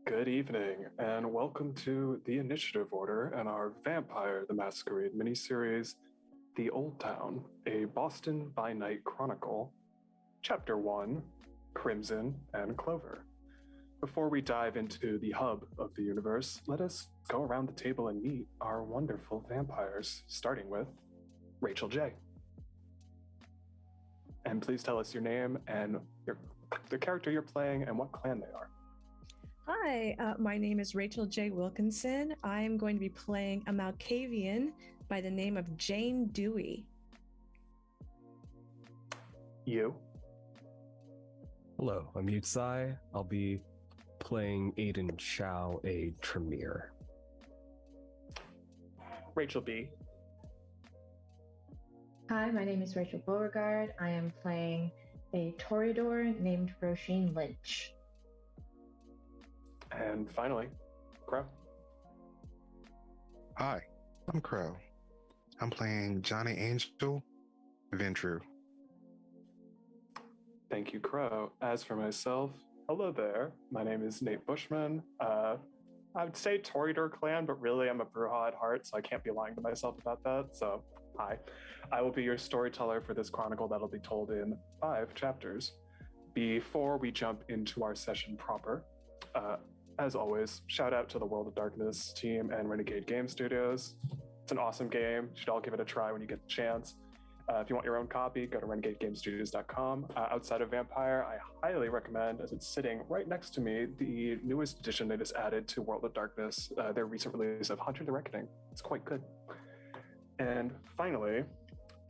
Good evening, and welcome to The Initiative Order and our Vampire the Masquerade miniseries, The Auld Towne, a Boston by Night Chronicle, Chapter 1, Crimson and Clover. Before we dive into the hub of the universe, let us go around the table and meet our wonderful vampires, starting with Rachel J. And please tell us your name and the character you're playing and what clan they are. Hi, my name is Rachel J. Wilkinson. I'm going to be playing a Malkavian by the name of Jane Dewey. You? Hello, I'm Tsai. I'll be playing Aiden Chou, a Tremere. Rachel B. Hi, my name is Rachel Beauregard. I am playing a Toreador named Roisin Lynch. And finally, Krow. Hi, I'm Krow. I'm playing Johnny Angel Ventru. Thank you, Krow. As for myself, hello there. My name is Nate Bushman. I would say Toreador clan, but really I'm a Brujah at heart, so I can't be lying to myself about that. So, hi. I will be your storyteller for this chronicle that'll be told in 5 chapters. Before we jump into our session proper, as always, shout out to the World of Darkness team and Renegade Game Studios. It's an awesome game. You should all give it a try when you get the chance. If you want your own copy, go to renegadegamestudios.com. Outside of Vampire, I highly recommend, as it's sitting right next to me, the newest edition they just added to World of Darkness, their recent release of Hunter the Reckoning. It's quite good. And finally,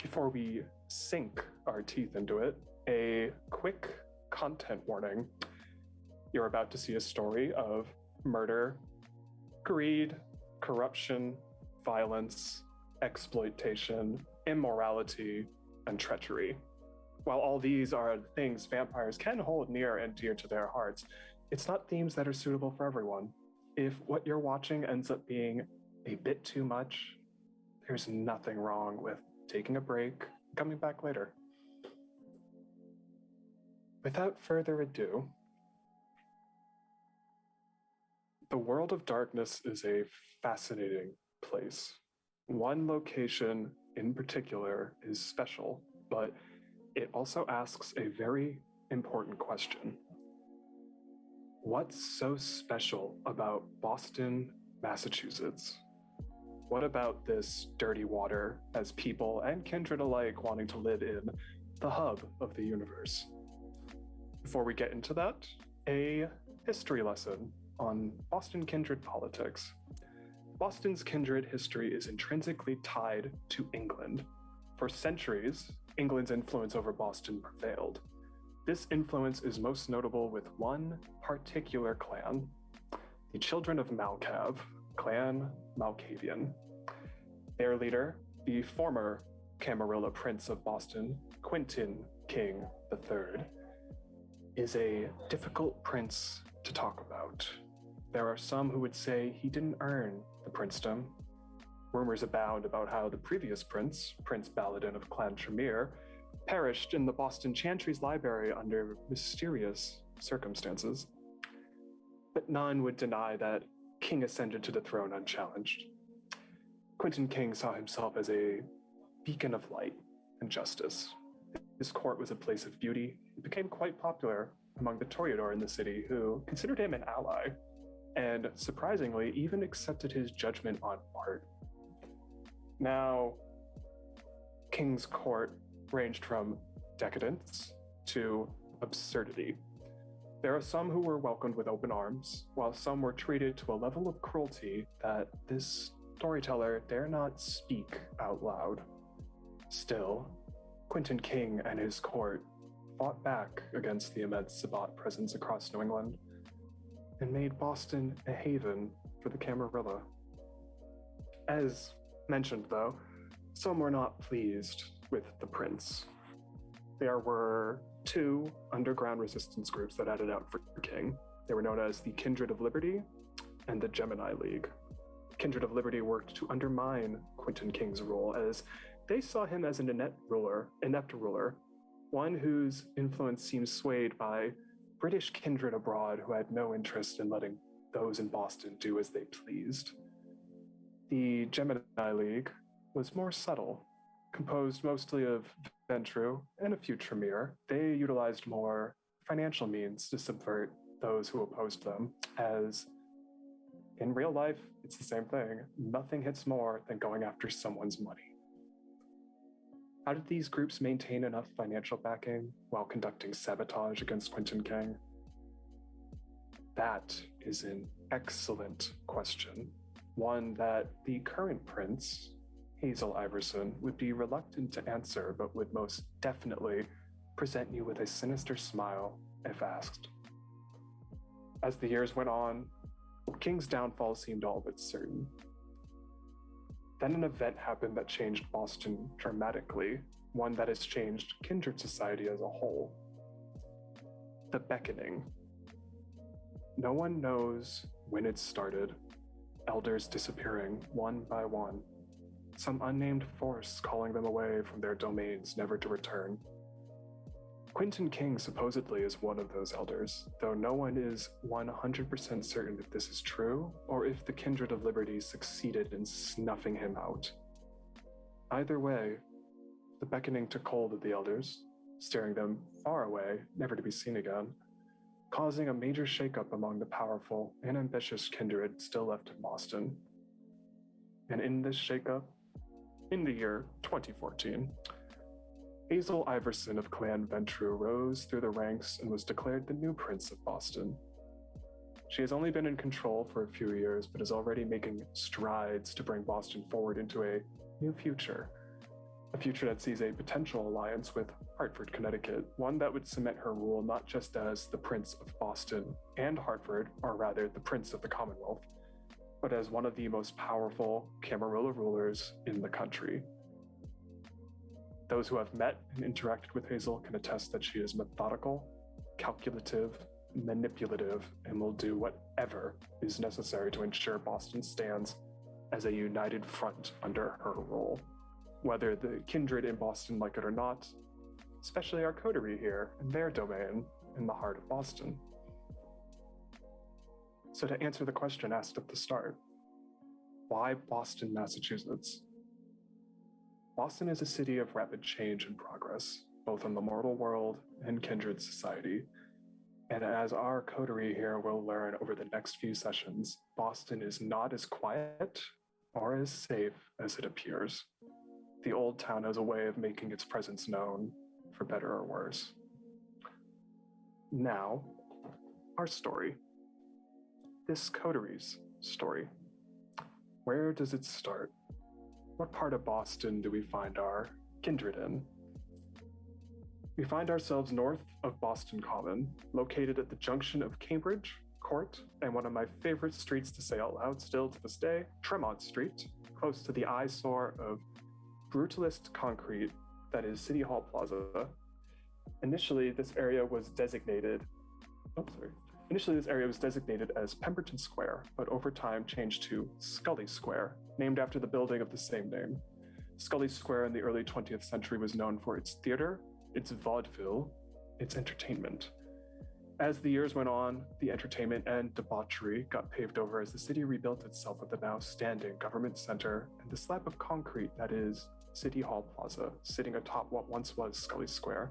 before we sink our teeth into it, a quick content warning. You're about to see a story of murder, greed, corruption, violence, exploitation, immorality, and treachery. While all these are things vampires can hold near and dear to their hearts, it's not themes that are suitable for everyone. If what you're watching ends up being a bit too much, there's nothing wrong with taking a break, coming back later. Without further ado, the World of Darkness is a fascinating place. One location in particular is special, but it also asks a very important question. What's so special about Boston, Massachusetts? What about this dirty water as people and kindred alike wanting to live in the hub of the universe? Before we get into that, a history lesson on Boston kindred politics. Boston's kindred history is intrinsically tied to England. For centuries, England's influence over Boston prevailed. This influence is most notable with one particular clan, the Children of Malkav, Clan Malkavian. Their leader, the former Camarilla Prince of Boston, Quentin King III, is a difficult prince to talk about. There are some who would say he didn't earn the princedom. Rumors abound about how the previous prince, Prince Baladin of Clan Tremere, perished in the Boston Chantry's library under mysterious circumstances. But none would deny that King ascended to the throne unchallenged. Quentin King saw himself as a beacon of light and justice. His court was a place of beauty. It became quite popular among the Toreador in the city, who considered him an ally, and surprisingly, even accepted his judgment on art. Now, King's court ranged from decadence to absurdity. There are some who were welcomed with open arms, while some were treated to a level of cruelty that this storyteller dare not speak out loud. Still, Quentin King and his court fought back against the immense Sabbat presence across New England and made Boston a haven for the Camarilla. As mentioned, though, some were not pleased with the prince. There were 2 underground resistance groups that added out for King. They were known as the Kindred of Liberty and the Gemini League. The Kindred of Liberty worked to undermine Quentin King's rule, as they saw him as an inept ruler, one whose influence seemed swayed by British kindred abroad who had no interest in letting those in Boston do as they pleased. The Gemini League was more subtle, composed mostly of Ventru and a few Tremere. They utilized more financial means to subvert those who opposed them, as in real life, it's the same thing. Nothing hits more than going after someone's money. How did these groups maintain enough financial backing while conducting sabotage against Quentin King? That is an excellent question, one that the current prince, Hazel Iverson, would be reluctant to answer, but would most definitely present you with a sinister smile if asked. As the years went on, King's downfall seemed all but certain. Then an event happened that changed Boston dramatically, one that has changed Kindred society as a whole. The Beckoning. No one knows when it started, elders disappearing one by one, some unnamed force calling them away from their domains never to return. Quentin King supposedly is one of those elders, though no one is 100% certain if this is true, or if the Kindred of Liberty succeeded in snuffing him out. Either way, the Beckoning took hold of the elders, steering them far away, never to be seen again, causing a major shakeup among the powerful and ambitious Kindred still left in Boston. And in this shakeup, in the year 2014, Hazel Iverson of Clan Ventru rose through the ranks and was declared the new Prince of Boston. She has only been in control for a few years, but is already making strides to bring Boston forward into a new future. A future that sees a potential alliance with Hartford, Connecticut, one that would cement her rule not just as the Prince of Boston and Hartford, or rather the Prince of the Commonwealth, but as one of the most powerful Camarilla rulers in the country. Those who have met and interacted with Hazel can attest that she is methodical, calculative, manipulative, and will do whatever is necessary to ensure Boston stands as a united front under her rule. Whether the Kindred in Boston like it or not, especially our Coterie here and their domain in the heart of Boston. So to answer the question asked at the start, why Boston, Massachusetts? Boston is a city of rapid change and progress, both in the mortal world and Kindred society. And as our Coterie here will learn over the next few sessions, Boston is not as quiet or as safe as it appears. The Auld Towne has a way of making its presence known, for better or worse. Now, our story. This Coterie's story. Where does it start? What part of Boston do we find our Kindred in? We find ourselves north of Boston Common, located at the junction of Cambridge, Court, and one of my favorite streets to say out loud still to this day, Tremont Street, close to the eyesore of brutalist concrete that is City Hall Plaza. Initially, this area was designated as Pemberton Square, but over time changed to Scully Square, named after the building of the same name. Scully Square in the early 20th century was known for its theater, its vaudeville, its entertainment. As the years went on, the entertainment and debauchery got paved over as the city rebuilt itself with the now standing government center and the slab of concrete that is City Hall Plaza, sitting atop what once was Scully Square.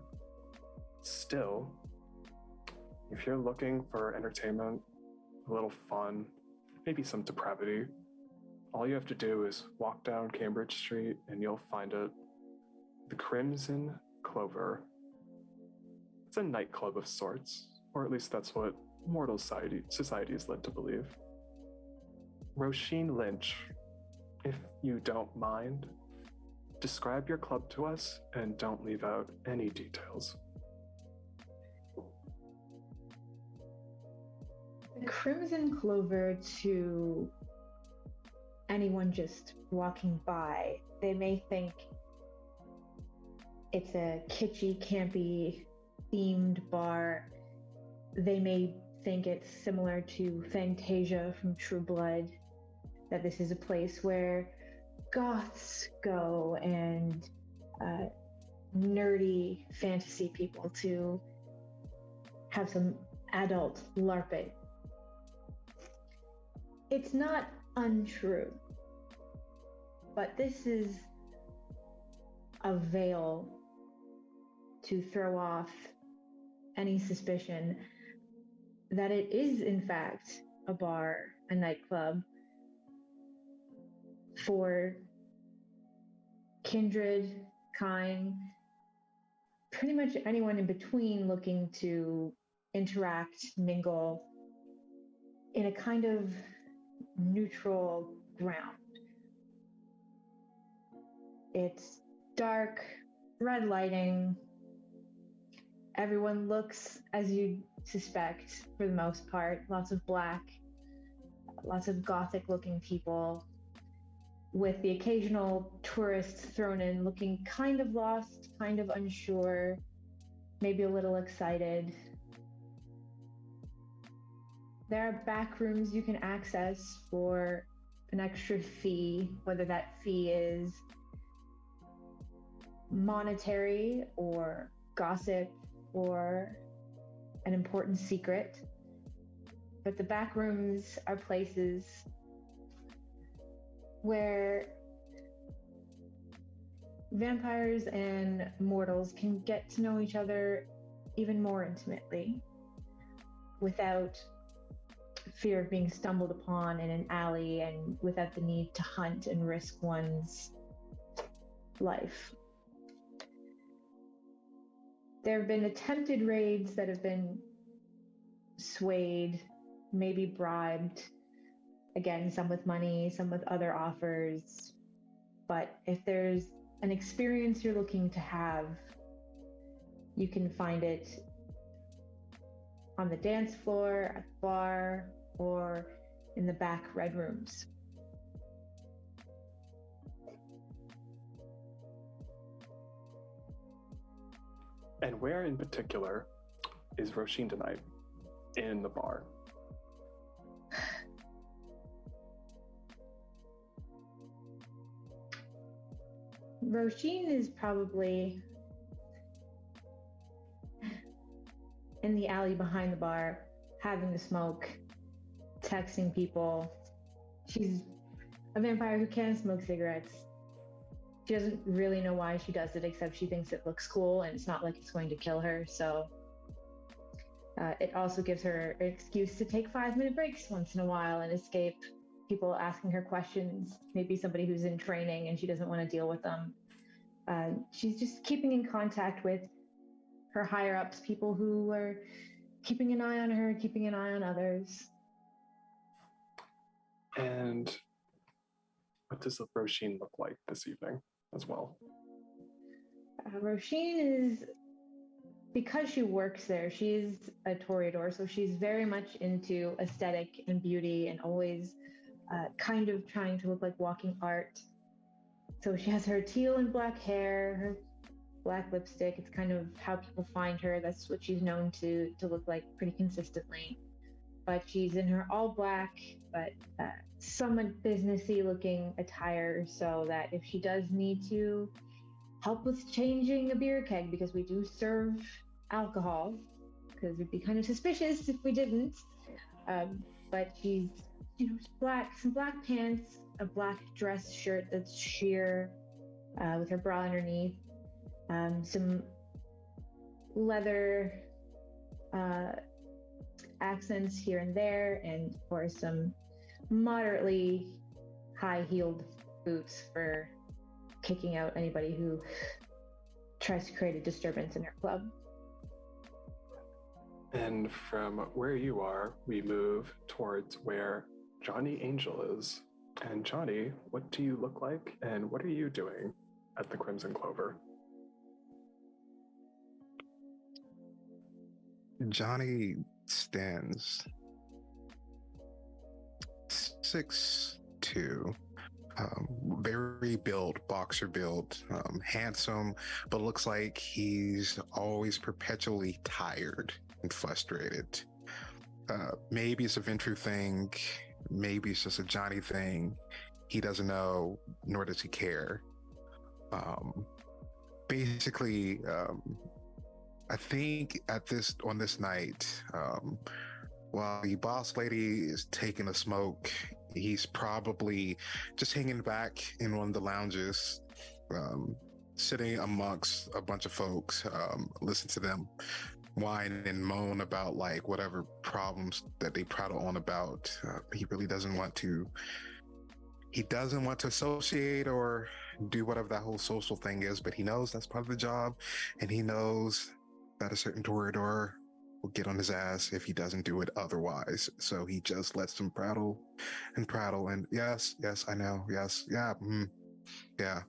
Still, if you're looking for entertainment, a little fun, maybe some depravity, all you have to do is walk down Cambridge Street and you'll find it. The Crimson Clover. It's a nightclub of sorts, or at least that's what mortal society is led to believe. Roisin Lynch, if you don't mind, describe your club to us and don't leave out any details. The Crimson Clover, to anyone just walking by, they may think it's a kitschy, campy, themed bar. They may think it's similar to Fantasia from True Blood, that this is a place where goths go and nerdy fantasy people to have some adult LARPing. It's not untrue, but this is a veil to throw off any suspicion that it is, in fact, a bar, a nightclub for kindred, kind, pretty much anyone in between looking to interact, mingle in a kind of neutral ground. It's dark, red lighting. Everyone looks as you'd suspect for the most part. Lots of black, lots of gothic looking people, with the occasional tourists thrown in looking kind of lost, kind of unsure, maybe a little excited. There are back rooms you can access for an extra fee, whether that fee is monetary or gossip or an important secret. But the back rooms are places where vampires and mortals can get to know each other even more intimately without fear of being stumbled upon in an alley and without the need to hunt and risk one's life. There have been attempted raids that have been swayed, maybe bribed. Again, some with money, some with other offers. But if there's an experience you're looking to have, you can find it on the dance floor, at the bar, or in the back red rooms. And where in particular is Roisin tonight? In the bar. Roisin is probably in the alley behind the bar, having a smoke, texting people. She's a vampire who can smoke cigarettes. She doesn't really know why she does it, except she thinks it looks cool and it's not like it's going to kill her. So it also gives her an excuse to take 5-minute breaks once in a while and escape people asking her questions, maybe somebody who's in training and she doesn't want to deal with them. She's just keeping in contact with her higher ups, people who are keeping an eye on her, keeping an eye on others. And what does the Roisin look like this evening as well? Roisin is, because she works there, she's a toreador, so she's very much into aesthetic and beauty and always kind of trying to look like walking art. So she has her teal and black hair, her black lipstick. It's kind of how people find her. That's what she's known to look like pretty consistently. But she's in her all black, but somewhat businessy looking attire, so that if she does need to help with changing a beer keg, because we do serve alcohol, because it'd be kind of suspicious if we didn't. But she's, black, some black pants, a black dress shirt that's sheer, with her bra underneath, some leather accents here and there, and of course some moderately high-heeled boots for kicking out anybody who tries to create a disturbance in her club. And from where you are, we move towards where Johnny Angel is. And Johnny, what do you look like, and what are you doing at the Crimson Clover? Johnny stands 6'2", very built, boxer built, handsome, but looks like he's always perpetually tired and frustrated. Maybe it's a Ventru thing, maybe it's just a Johnny thing. He doesn't know, nor does he care. Basically, I think on this night, while the boss lady is taking a smoke, he's probably just hanging back in one of the lounges, sitting amongst a bunch of folks, listen to them whine and moan about like whatever problems that they prattle on about. He really doesn't want to. He doesn't want to associate or do whatever that whole social thing is, but he knows that's part of the job, and he knows that a certain toreador will get on his ass if he doesn't do it otherwise. So he just lets them prattle, and yes, I know, yes, yeah,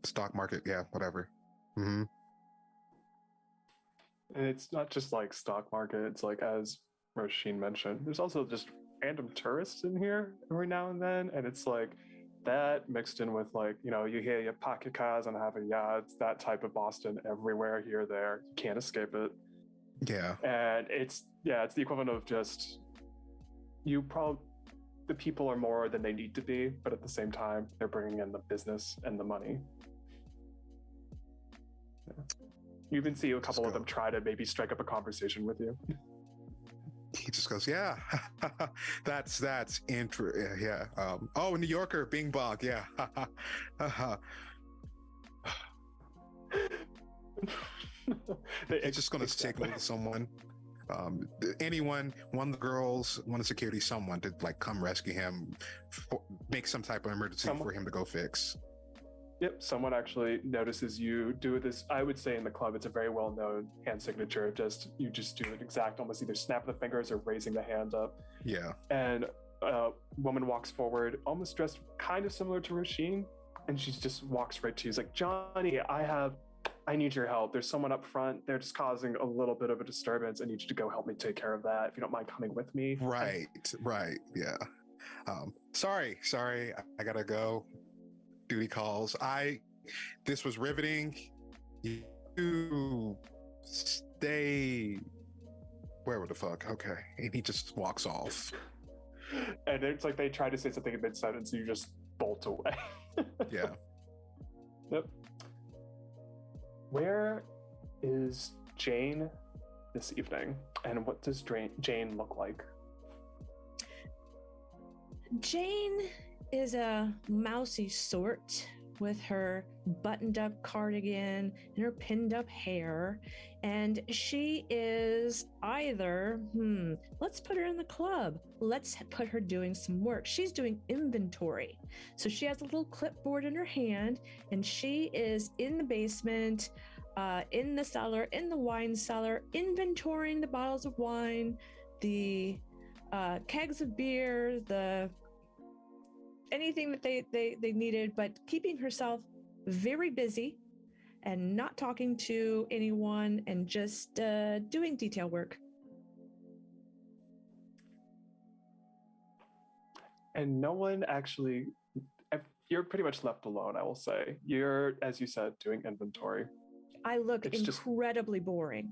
stock market, yeah, whatever. And it's not just like stock market, it's like, as Roisin mentioned, there's also just random tourists in here every now and then, and it's like that mixed in with like, you know, you hear your pocket cars and have a yacht, that type of Boston everywhere, here, there, you can't escape it. Yeah. And it's the equivalent of just, the people are more than they need to be, but at the same time they're bringing in the business and the money. You even see a couple of them try to maybe strike up a conversation with you. He just goes, yeah, that's yeah. Oh, New Yorker, Bing Bong, yeah. He's just going to signal to someone, anyone, one of the girls, one of the security, someone to like come rescue him, make some type of emergency for him to go fix. Yep, someone actually notices you do this. I would say in the club, it's a very well-known hand signature. You just do an exact, almost either snap of the fingers or raising the hand up. Yeah. And a woman walks forward, almost dressed kind of similar to Roisin, and she just walks right to you. She's like, Johnny, I need your help. There's someone up front. They're just causing a little bit of a disturbance. I need you to go help me take care of that. If you don't mind coming with me. Right. Yeah. Sorry. I gotta go. Duty calls. This was riveting. You stay. Where the fuck? Okay. And he just walks off. And it's like they try to say something in mid-sentence, and you just bolt away. Yeah. Yep. Where is Jane this evening? And what does Jane look like? Jane is a mousy sort with her buttoned up cardigan and her pinned up hair. And she is either, let's put her in the club. Let's put her doing some work. She's doing inventory. So she has a little clipboard in her hand, and she is in the basement, in the cellar, in the wine cellar, inventorying the bottles of wine, the kegs of beer, anything that they needed, but keeping herself very busy and not talking to anyone and just doing detail work. And no one actually, you're pretty much left alone, I will say. You're, as you said, doing inventory. I look incredibly boring.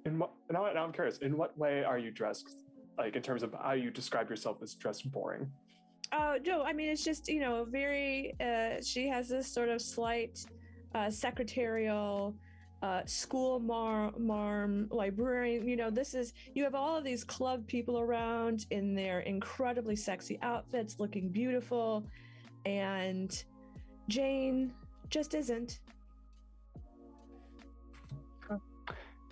Now I'm curious, in what way are you dressed? Like, in terms of how you describe yourself as dressed boring? No, I mean, it's just, very, she has this sort of slight secretarial, school marm, librarian, you have all of these club people around in their incredibly sexy outfits, looking beautiful, and Jane just isn't.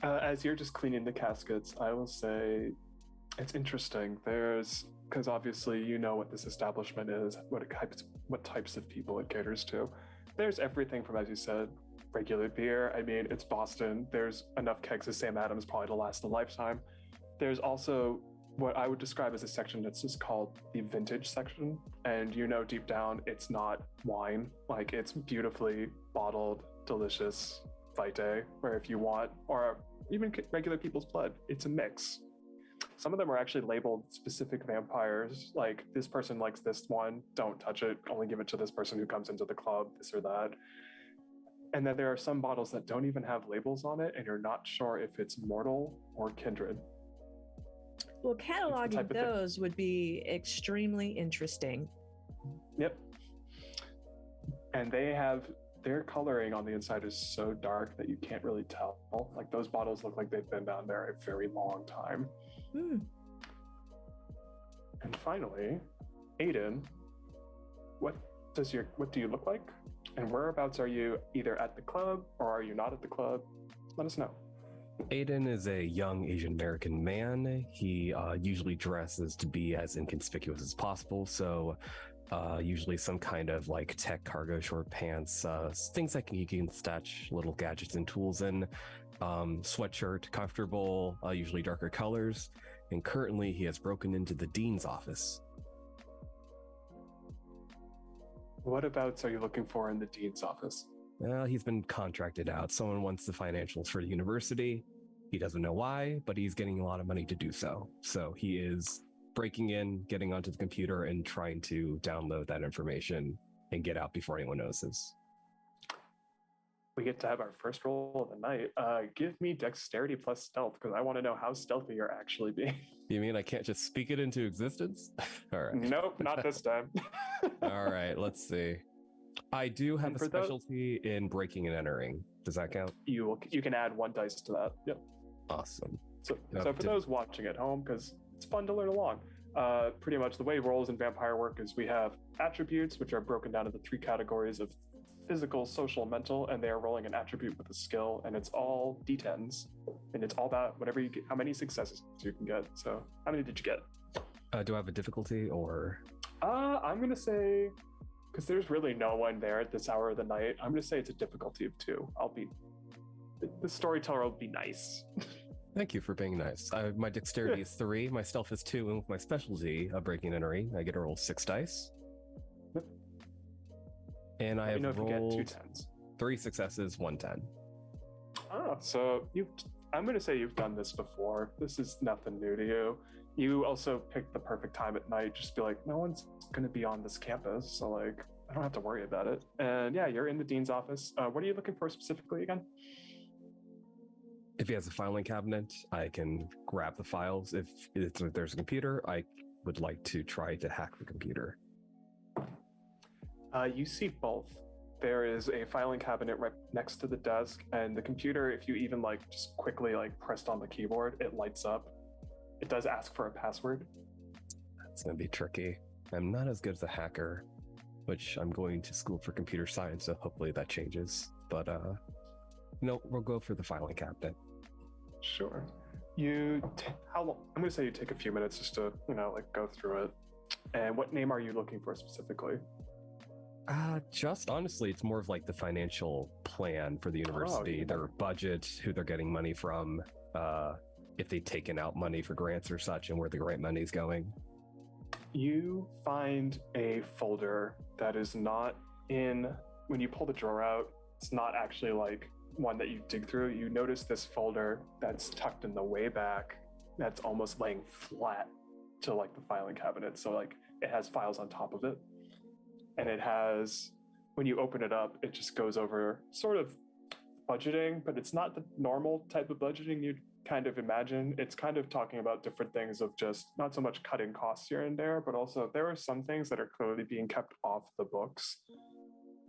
As you're just cleaning the caskets, I will say it's interesting. Because obviously you know what this establishment is, what types of people it caters to. There's everything from, as you said, regular beer. I mean, it's Boston. There's enough kegs of Sam Adams probably to last a lifetime. There's also what I would describe as a section that's just called the vintage section. And deep down, it's not wine. Like, it's beautifully bottled, delicious Vitae, where if you want, or even regular people's blood, it's a mix. Some of them are actually labeled specific vampires, like this person likes this one, don't touch it, only give it to this person who comes into the club, this or that. And then there are some bottles that don't even have labels on it, and you're not sure if it's mortal or kindred. Well, cataloging those would be extremely interesting. Yep. And they have their coloring on the inside is so dark that you can't really tell. Like those bottles look like they've been down there a very long time. Hmm. And finally, Aiden, what do you look like? And whereabouts are you, either at the club or are you not at the club? Let us know. Aiden is a young Asian American man. He usually dresses to be as inconspicuous as possible, so usually some kind of like tech cargo short pants, things that he can stash little gadgets and tools in. Sweatshirt, comfortable, usually darker colors. And currently he has broken into the dean's office. Whereabouts are you looking for in the dean's office? Well, he's been contracted out. Someone wants the financials for the university. He doesn't know why, but he's getting a lot of money to do so. So he is breaking in, getting onto the computer, and trying to download that information and get out before anyone notices. We get to have our first roll of the night. Give me dexterity plus stealth, because I want to know how stealthy you're actually being. You mean I can't just speak it into existence? All right. Nope, not this time. All right, let's see. I do have a specialty in breaking and entering. Does that count? You can add 1 dice to that. Yep. Awesome. So for those watching at home, because it's fun to learn along, pretty much the way roles in Vampire work is we have attributes, which are broken down into 3 categories of physical, social, mental, and they are rolling an attribute with a skill, and it's all d10s, and it's all about whatever you get, how many successes you can get. So how many did you get? Do I have a difficulty or? I'm gonna say, because there's really no one there at this hour of the night, I'm gonna say it's a difficulty of 2. The storyteller will be nice. Thank you for being nice. My dexterity is 3, my stealth is 2, and with my specialty of breaking and entering, I get to roll 6 dice. Yep. And I have rolled 2 10s. 3 successes, 1 10. Oh, so I'm going to say you've done this before. This is nothing new to you. You also picked the perfect time at night. Just be like, no one's going to be on this campus, so like, I don't have to worry about it. And yeah, you're in the dean's office. What are you looking for specifically again? If he has a filing cabinet, I can grab the files. If there's a computer, I would like to try to hack the computer. You see both. There is a filing cabinet right next to the desk, and the computer, if you even like just quickly like pressed on the keyboard, it lights up. It does ask for a password. That's gonna be tricky. I'm not as good as a hacker, which I'm going to school for computer science, so hopefully that changes. But no, we'll go for the filing cabinet. Sure. How long? I'm gonna say you take a few minutes just to like go through it. And what name are you looking for specifically? Just honestly, it's more of like the financial plan for the university, yeah. Their budget, who they're getting money from, if they've taken out money for grants or such, and where the grant money's going. You find a folder that is not in, when you pull the drawer out, it's not actually like one that you dig through. You notice this folder that's tucked in the way back, that's almost laying flat to like the filing cabinet. So like it has files on top of it. And it has, when you open it up, it just goes over sort of budgeting, but it's not the normal type of budgeting you'd kind of imagine. It's kind of talking about different things of just not so much cutting costs here and there, but also there are some things that are clearly being kept off the books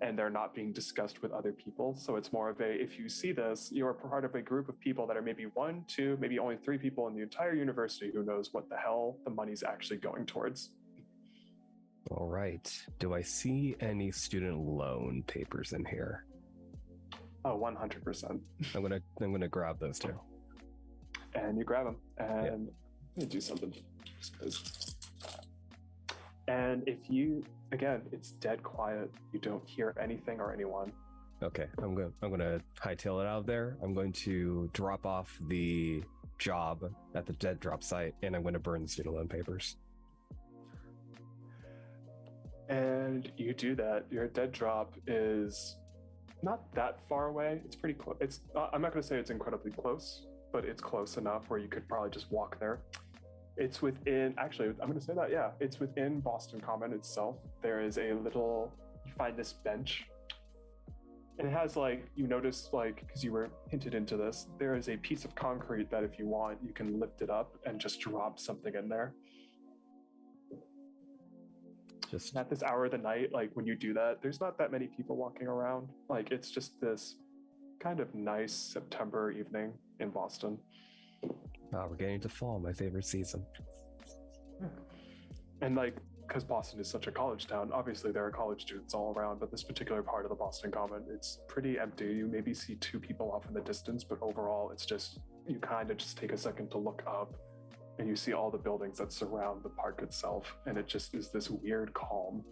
and they're not being discussed with other people. So it's more of a, if you see this, you're part of a group of people that are maybe 1, 2, maybe only 3 people in the entire university who knows what the hell the money's actually going towards. All right. Do I see any student loan papers in here? Oh, 100%. I'm gonna grab those 2. And you grab them, and let me do something. Just 'cause. And if you, again, it's dead quiet. You don't hear anything or anyone. Okay, I'm gonna hightail it out of there. I'm going to drop off the job at the dead drop site, and I'm going to burn the student loan papers. And you do that. Your dead drop is not that far away. It's pretty close. It's I'm not going to say it's incredibly close, but it's close enough where you could probably just walk there. It's within, actually, I'm going to say that, yeah, it's within Boston Common itself. There is a little, you find this bench, and it has like, you notice like, because you were hinted into this, there is a piece of concrete that if you want, you can lift it up and just drop something in there. Just At this hour of the night, like when you do that, there's not that many people walking around. Like it's just this kind of nice September evening in Boston. we're getting to fall, my favorite season. And like, because Boston is such a college town, obviously there are college students all around, but this particular part of the Boston Common, it's pretty empty. You maybe see two people off in the distance, but overall it's just, you kind of just take a second to look up and you see all the buildings that surround the park itself. And it just is this weird calm.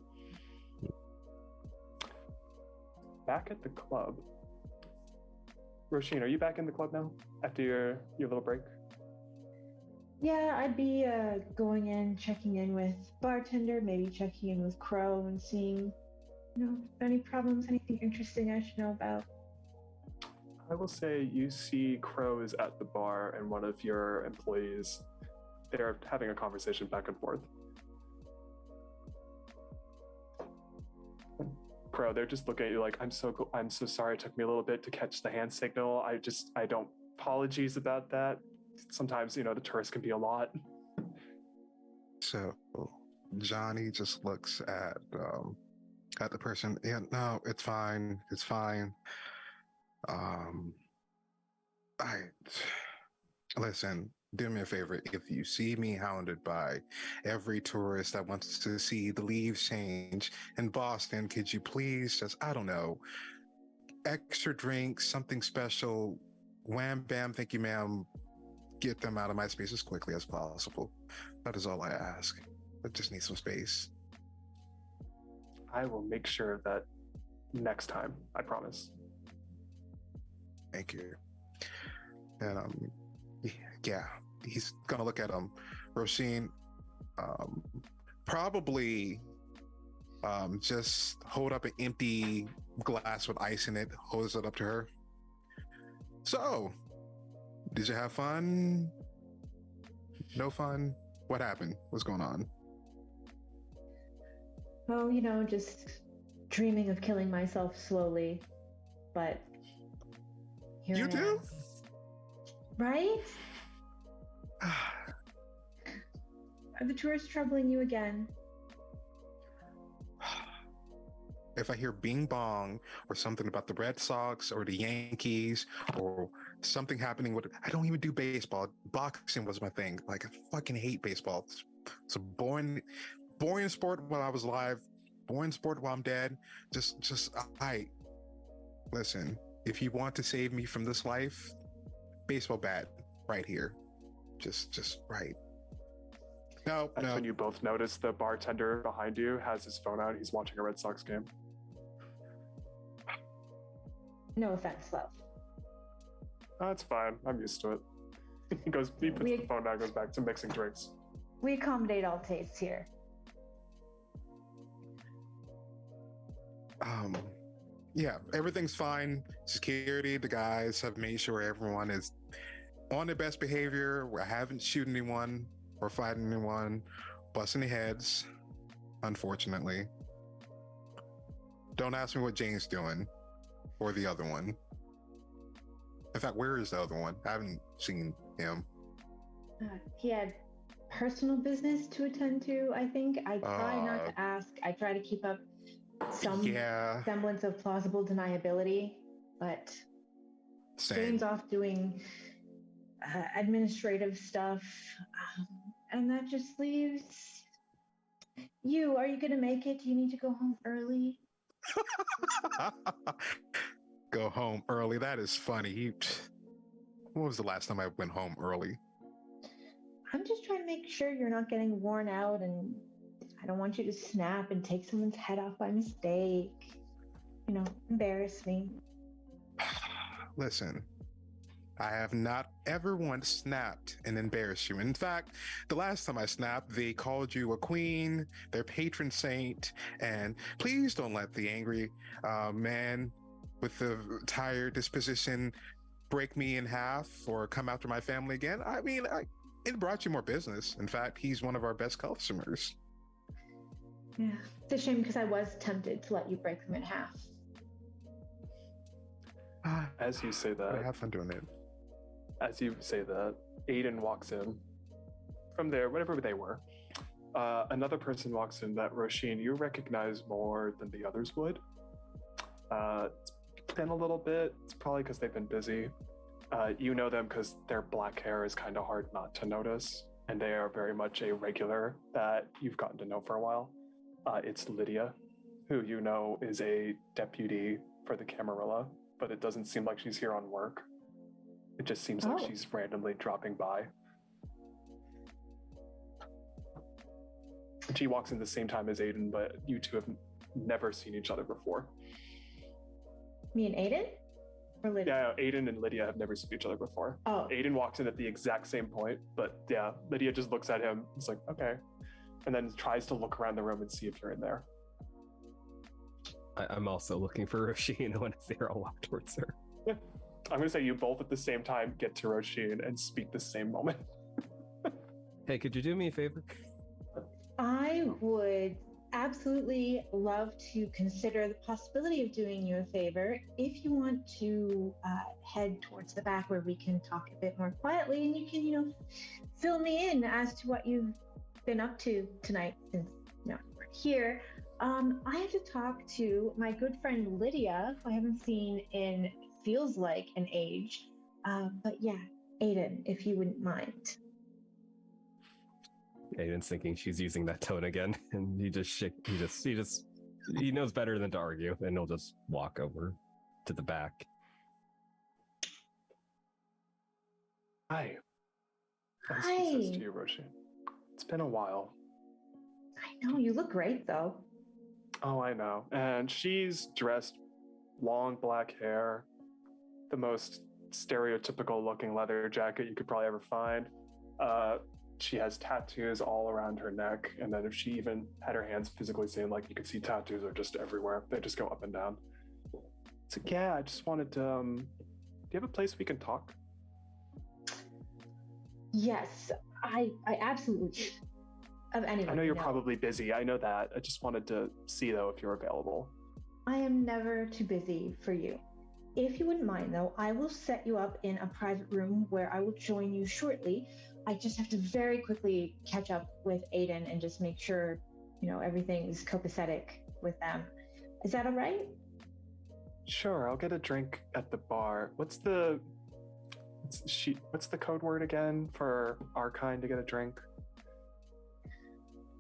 Back at the club. Roisin, are you back in the club now after your little break? Yeah, I'd be going in, checking in with bartender, maybe checking in with Krow and seeing, any problems, anything interesting I should know about. I will say you see Krow is at the bar and one of your employees, they're having a conversation back and forth. Krow, they're just looking at you like, I'm so sorry. It took me a little bit to catch the hand signal. I don't, apologies about that. Sometimes, the tourists can be a lot. So Johnny just looks at the person. Yeah, no, it's fine. It's fine. Listen, do me a favor. If you see me hounded by every tourist that wants to see the leaves change in Boston, could you please just, I don't know, extra drinks, something special, wham bam, thank you ma'am, get them out of my space as quickly as possible. That is all I ask. I just need some space. I will make sure of that next time, I promise. Thank you. And yeah, he's gonna look at Roisin, probably just hold up an empty glass with ice in it, holds it up to her. So, did you have fun? No fun? What happened? What's going on? Oh, just dreaming of killing myself slowly, but here You I do? am. Right? Are the tourists troubling you again? If I hear bing bong or something about the Red Sox or the Yankees or something happening with, I don't even do baseball. Boxing was my thing. Like, I fucking hate baseball. It's a boring sport while I was alive, boring sport while I'm dead. Listen, if you want to save me from this life, baseball bat right here. Just right. No. That's when you both notice the bartender behind you has his phone out. He's watching a Red Sox game. No offense, love. That's fine. I'm used to it. He puts the phone down, goes back to mixing drinks. We accommodate all tastes here. Yeah, everything's fine. Security, the guys have made sure everyone is on their best behavior. I haven't shooted anyone or fighting anyone, busting their heads, unfortunately. Don't ask me what Jane's doing or the other one. In fact, where is the other one? I haven't seen him. He had personal business to attend to, I think. I try not to ask. I try to keep up some semblance of plausible deniability, but Jane's off doing administrative stuff, and that just leaves you. Are you going to make it? Do you need to go home early? Go home early? That is funny. When was the last time I went home early? I'm just trying to make sure you're not getting worn out, and I don't want you to snap and take someone's head off by mistake. Embarrass me. Listen, I have not ever once snapped and embarrassed you. In fact, the last time I snapped, they called you a queen, their patron saint, and please don't let the angry man with the tired disposition break me in half or come after my family again. I mean, it brought you more business. In fact, he's one of our best customers. Yeah, it's a shame because I was tempted to let you break them in half. As you say that, I have fun doing it. As you say that, Aiden walks in from there, whatever they were, Another person walks in that Roisin you recognize more than the others would. It's been a little bit. It's probably because they've been busy. You know them because their black hair is kind of hard not to notice, and they are very much a regular that you've gotten to know for a while. It's Lydia, who you know is a deputy for the Camarilla, but it doesn't seem like she's here on work. It just seems like she's randomly dropping by. And she walks in the same time as Aiden, but you two have never seen each other before. Me and Aiden? Or Lydia? Yeah, Aiden and Lydia have never seen each other before. Oh. Aiden walks in at the exact same point, but yeah, Lydia just looks at him. It's like, okay. And then tries to look around the room and see if you're in there. I'm also looking for Roisin when I see her. I'll walk towards her. Yeah. I'm going to say you both at the same time get to Roisin and speak the same moment. Hey, could you do me a favor? I would absolutely love to consider the possibility of doing you a favor if you want to head towards the back where we can talk a bit more quietly and you can, fill me in as to what you've been up to tonight since we're here. I have to talk to my good friend Lydia, who I haven't seen in feels like an age. But yeah, Aiden, if you wouldn't mind. Aiden's thinking she's using that tone again, and he knows better than to argue, and he'll just walk over to the back. Hi. As Hi. he says to you, Roisin. It's been a while. I know, you look great though. Oh, I know. And she's dressed long black hair, the most stereotypical looking leather jacket you could probably ever find. She has tattoos all around her neck, and then if she even had her hands physically seen, like you could see tattoos are just everywhere. They just go up and down. It's like, yeah, I just wanted to, do you have a place we can talk? Yes, I absolutely. Of anyone. I know you're probably busy. I know that. I just wanted to see, though, if you're available. I am never too busy for you. If you wouldn't mind, though, I will set you up in a private room where I will join you shortly. I just have to very quickly catch up with Aiden and just make sure, everything is copacetic with them. Is that all right? Sure, I'll get a drink at the bar. What's the code word again for our kind to get a drink?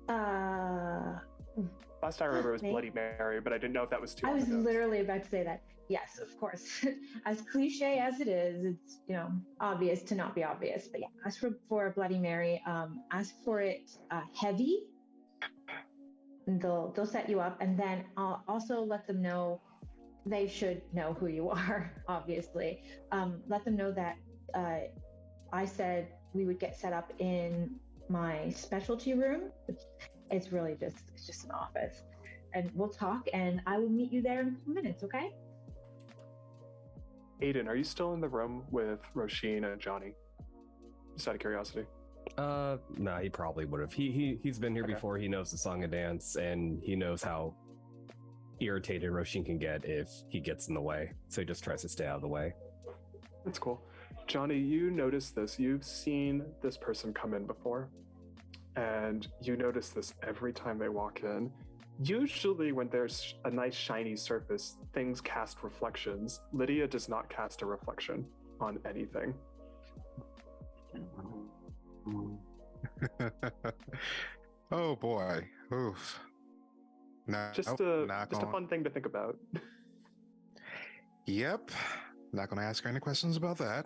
Last I remember it was Bloody Mary, but I didn't know if that was too. I was literally about to say that. Yes, of course. As cliche as it is, it's obvious to not be obvious. But yeah, ask for a Bloody Mary. Ask for it heavy. And they'll set you up, and then I'll also let them know. They should know who you are, obviously. Let them know that I said we would get set up in my specialty room. It's really just an office, and we'll talk. And I will meet you there in a few minutes. Okay? Aiden, are you still in the room with Roisin and Johnny? Just out of curiosity. Nah, he probably would have. He's been here before. He knows the song and dance, and he knows how irritated Roisin can get if he gets in the way. So he just tries to stay out of the way. That's cool. Johnny, you notice this. You've seen this person come in before, and you notice this every time they walk in. Usually when there's a nice shiny surface, things cast reflections. Lydia does not cast a reflection on anything. Oh boy. Oof. Just a fun thing to think about. Yep. Not going to ask her any questions about that.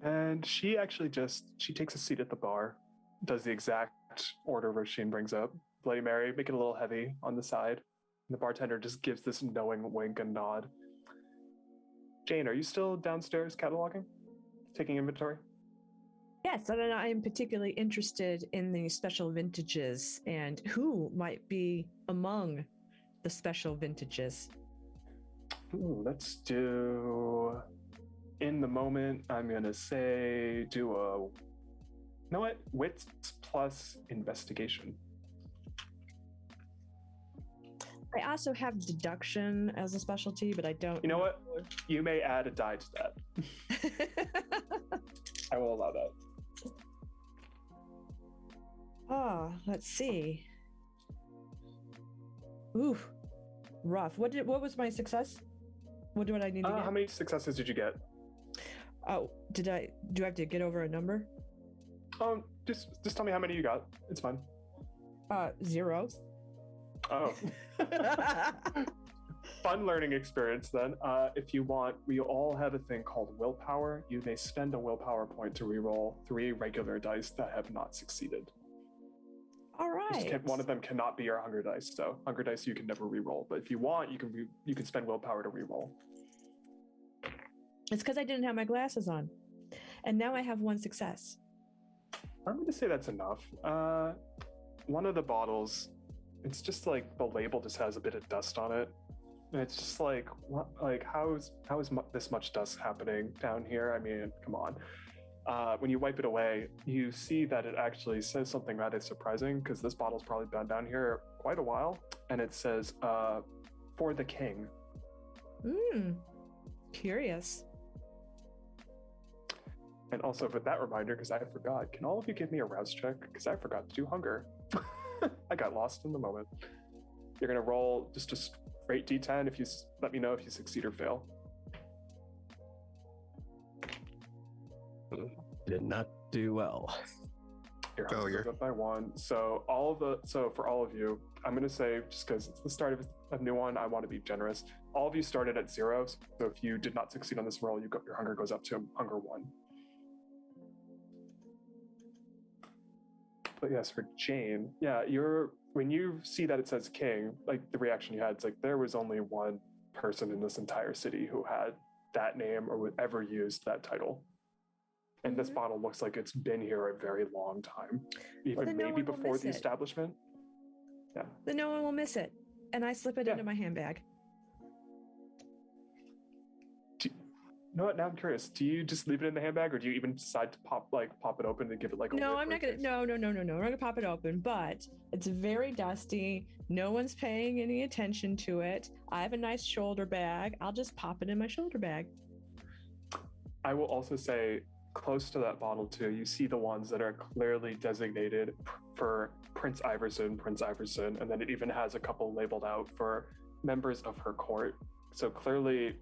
And she actually she takes a seat at the bar, does the exact order Roisin brings up. Bloody Mary, make it a little heavy on the side. And the bartender just gives this knowing wink and nod. Jane, are you still downstairs cataloging? Taking inventory? Yes, and I am particularly interested in the special vintages and who might be among the special vintages. Ooh, let's do... In the moment, I'm going to say do a... You know what? Wits plus investigation. I also have deduction as a specialty, but I don't... You know what? You may add a die to that. I will allow that. Oh, let's see. Ooh, rough. What was my success? What do I need to get? How many successes did you get? Oh, do I have to get over a number? Just tell me how many you got. It's fine. 0. Oh. Fun learning experience then. If you want, we all have a thing called willpower. You may spend a willpower point to reroll 3 regular dice that have not succeeded. All right. One of them cannot be your hunger dice. So hunger dice you can never reroll. But if you want, you can spend willpower to reroll. It's because I didn't have my glasses on, and now I have 1 success. I'm going to say that's enough. One of the bottles, it's just like the label just has a bit of dust on it. And it's just like, what? Like, how is this much dust happening down here? I mean, come on. When you wipe it away, you see that it actually says something rather surprising, because this bottle's probably been down here quite a while, and it says, "For the king." Curious. And also, with that reminder, because I forgot, can all of you give me a rouse check? Because I forgot to do hunger. I got lost in the moment. You're gonna roll just a straight D10 if you let me know if you succeed or fail. Did not do well. Your hunger goes up by 1. So for all of you, I'm gonna say, just because it's the start of a new one, I want to be generous. All of you started at 0. So if you did not succeed on this roll, your hunger goes up to hunger 1. But yes, for Jane, yeah, when you see that it says king, like the reaction you had, it's like there was only one person in this entire city who had that name or would ever used that title. And this bottle looks like it's been here a very long time, even maybe before the establishment. Yeah. Then no one will miss it, and I slip it into my handbag. You know what? Now I'm curious. Do you just leave it in the handbag, or do you even decide to pop it open and give it like a No, whiff I'm not gonna. taste? No. I'm not gonna pop it open. But it's very dusty. No one's paying any attention to it. I have a nice shoulder bag. I'll just pop it in my shoulder bag. I will also say, close to that bottle too, you see the ones that are clearly designated for Prince Iverson, and then it even has a couple labeled out for members of her court. So clearly,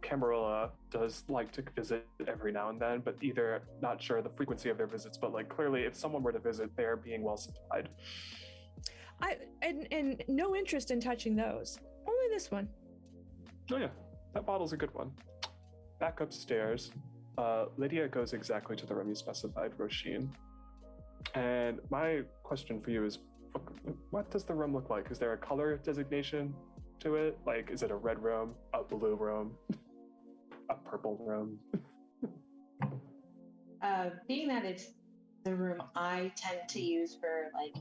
Camarilla does like to visit every now and then, but either not sure the frequency of their visits, but like clearly if someone were to visit, they're being well supplied. And no interest in touching those. Only this one. Oh yeah, that bottle's a good one. Back upstairs, Lydia goes exactly to the room you specified, Roisin. And my question for you is, what does the room look like? Is there a color designation to it? Like, is it a red room, a blue room, a purple room? Being that it's the room I tend to use for like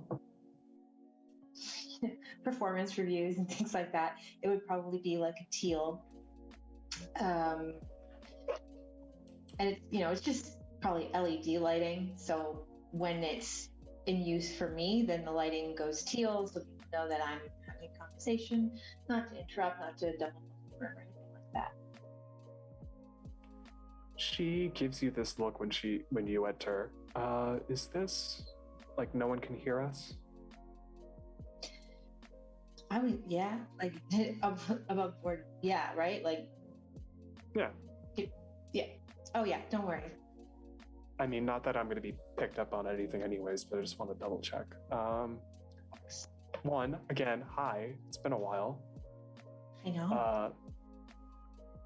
performance reviews and things like that, it would probably be like a teal. And it's, it's just probably LED lighting. So when it's in use for me, then the lighting goes teal, so people know that I'm having a conversation, not to interrupt, not to double or anything like that. She gives you this look when you enter. Is this like no one can hear us? I would, yeah, like above board, yeah, right, like, yeah. Oh yeah, don't worry. I mean, not that I'm going to be picked up on anything anyways, but I just want to double check. One, again, hi, it's been a while. I know.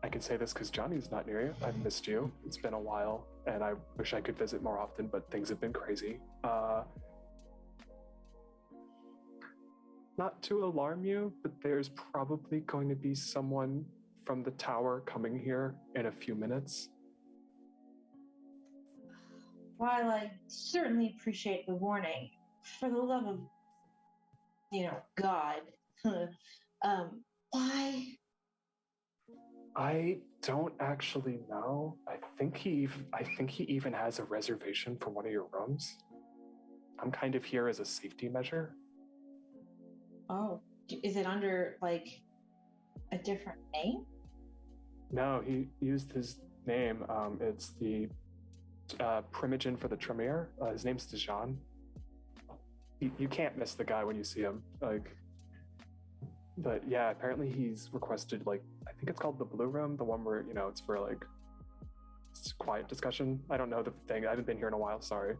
I can say this because Johnny's not near you. I've missed you. It's been a while, and I wish I could visit more often, but things have been crazy. Not to alarm you, but there's probably going to be someone from the tower coming here in a few minutes. While I certainly appreciate the warning, for the love of, God, why? I don't actually know. I think he even has a reservation for one of your rooms. I'm kind of here as a safety measure. Oh, is it under like a different name? No, he used his name. It's the Primogen for the Tremere. His name's Dijon. you can't miss the guy when you see him. Like, but yeah, apparently he's requested, like, I think it's called the Blue Room, the one where, it's for like it's quiet discussion. I don't know the thing. I haven't been here in a while. Sorry.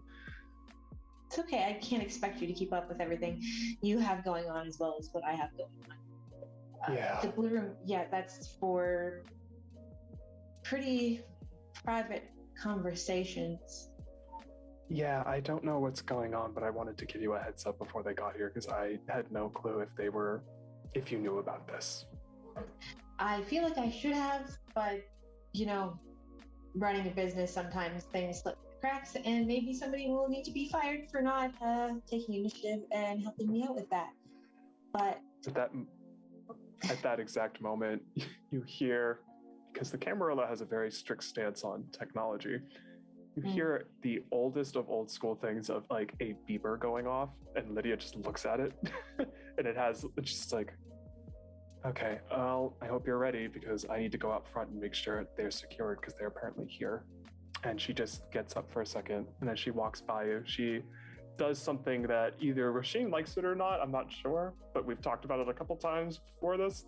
It's okay. I can't expect you to keep up with everything you have going on as well as what I have going on. Yeah. The Blue Room, yeah, that's for pretty private conversations. Yeah, I don't know what's going on, but I wanted to give you a heads up before they got here because I had no clue if you knew about this. I feel like I should have, but running a business, sometimes things slip through the cracks, and maybe somebody will need to be fired for not taking initiative and helping me out with that. But at that exact moment, you hear, because the Camarilla has a very strict stance on technology, you hear the oldest of old school things of like a beeper going off, and Lydia just looks at it, and it's just like, okay, well, I hope you're ready because I need to go out front and make sure they're secured because they're apparently here. And she just gets up for a second, and as she walks by you, she does something that either Roisin likes it or not, I'm not sure, but we've talked about it a couple times before this.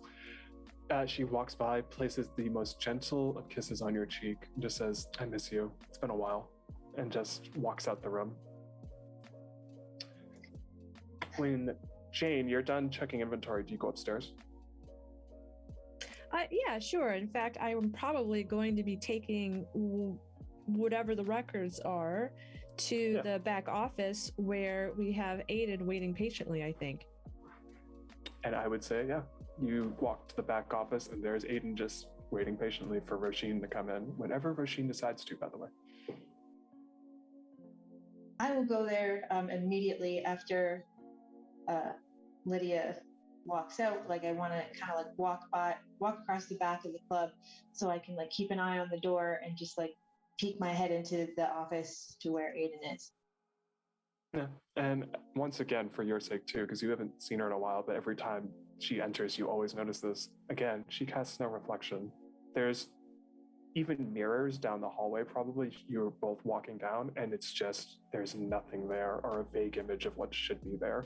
She walks by, places the most gentle of kisses on your cheek, and just says, I miss you, it's been a while, and just walks out the room. When Jane, you're done checking inventory, do you go upstairs? Yeah, sure. In fact, I am probably going to be taking whatever the records are to the back office where we have Aiden waiting patiently, I think. And I would say, yeah, you walk to the back office and there's Aiden just waiting patiently for Roisin to come in, whenever Roisin decides to, by the way. I will go there immediately after Lydia walks out. Like, I want to kind of like walk across the back of the club so I can like keep an eye on the door and just like peek my head into the office to where Aiden is. Yeah, and once again, for your sake too, because you haven't seen her in a while, but every time she enters, you always notice this. Again, she casts no reflection. There's even mirrors down the hallway, probably. You're both walking down, and it's just, there's nothing there, or a vague image of what should be there.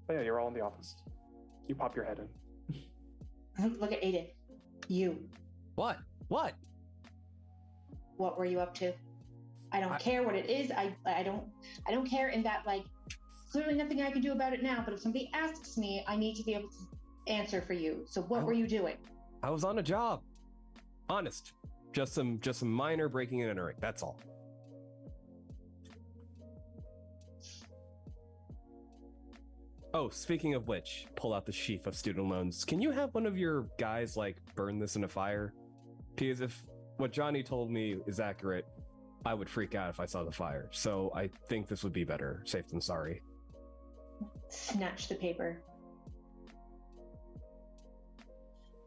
But yeah, you're all in the office. You pop your head in. Look at Aiden. You. What? What? What were you up to? I don't care what it is. I don't care in that, like, clearly nothing I can do about it now, but if somebody asks me, I need to be able to answer for you. So what were you doing? I was on a job. Honest. Just some minor breaking and entering. That's all. Oh, speaking of which, pull out the sheaf of student loans. Can you have one of your guys, like, burn this in a fire? Because if what Johnny told me is accurate, I would freak out if I saw the fire. So I think this would be better safe than sorry. Snatch the paper.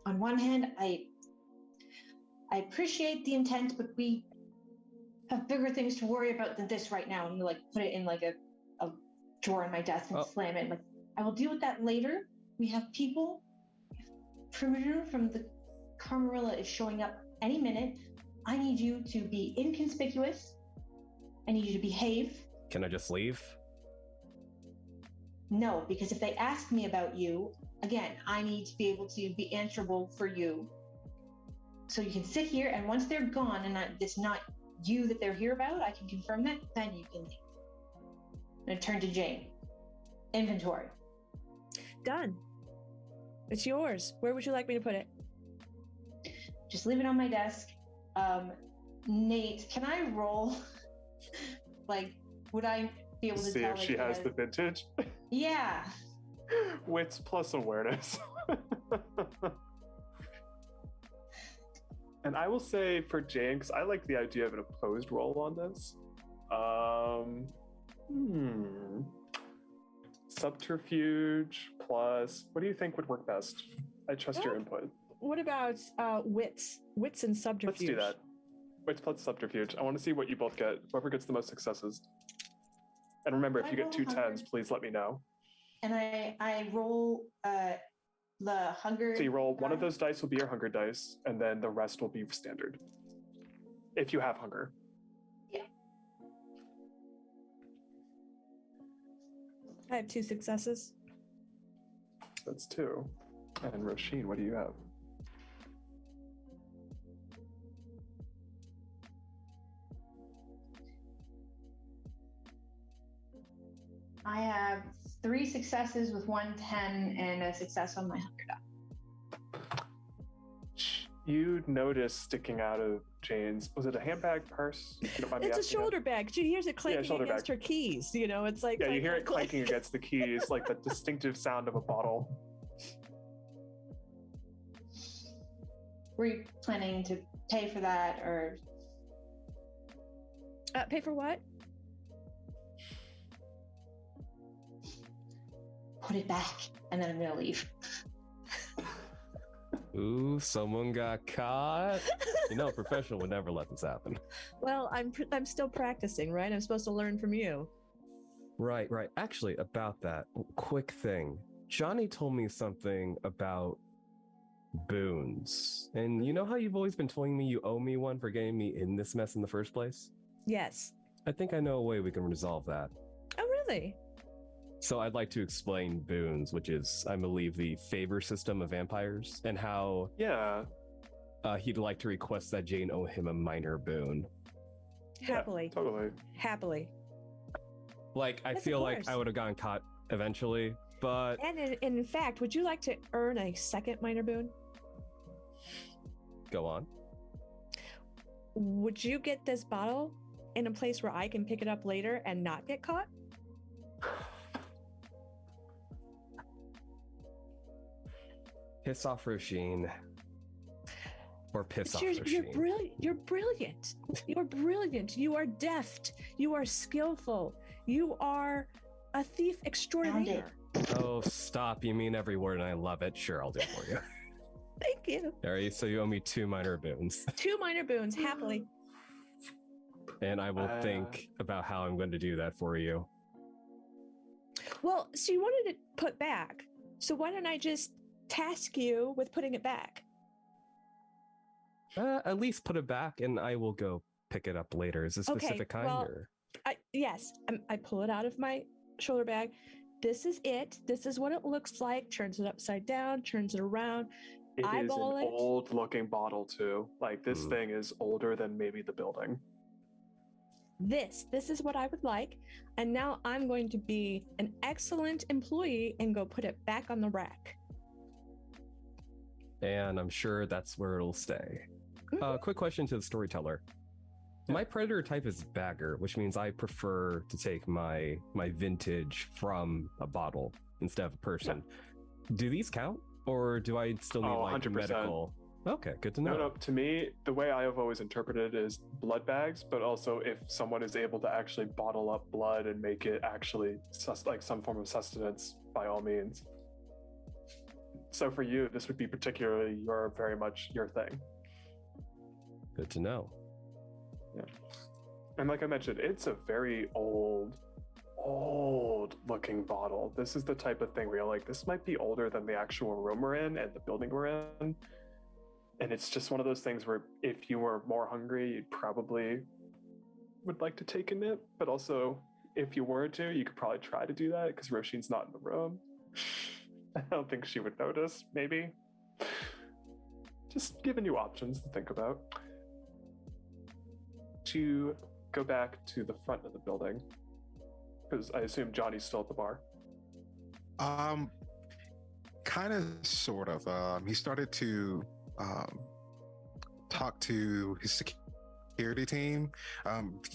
On one hand, I appreciate the intent, but we have bigger things to worry about than this right now. And you like put it in like a drawer in my desk and slam it. Like, I will deal with that later. We have people. Tremere from the Camarilla is showing up any minute. I need you to be inconspicuous. I need you to behave. Can I just leave? No, because if they ask me about you, again, I need to be able to be answerable for you. So you can sit here, and once they're gone, and it's not you that they're here about, I can confirm that, then you can leave. And I turn to Jane. Inventory. Done. It's yours. Where would you like me to put it? Just leave it on my desk. Nate, can I roll? Like, would I be able to see tell if she has the vintage? Yeah. Wits plus awareness. And I will say for Jane, because I like the idea of an opposed roll on this. Subterfuge plus, what do you think would work best? I trust your input. What about wits and subterfuge? Let's do that. Wits plus subterfuge. I want to see what you both get. Whoever gets the most successes. And remember, if you get two 10s, please let me know. And I roll the hunger. So you roll one of those dice will be your hunger dice, and then the rest will be standard. If you have hunger. Yeah. I have 2 successes. That's 2. And Roisin, what do you have? I have 3 successes with 1 10 and a success on my hunger die. You notice sticking out of Jane's, was it a handbag, purse? If you don't mind me It's a asking shoulder bag. She hears it clanking shoulder against bag. her keys. You know, it's like Yeah, you hear it clank. clanking against the keys, like the distinctive sound of a bottle. Were you planning to pay for that or? Pay for what? Put it back, and then I'm gonna leave. Ooh, someone got caught. You know, a professional would never let this happen. Well, I'm still practicing, right? I'm supposed to learn from you. Right. Actually, about that, quick thing. Johnny told me something about boons. And you know how you've always been telling me you owe me one for getting me in this mess in the first place? Yes. I think I know a way we can resolve that. Oh, really? So I'd like to explain boons, which is, I believe, the favor system of vampires, and how Yeah. he'd like to request that Jane owe him a minor boon. Happily. Yeah, totally. Happily. Like, I Yes, of feel like course. I would have gotten caught eventually, but And in fact, would you like to earn a second minor boon? go on. Would you get this bottle in a place where I can pick it up later and not get caught? Piss off Roisin. Or piss off You're Roisin. brilliant. You're brilliant. You're brilliant. You are deft. You are skillful. You are a thief extraordinaire. Oh, stop. You mean every word and I love it. Sure, I'll do it for you. Thank you. All right, so you owe me 2 minor boons. 2 minor boons, happily. And I will think about how I'm going to do that for you. Well, so you wanted it put back. So why don't I just task you with putting it back? At least put it back and I will go pick it up later. Is it a Okay, specific kind? well, Or? Yes, I pull it out of my shoulder bag. This is it. This is what it looks like. Turns it upside down, turns it around. It is an Eyeball it. old looking bottle too. Like this Hmm. thing is older than maybe the building. This is what I would like. And now I'm going to be an excellent employee and go put it back on the rack. And I'm sure that's where it'll stay. Mhm. Quick question to the storyteller. My predator type is bagger, which means I prefer to take my vintage from a bottle instead of a person. Do these count? Or do I still need 100%. medical? Okay, good to know. No, to me, the way I have always interpreted it is blood bags, but also if someone is able to actually bottle up blood and make it actually like some form of sustenance, by all means. So for you, this would be particularly very much your thing. Good to know. And like I mentioned, it's a very old looking bottle. This is the type of thing where you're like, this might be older than the actual room we're in and the building we're in. And it's just one of those things where if you were more hungry, you'd probably would like to take a nip. But also, if you were to, you could probably try to do that because Roisin's not in the room. I don't think she would notice, maybe. Just giving you options to think about. To go back to the front of the building, because I assume Johnny's still at the bar. Kind of, sort of. He started to talk to his security team.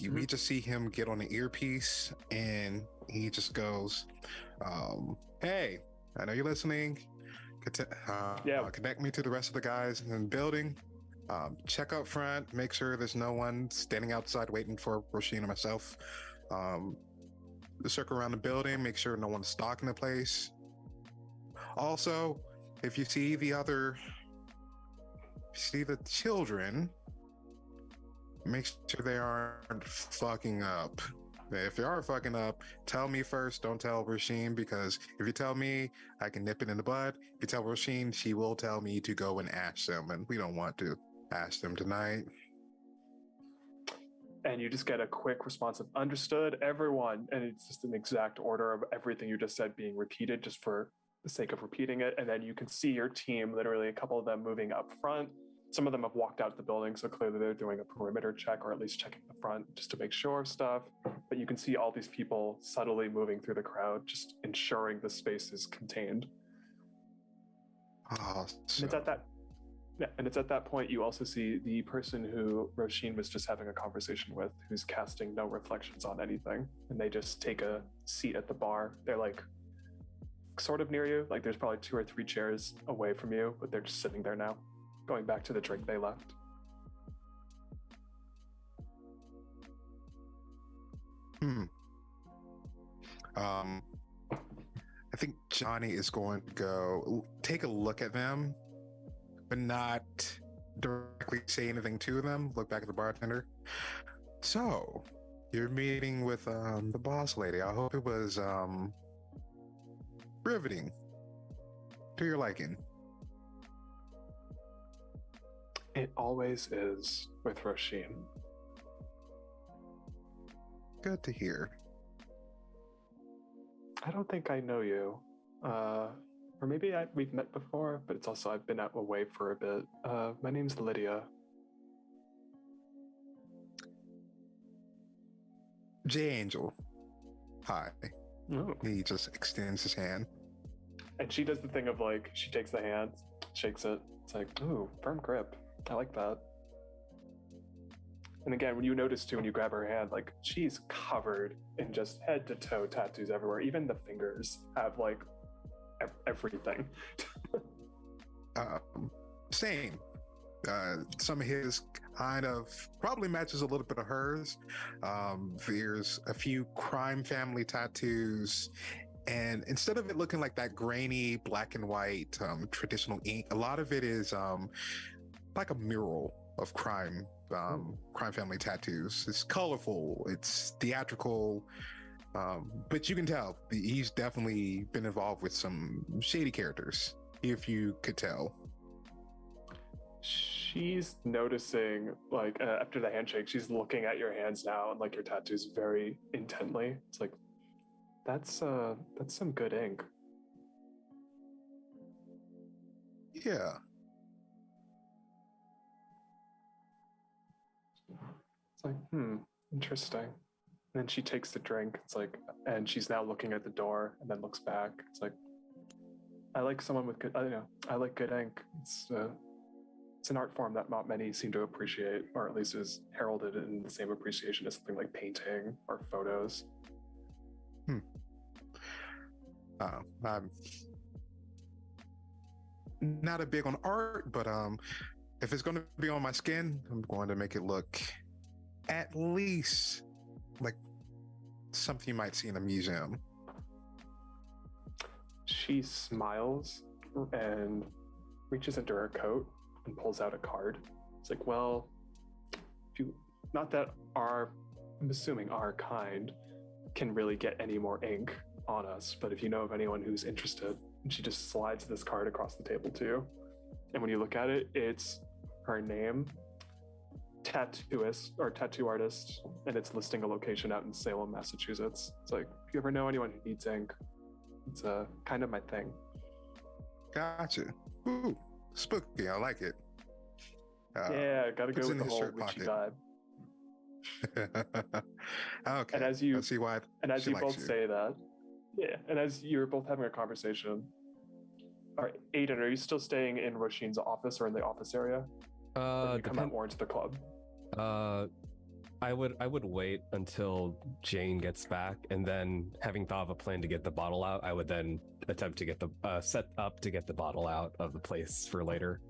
We just see him get on the earpiece, and he just goes, "Hey, I know you're listening. Connect me to the rest of the guys in the building. Check up front, make sure there's no one standing outside waiting for Roisin or myself. Circle around the building, make sure no one's stalking the place. Also, if you see the children, make sure they aren't fucking up. If they are fucking up, tell me first, don't tell Roisin, because if you tell me, I can nip it in the bud. If you tell Roisin, she will tell me to go and ask them, and we don't want to ask them tonight." And you just get a quick response of understood, everyone. And it's just an exact order of everything you just said being repeated just for the sake of repeating it. And then you can see your team, literally a couple of them moving up front. Some of them have walked out of the building, so clearly they're doing a perimeter check or at least checking the front just to make sure of stuff. But you can see all these people subtly moving through the crowd, just ensuring the space is contained. Oh, And it's at that point you also see the person who Roisin was just having a conversation with, who's casting no reflections on anything, and they just take a seat at the bar. They're like sort of near you, like there's probably 2 or 3 chairs away from you, but they're just sitting there now, going back to the drink they left. I think Johnny is going to go take a look at them, but not directly say anything to them. Look back at the bartender. So, you're meeting with the boss lady. I hope it was riveting to your liking. It always is with Roisin. Good to hear. I don't think I know you. Or maybe we've met before, but it's also I've been out away for a bit. My name's Lydia. J Angel. Hi. Oh. He just extends his hand. And she does the thing of like, she takes the hand, shakes it. It's like, ooh, firm grip. I like that. And again, when you notice too, when you grab her hand, like she's covered in just head to toe tattoos everywhere. Even the fingers have like everything. Same. Some of his kind of probably matches a little bit of hers. There's a few crime family tattoos, and instead of it looking like that grainy black and white traditional ink, a lot of it is like a mural of crime family tattoos. It's colorful, it's theatrical, but you can tell he's definitely been involved with some shady characters, if you could tell. She's noticing, like, after the handshake, she's looking at your hands now and like your tattoos very intently. It's like, that's some good ink. Yeah. It's like, interesting. And then she takes the drink. It's like, and she's now looking at the door and then looks back. It's like, I like someone with good, I don't know, I like good ink. It's an art form that not many seem to appreciate, or at least is heralded in the same appreciation as something like painting or photos. I'm not a big on art, but if it's going to be on my skin, I'm going to make it look at least like something you might see in a museum. She smiles and reaches into her coat and pulls out a card. It's like, well, not that I'm assuming our kind can really get any more ink on us, but if you know of anyone who's interested, and she just slides this card across the table to you. And when you look at it, it's her name, tattooist or tattoo artist, and it's listing a location out in Salem, Massachusetts. It's like, if you ever know anyone who needs ink, it's kind of my thing. Gotcha. Ooh, spooky. I like it. Yeah, gotta go with the whole witchy vibe. Okay. And as you I see why. And as you both say that, yeah, and as you're both having a conversation, all right, Aiden, are you still staying in Roisin's office or in the office area? Or do you come out more into the club? I would wait until Jane gets back, and then having thought of a plan to get the bottle out, I would then attempt to get the set up to get the bottle out of the place for later.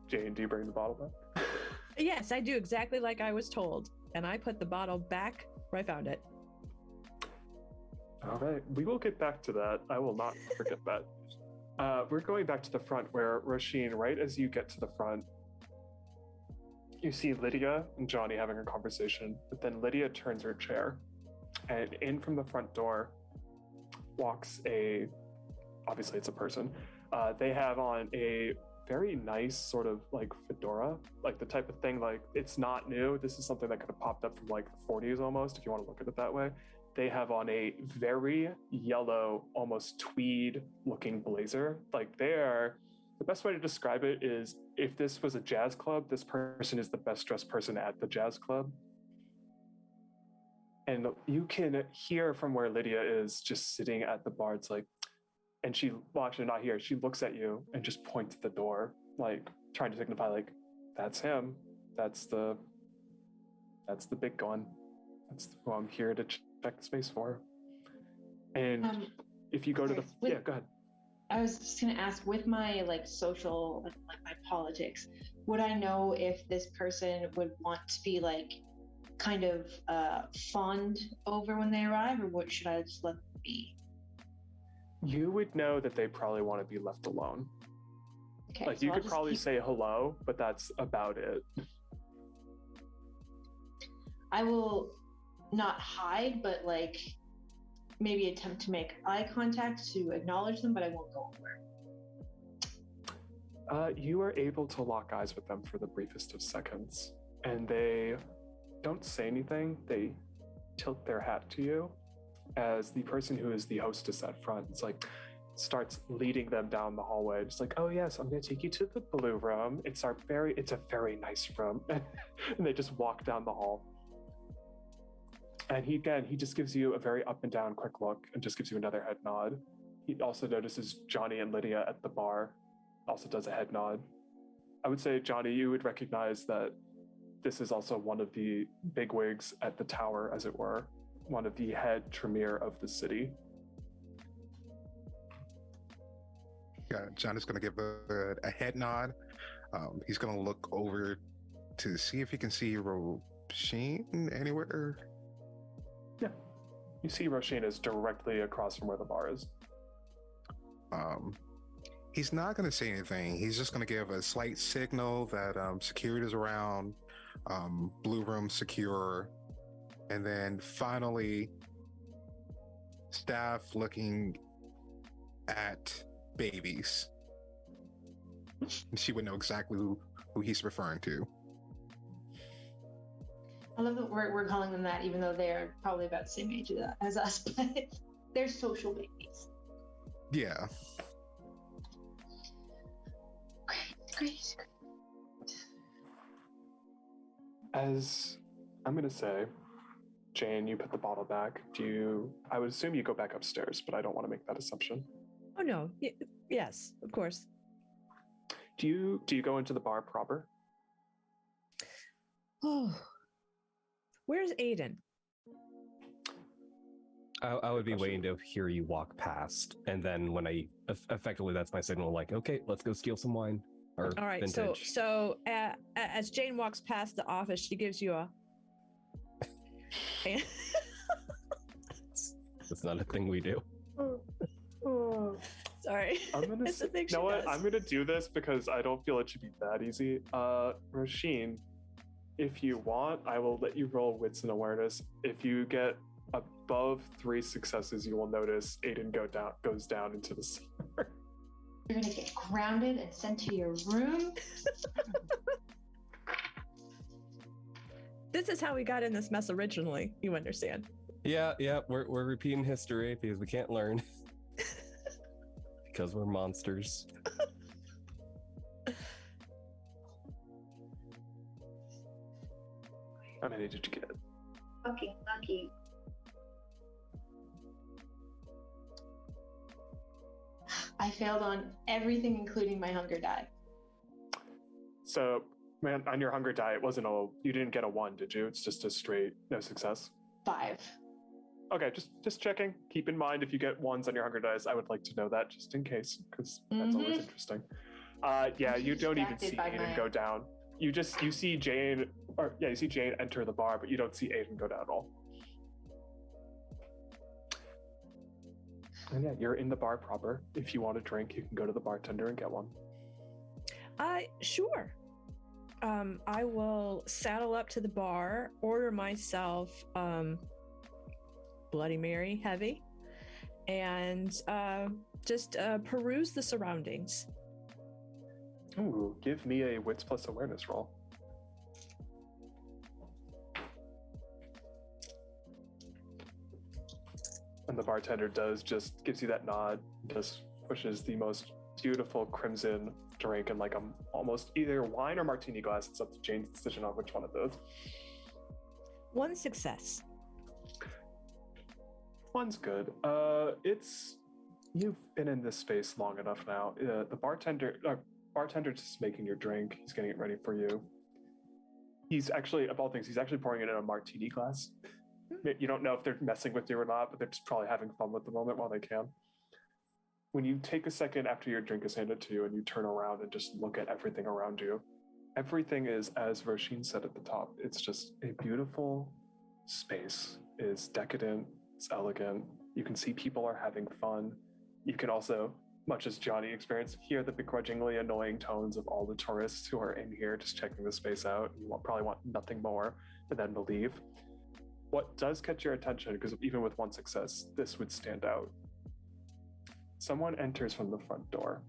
Jane, do you bring the bottle back? Yes, I do exactly like I was told, and I put the bottle back where I found it. All right, we will get back to that. I will not forget that. We're going back to the front where Roisin, right as you get to the front, you see Lydia and Johnny having a conversation, but then Lydia turns her chair, and in from the front door walks obviously it's a person. They have on a very nice sort of like fedora, like the type of thing, like it's not new. This is something that could have popped up from like the 40s almost, if you want to look at it that way. They have on a very yellow, almost tweed looking blazer. Like they are, the best way to describe it is if this was a jazz club, this person is the best dressed person at the jazz club. And you can hear from where Lydia is just sitting at the bar. It's like, and she, well, actually not here. She looks at you and just points at the door, like trying to signify, like, that's him. That's the big one. That's who I'm here to check the space for. And if you go to the, yeah, go ahead. I was just going to ask, with my like social, like my politics, would I know if this person would want to be like kind of fawned over when they arrive, or what should I just let them be? You would know that they probably want to be left alone. Okay, like so you could probably say hello, but that's about it. I will not hide, but like maybe attempt to make eye contact to acknowledge them, but I won't go over. You are able to lock eyes with them for the briefest of seconds, and they don't say anything. They tilt their hat to you as the person who is the hostess at front, it's like, starts leading them down the hallway. Just like, oh yes, I'm going to take you to the blue room. It's a very nice room. And they just walk down the hall. And he just gives you a very up and down quick look and just gives you another head nod. He also notices Johnny and Lydia at the bar, also does a head nod. I would say, Johnny, you would recognize that this is also one of the bigwigs at the tower, as it were, one of the head Tremere of the city. Yeah, John is going to give a head nod. He's going to look over to see if he can see Roisin anywhere. Yeah, you see Roisin is directly across from where the bar is. He's not going to say anything. He's just going to give a slight signal that security is around, blue room secure, and then finally, staff looking at babies. She would know exactly who he's referring to. I love that we're calling them that, even though they're probably about the same age as us, but they're social babies. Yeah. Great. As I'm going to say, Jane, you put the bottle back. I would assume you go back upstairs, but I don't want to make that assumption. Oh, no. Yes, of course. Do you go into the bar proper? Oh, where's Aiden? I would be waiting to hear you walk past, and then when I effectively, that's my signal. Like, okay, let's go steal some wine. Or all right. vintage. So as Jane walks past the office, she gives you a. That's not a thing we do. Sorry. I'm gonna you know what? I'm gonna do this because I don't feel it should be that easy. Roisin, if you want, I will let you roll wits and awareness. If you get above 3 successes, you will notice Aiden goes down into the sewer. You're gonna get grounded and sent to your room. This is how we got in this mess originally. You understand? Yeah. We're repeating history because we can't learn. Because we're monsters. How many did you get? Okay, lucky. I failed on everything, including my hunger die. So, man, on your hunger die, you didn't get a 1, did you? It's just a straight no success. 5. Okay, just checking. Keep in mind, if you get 1s on your hunger dice, I would like to know that just in case, because that's always interesting. Yeah, you don't even see Aiden go down. You see Jane, you see Jane enter the bar, but you don't see Aiden go down at all. And yeah, you're in the bar proper. If you want a drink, you can go to the bartender and get one. Sure. I will saddle up to the bar, order myself Bloody Mary heavy, and just peruse the surroundings. Ooh, give me a wits plus awareness roll. And the bartender just gives you that nod, just pushes the most beautiful crimson drink in like a almost either wine or martini glass. It's up to Jane's decision on which one of those. One success. One's good. You've been in this space long enough now. The bartender's just making your drink. He's getting it ready for you. He's actually, of all things, he's actually pouring it in a martini glass. You don't know if they're messing with you or not, but they're just probably having fun with the moment while they can. When you take a second after your drink is handed to you and you turn around and just look at everything around you, everything is, as Roisin said at the top, it's just a beautiful space. It's decadent, it's elegant. You can see people are having fun. You can also, much as Johnny experienced, hear the begrudgingly annoying tones of all the tourists who are in here just checking the space out. You probably want nothing more than them to leave. What does catch your attention, because even with one success, this would stand out. Someone enters from the front door.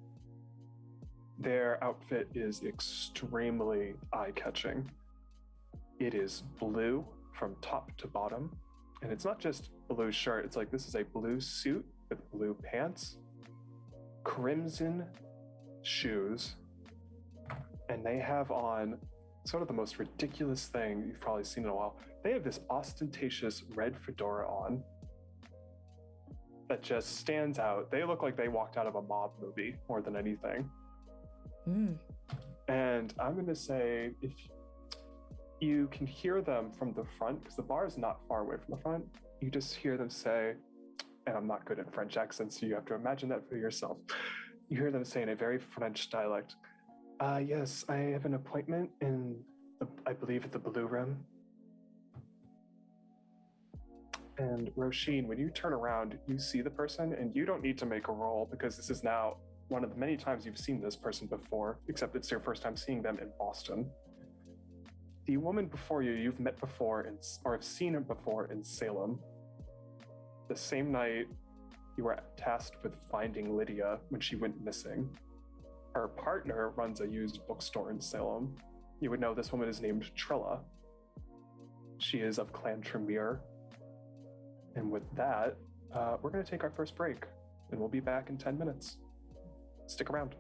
Their outfit is extremely eye-catching. It is blue from top to bottom, and it's not just blue shirt. It's like this is a blue suit with blue pants, crimson shoes, and they have on sort of the most ridiculous thing you've probably seen in a while. They have this ostentatious red fedora on that just stands out. They look like they walked out of a mob movie more than anything. And I'm going to say, if you can hear them from the front, because the bar is not far away from the front, you just hear them say, and I'm not good at French accents, so you have to imagine that for yourself. You hear them say in a very French dialect, yes, I have an appointment I believe at the Blue Room. And Roisin, when you turn around, you see the person, and you don't need to make a roll because this is now one of the many times you've seen this person before, except it's your first time seeing them in Boston. The woman before you, you've met before or have seen her before in Salem. The same night you were tasked with finding Lydia when she went missing. Her partner runs a used bookstore in Salem. You would know this woman is named Trilla. She is of Clan Tremere. And with that, we're going to take our first break, and we'll be back in 10 minutes. Stick around.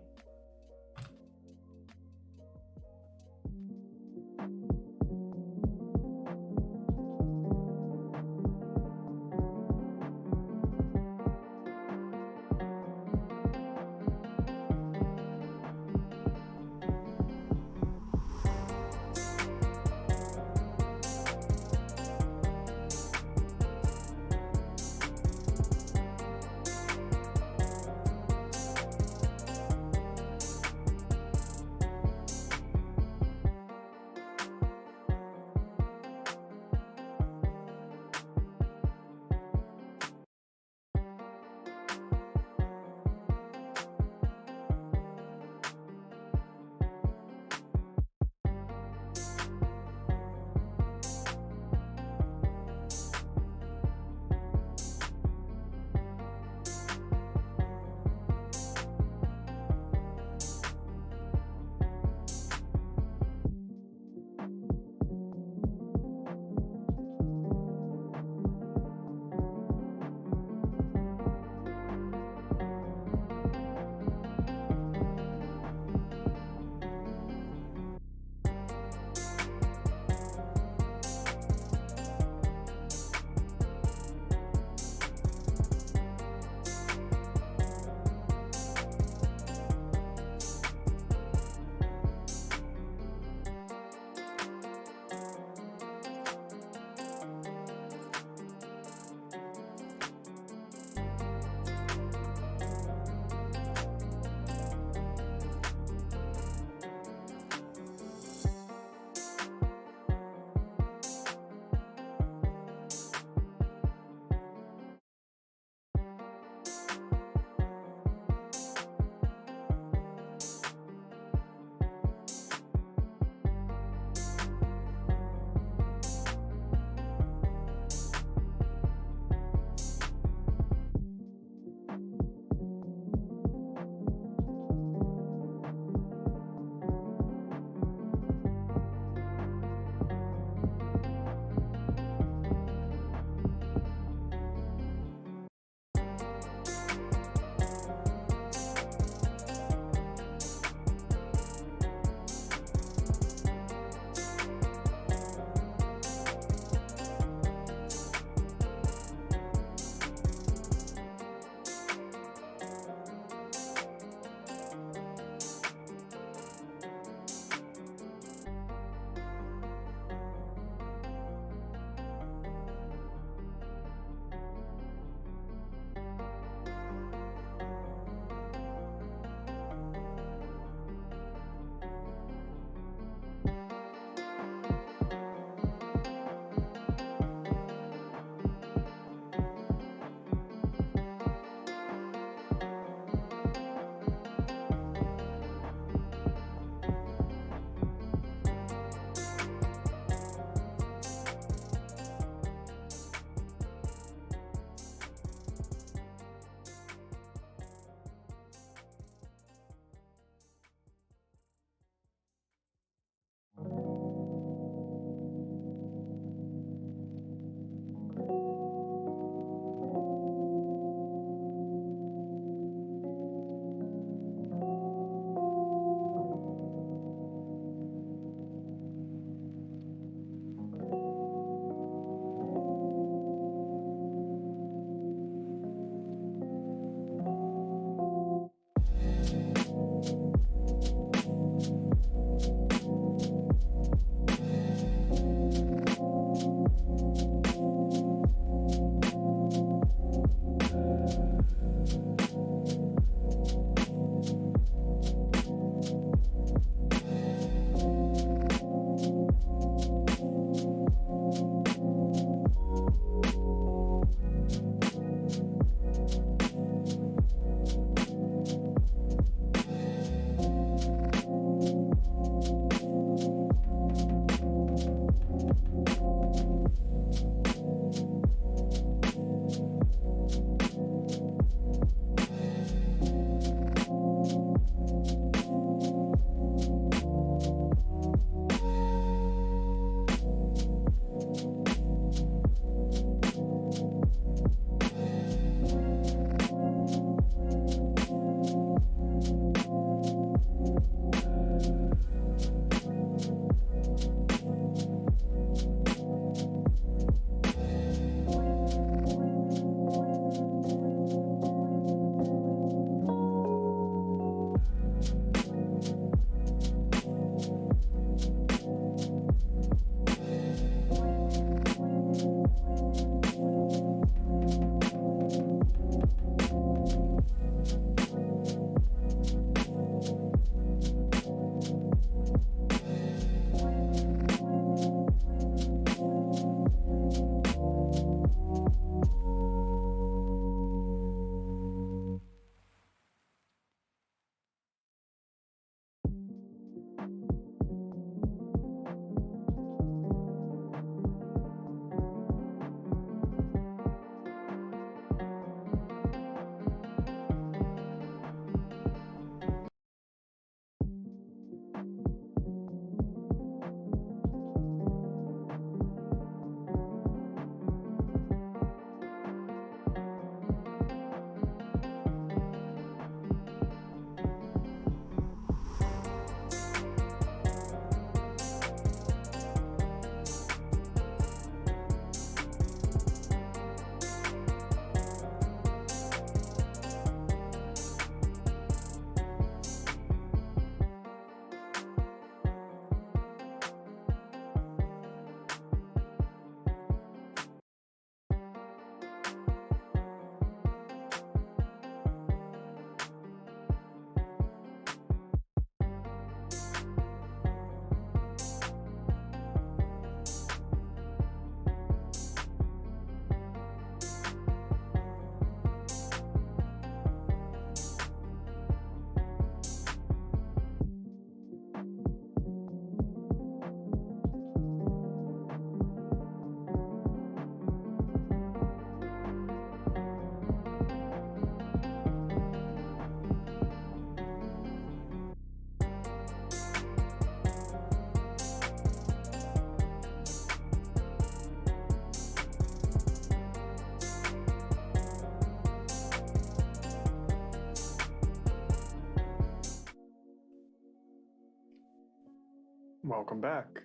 Welcome back.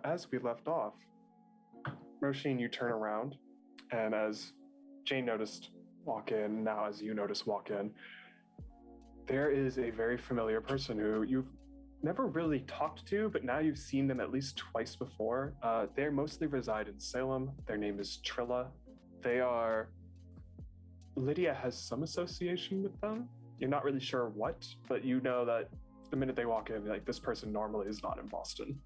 As we left off, Roisin, you turn around, and as Jane noticed walk in, now as you notice walk in, there is a very familiar person who you've never really talked to, but now you've seen them at least twice before. They mostly reside in Salem. Their name is Trilla. Lydia has some association with them. You're not really sure what, but you know that the minute they walk in, like, this person normally is not in Boston.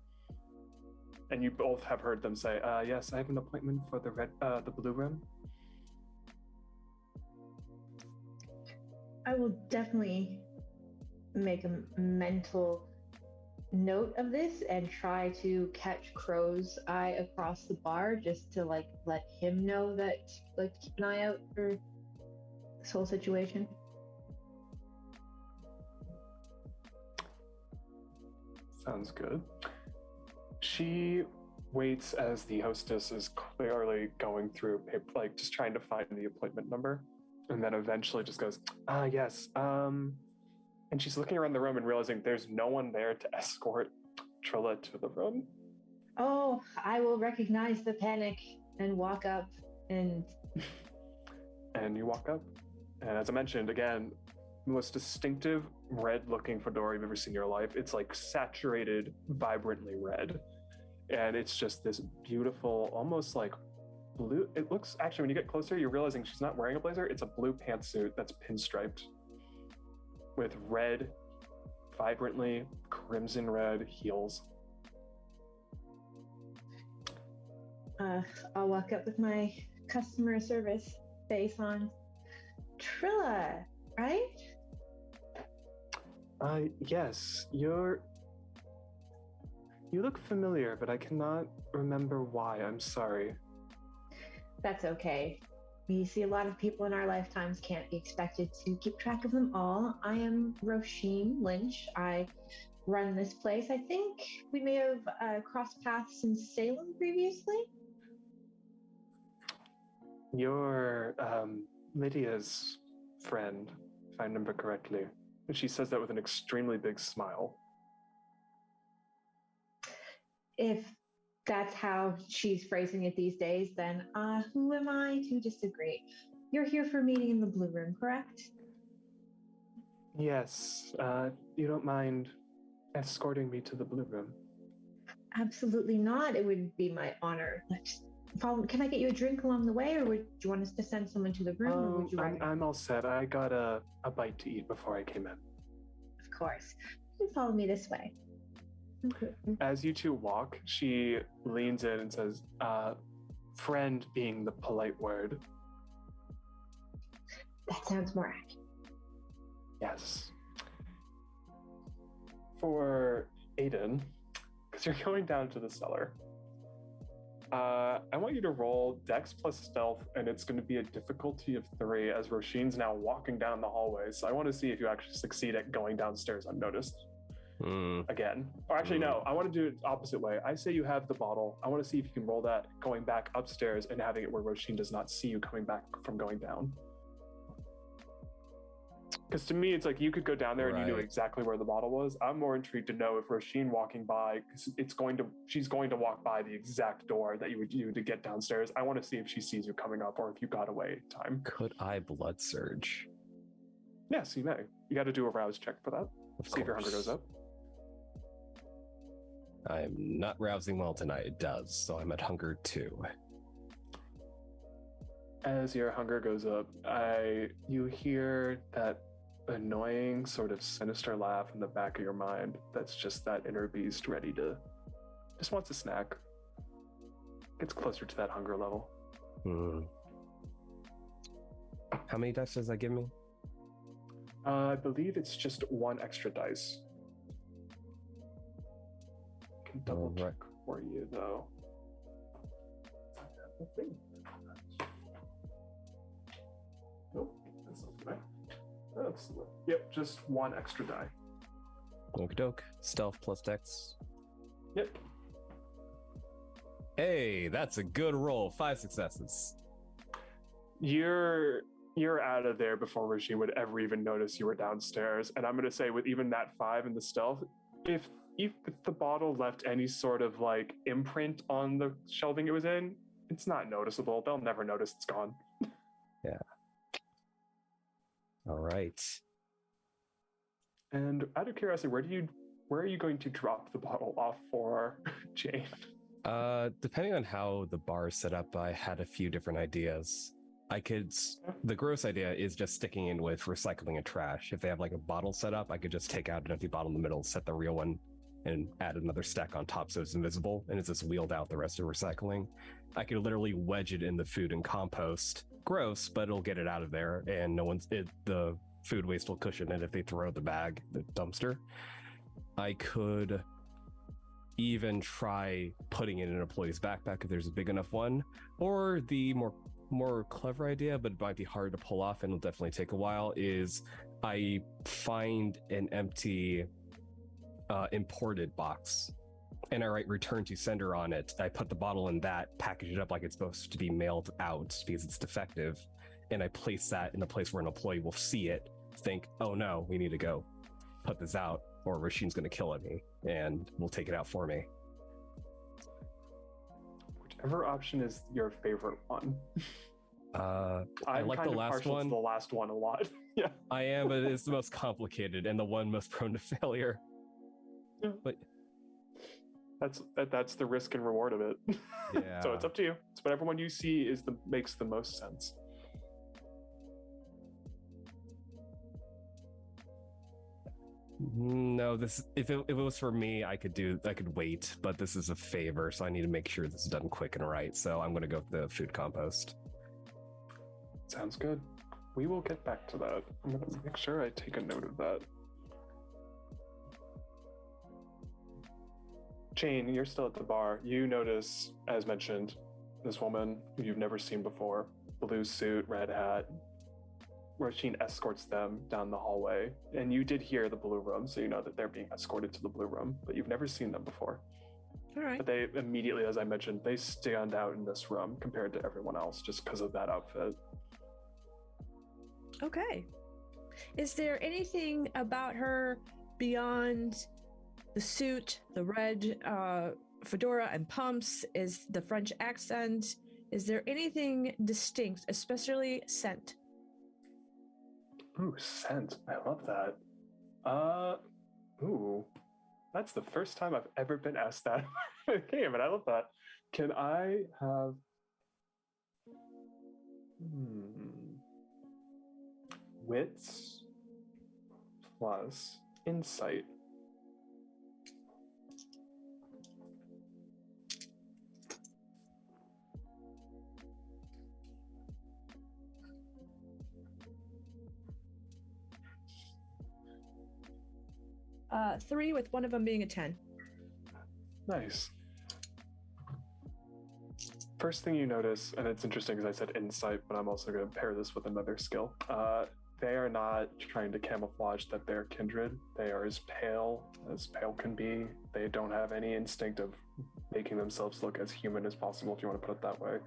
And you both have heard them say, yes, I have an appointment for the blue room. I will definitely make a mental note of this and try to catch Crow's eye across the bar just to let him know that keep an eye out for this whole situation. Sounds good. She waits as the hostess is clearly going through just trying to find the appointment number, and then eventually just goes, yes. And she's looking around the room and realizing there's no one there to escort Trilla to the room. Oh, I will recognize the panic and walk up and... And you walk up, and as I mentioned, again, the most distinctive red-looking fedora you've ever seen in your life. It's like saturated, vibrantly red. And it's just this beautiful, almost like blue. It looks, actually, when you get closer, you're realizing she's not wearing a blazer. It's a blue pantsuit that's pinstriped with red, vibrantly crimson red heels. I'll walk up with my customer service face on. Trilla, right? Yes, you look familiar, but I cannot remember why. I'm sorry. That's okay. We see a lot of people in our lifetimes, can't be expected to keep track of them all. I am Roisin Lynch. I run this place. I think we may have crossed paths in Salem previously. You're Lydia's friend, if I remember correctly. And she says that with an extremely big smile. If that's how she's phrasing it these days, then who am I to disagree? You're here for a meeting in the Blue Room, correct? Yes. You don't mind escorting me to the Blue Room? Absolutely not. It would be my honor. Can I get you a drink along the way, or would you want us to send someone to the room? Or would you I'm all set. I got a bite to eat before I came in. Of course. You can follow me this way. As you two walk, she leans in and says, friend being the polite word. That sounds more accurate. Yes. For Aiden, because you're going down to the cellar, I want you to roll Dex plus Stealth, and it's going to be a difficulty of 3 as Roisin's now walking down the hallway. So I want to see if you actually succeed at going downstairs unnoticed. Again. Or actually, no, I want to do it the opposite way. I say you have the bottle. I want to see if you can roll that going back upstairs and having it where Roisin does not see you coming back from going down. Because to me, it's like you could go down there and you knew exactly where the bottle was. I'm more intrigued to know if Roisin walking by, because she's going to walk by the exact door that you would do to get downstairs. I want to see if she sees you coming up or if you got away in time. Could I blood surge? Yes, you may. You got to do a rouse check for that. See if your hunger goes up. I'm not rousing well tonight. It does, so I'm at hunger 2. As your hunger goes up, you hear that annoying sort of sinister laugh in the back of your mind. That's just that inner beast ready to just wants a snack. Gets closer to that hunger level. How many dice does that give me? I believe it's just 1 extra dice. I can double check for you though. Nope, that's not right. Yep, just 1 extra die. Okie doke. Stealth plus Dex. Yep. Hey, that's a good roll. 5 successes. You're out of there before Roisin would ever even notice you were downstairs. And I'm going to say with even that 5 in the stealth, if if the bottle left any sort of like imprint on the shelving it was in, it's not noticeable. They'll never notice it's gone. Yeah. All right. And out of curiosity, where are you going to drop the bottle off for Jane? Depending on how the bar is set up, I had a few different ideas. The gross idea is just sticking in with recycling and trash. If they have like a bottle set up, I could just take out an empty bottle in the middle, set the real one, and add another stack on top so it's invisible, and it's just wheeled out the rest of recycling. I could literally wedge it in the food and compost. Gross, but it'll get it out of there, and the food waste will cushion it if they throw out the dumpster. I could even try putting it in an employee's backpack if there's a big enough one, or the more clever idea, but it might be hard to pull off and it'll definitely take a while, is I find an empty imported box and I write return to sender on it. I put the bottle in that, package it up like it's supposed to be mailed out because it's defective, and I place that in a place where an employee will see it, think, oh no, we need to go put this out or Roisin's going to kill me and will take it out for me. Whichever option is your favorite one. I like the last one. To the last one a lot. Yeah, I am, but it's the most complicated and the one most prone to failure. Yeah. But that's the risk and reward of it. Yeah. So it's up to you. It's whatever one you see makes the most sense. No, if it was for me, I could wait, but this is a favor, so I need to make sure this is done quick and right. So I'm going to go with the food compost. Sounds good. We will get back to that. I'm going to make sure I take a note of that. Jane, you're still at the bar. You notice, as mentioned, this woman who you've never seen before, blue suit, red hat. Roisin escorts them down the hallway, and you did hear the blue room, so you know that they're being escorted to the blue room, but you've never seen them before. All right. But they immediately, as I mentioned, they stand out in this room compared to everyone else just because of that outfit. Okay. Is there anything about her beyond the suit, the red fedora and pumps, is the French accent? Is there anything distinct, especially scent? Ooh, scent. I love that. Ooh. That's the first time I've ever been asked that in a game, and I love that. Can I have... Wits plus insight. Three, with one of them being a 10. Nice. First thing you notice, and it's interesting because I said insight, but I'm also going to pair this with another skill. They are not trying to camouflage that they're kindred. They are as pale can be. They don't have any instinct of making themselves look as human as possible, if you want to put it that way.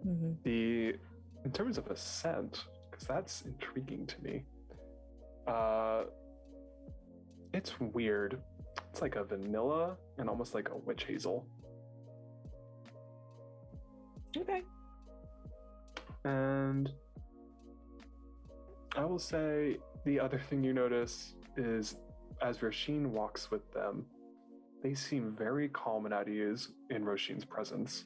Mm-hmm. In terms of a scent, because that's intriguing to me, it's weird. It's like a vanilla and almost like a witch hazel. Okay. And I will say the other thing you notice is as Roisin walks with them, they seem very calm and at ease in Roisin's presence.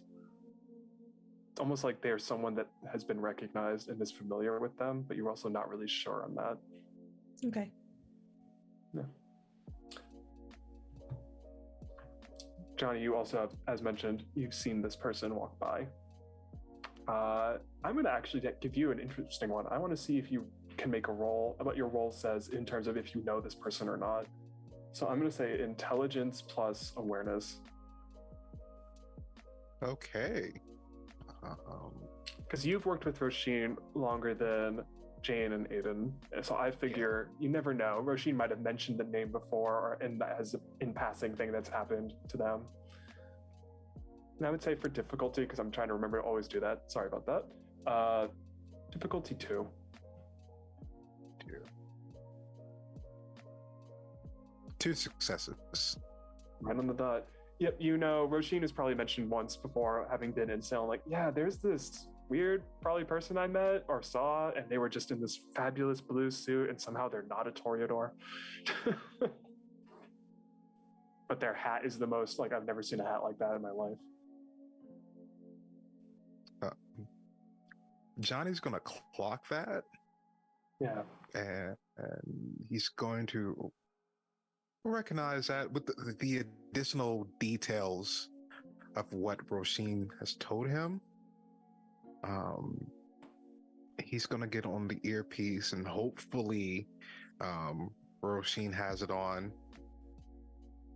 It's almost like they're someone that has been recognized and is familiar with them, but you're also not really sure on that. Okay. Yeah. Johnny, you also have, as mentioned, you've seen this person walk by. I'm going to actually give you an interesting one. I want to see if you can make a roll, what your roll says in terms of if you know this person or not. So I'm going to say intelligence plus awareness. Okay. Because you've worked with Roisin longer than Jane and Aiden, so I figure you never know. Roisin might have mentioned the name before, and that has an in passing thing that's happened to them. And I would say for difficulty, because I'm trying to remember to always do that. Sorry about that. Difficulty 2. 2 successes. Right on the dot. Yep, Roisin has probably mentioned once before, having been in Salem, like, yeah, there's this weird, probably person I met or saw, and they were just in this fabulous blue suit, and somehow they're not a Toreador. But their hat is the most, like, I've never seen a hat like that in my life. Johnny's gonna clock that. Yeah. And he's going to recognize that with the additional details of what Roisin has told him. He's going to get on the earpiece, and hopefully Roisin has it on.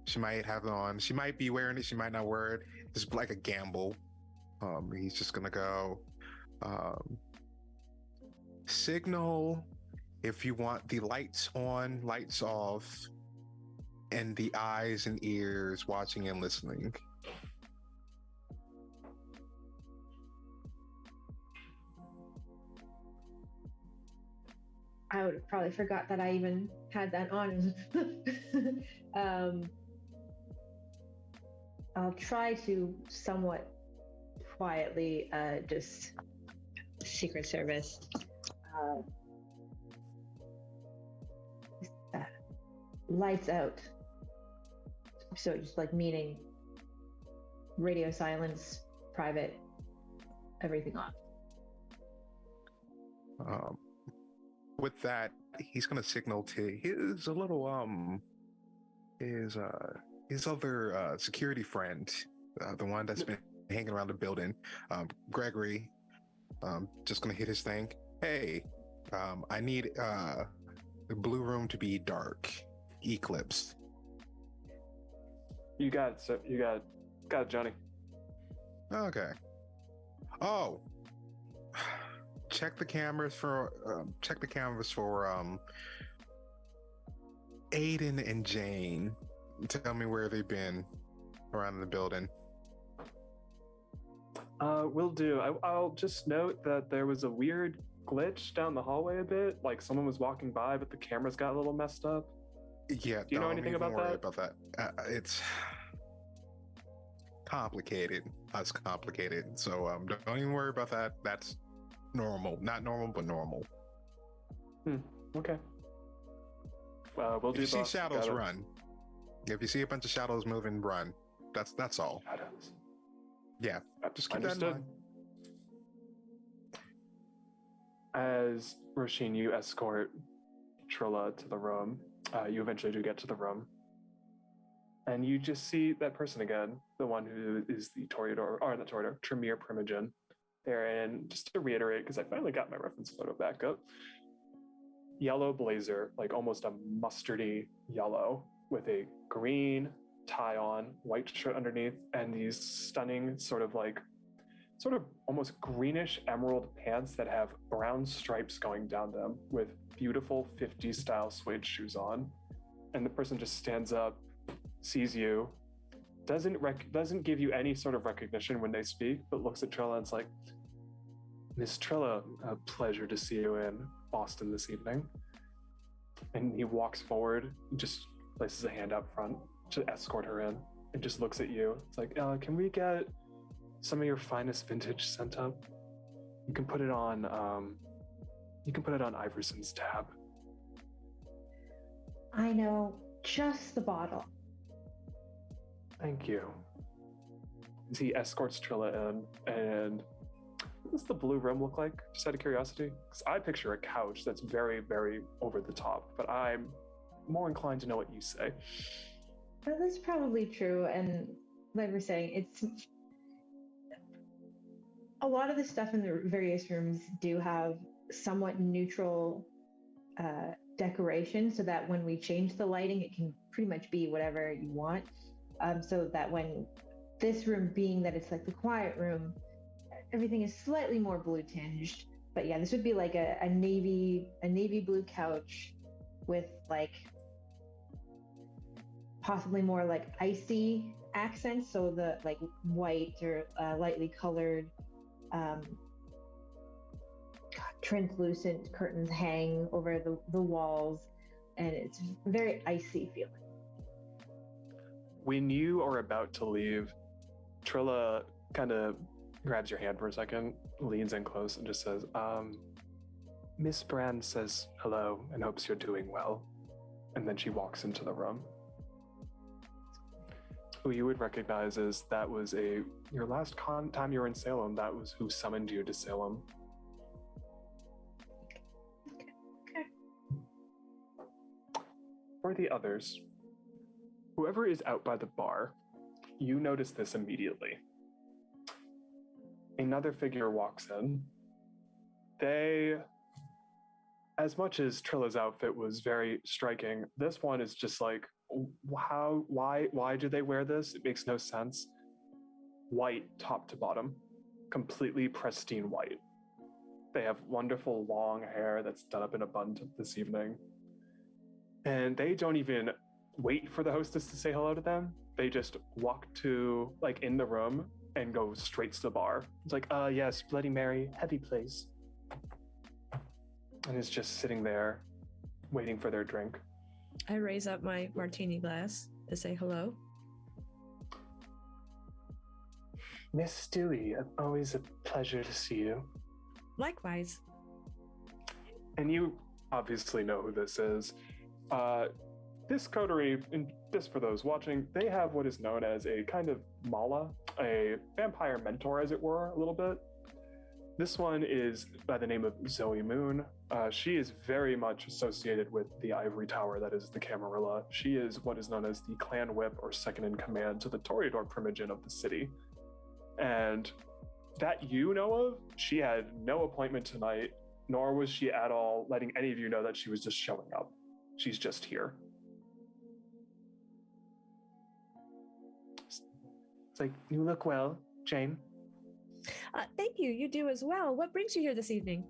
She might have it on. She might be wearing it. She might not wear it. It's like a gamble. He's just going to go signal if you want the lights on, lights off, and the eyes and ears watching and listening. I would have probably forgot that I even had that on. I'll try to somewhat quietly, just Secret Service. Lights out. So just like meaning radio silence, private, everything off. With that, he's gonna signal to his other security friend, the one that's been hanging around the building, Gregory. Just gonna hit his thing. Hey, I need the blue room to be dark, eclipsed. You got it, sir. You got it, Johnny. Okay. Oh, check the cameras for Aiden and Jane. Tell me where they've been around the building. Will do. I'll just note that there was a weird glitch down the hallway a bit. Like someone was walking by, but the cameras got a little messed up. Yeah. Do you know anything about that? About that. It's complicated. It's complicated. So don't even worry about that. That's normal. Not normal, but normal. Okay. We'll do. If you see shadows, run. If you see a bunch of shadows moving, run. That's all. Shadows. Yeah. Just keep Understood. that in mind. As Roisin, you escort Trilla to the room. You eventually do get to the room. And you just see that person again, the one who is the Toreador, or not Toreador, Tremere Primogen. There, and just to reiterate, because I finally got my reference photo back up, yellow blazer, like almost a mustardy yellow, with a green tie on, white shirt underneath, and these stunning sort of almost greenish emerald pants that have brown stripes going down them, with beautiful 50s style suede shoes on. And the person just stands up, sees you, doesn't give you any sort of recognition when they speak, but looks at Trilla and it's like, Miss Trilla, a pleasure to see you in Boston this evening. And he walks forward and just places a hand out front to escort her in and just looks at you. It's like, can we get some of your finest vintage sent up? You can put it on Iverson's tab. I know just the bottle. Thank you. As he escorts Trilla in, and what does the blue room look like? Just out of curiosity? Because I picture a couch that's very, very over the top, but I'm more inclined to know what you say. That's probably true, and like we're saying, it's a lot of the stuff in the various rooms do have somewhat neutral decoration, so that when we change the lighting, it can pretty much be whatever you want. So that when this room, being that it's like the quiet room, everything is slightly more blue tinged. But yeah, this would be like a navy blue couch with like possibly more like icy accents, so the like white or lightly colored translucent curtains hang over the walls, and it's very icy feeling. When you are about to leave, Trilla kind of grabs your hand for a second, leans in close, and just says, Miss Brand says hello and hopes you're doing well. And then she walks into the room. Who you would recognize as that was your last time you were in Salem, that was who summoned you to Salem. Okay. For the others, whoever is out by the bar, you notice this immediately. Another figure walks in. They, as much as Trilla's outfit was very striking, this one is just like, why do they wear this? It makes no sense. White top to bottom, completely pristine white. They have wonderful long hair that's done up in a bun this evening. And they don't even wait for the hostess to say hello to them. They just walk to, like, in the room and go straight to the bar. It's like, yes, Bloody Mary, heavy place. And is just sitting there waiting for their drink. I raise up my martini glass to say hello. Miss Dewey, always a pleasure to see you. Likewise. And you obviously know who this is. This coterie, and this for those watching, they have what is known as a kind of mala, a vampire mentor, as it were, a little bit. This one is by the name of Zoe Moon. She is very much associated with the ivory tower that is the Camarilla. She is what is known as the clan whip, or second in command to the Toreador Primogen of the city. And that you know of, she had no appointment tonight, nor was she at all letting any of you know that she was just showing up. She's just here. It's like, you look well, Jane. Thank you. You do as well. What brings you here this evening?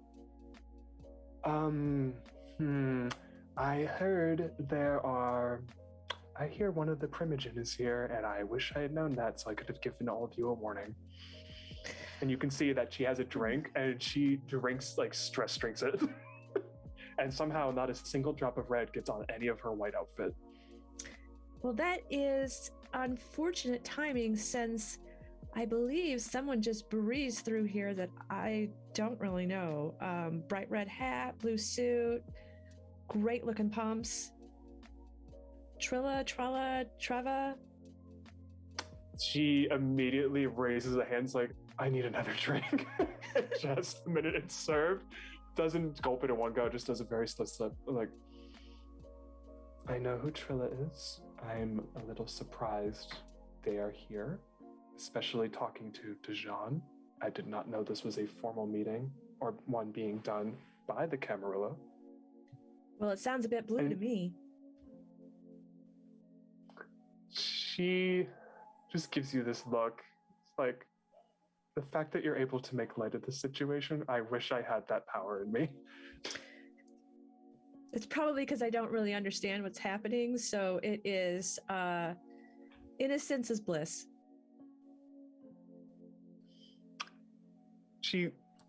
I heard I hear one of the Primogen is here, and I wish I had known that so I could have given all of you a warning. And you can see that she has a drink, and she drinks, like, stress drinks it. And somehow not a single drop of red gets on any of her white outfit. Well, that is unfortunate timing, since I believe someone just breezed through here that I don't really know. Bright red hat, blue suit, great looking pumps. Trilla, Treva. She immediately raises her hands like, I need another drink. Just the minute it's served, doesn't gulp it in one go, just does a very slow sip. Like, I know who Trilla is. I'm a little surprised they are here, especially talking to Jean. I did not know this was a formal meeting or one being done by the Camarilla. Well, it sounds a bit blue to me. She just gives you this look. It's like, the fact that you're able to make light of the situation, I wish I had that power in me. It's probably because I don't really understand what's happening, so it is innocence is bliss.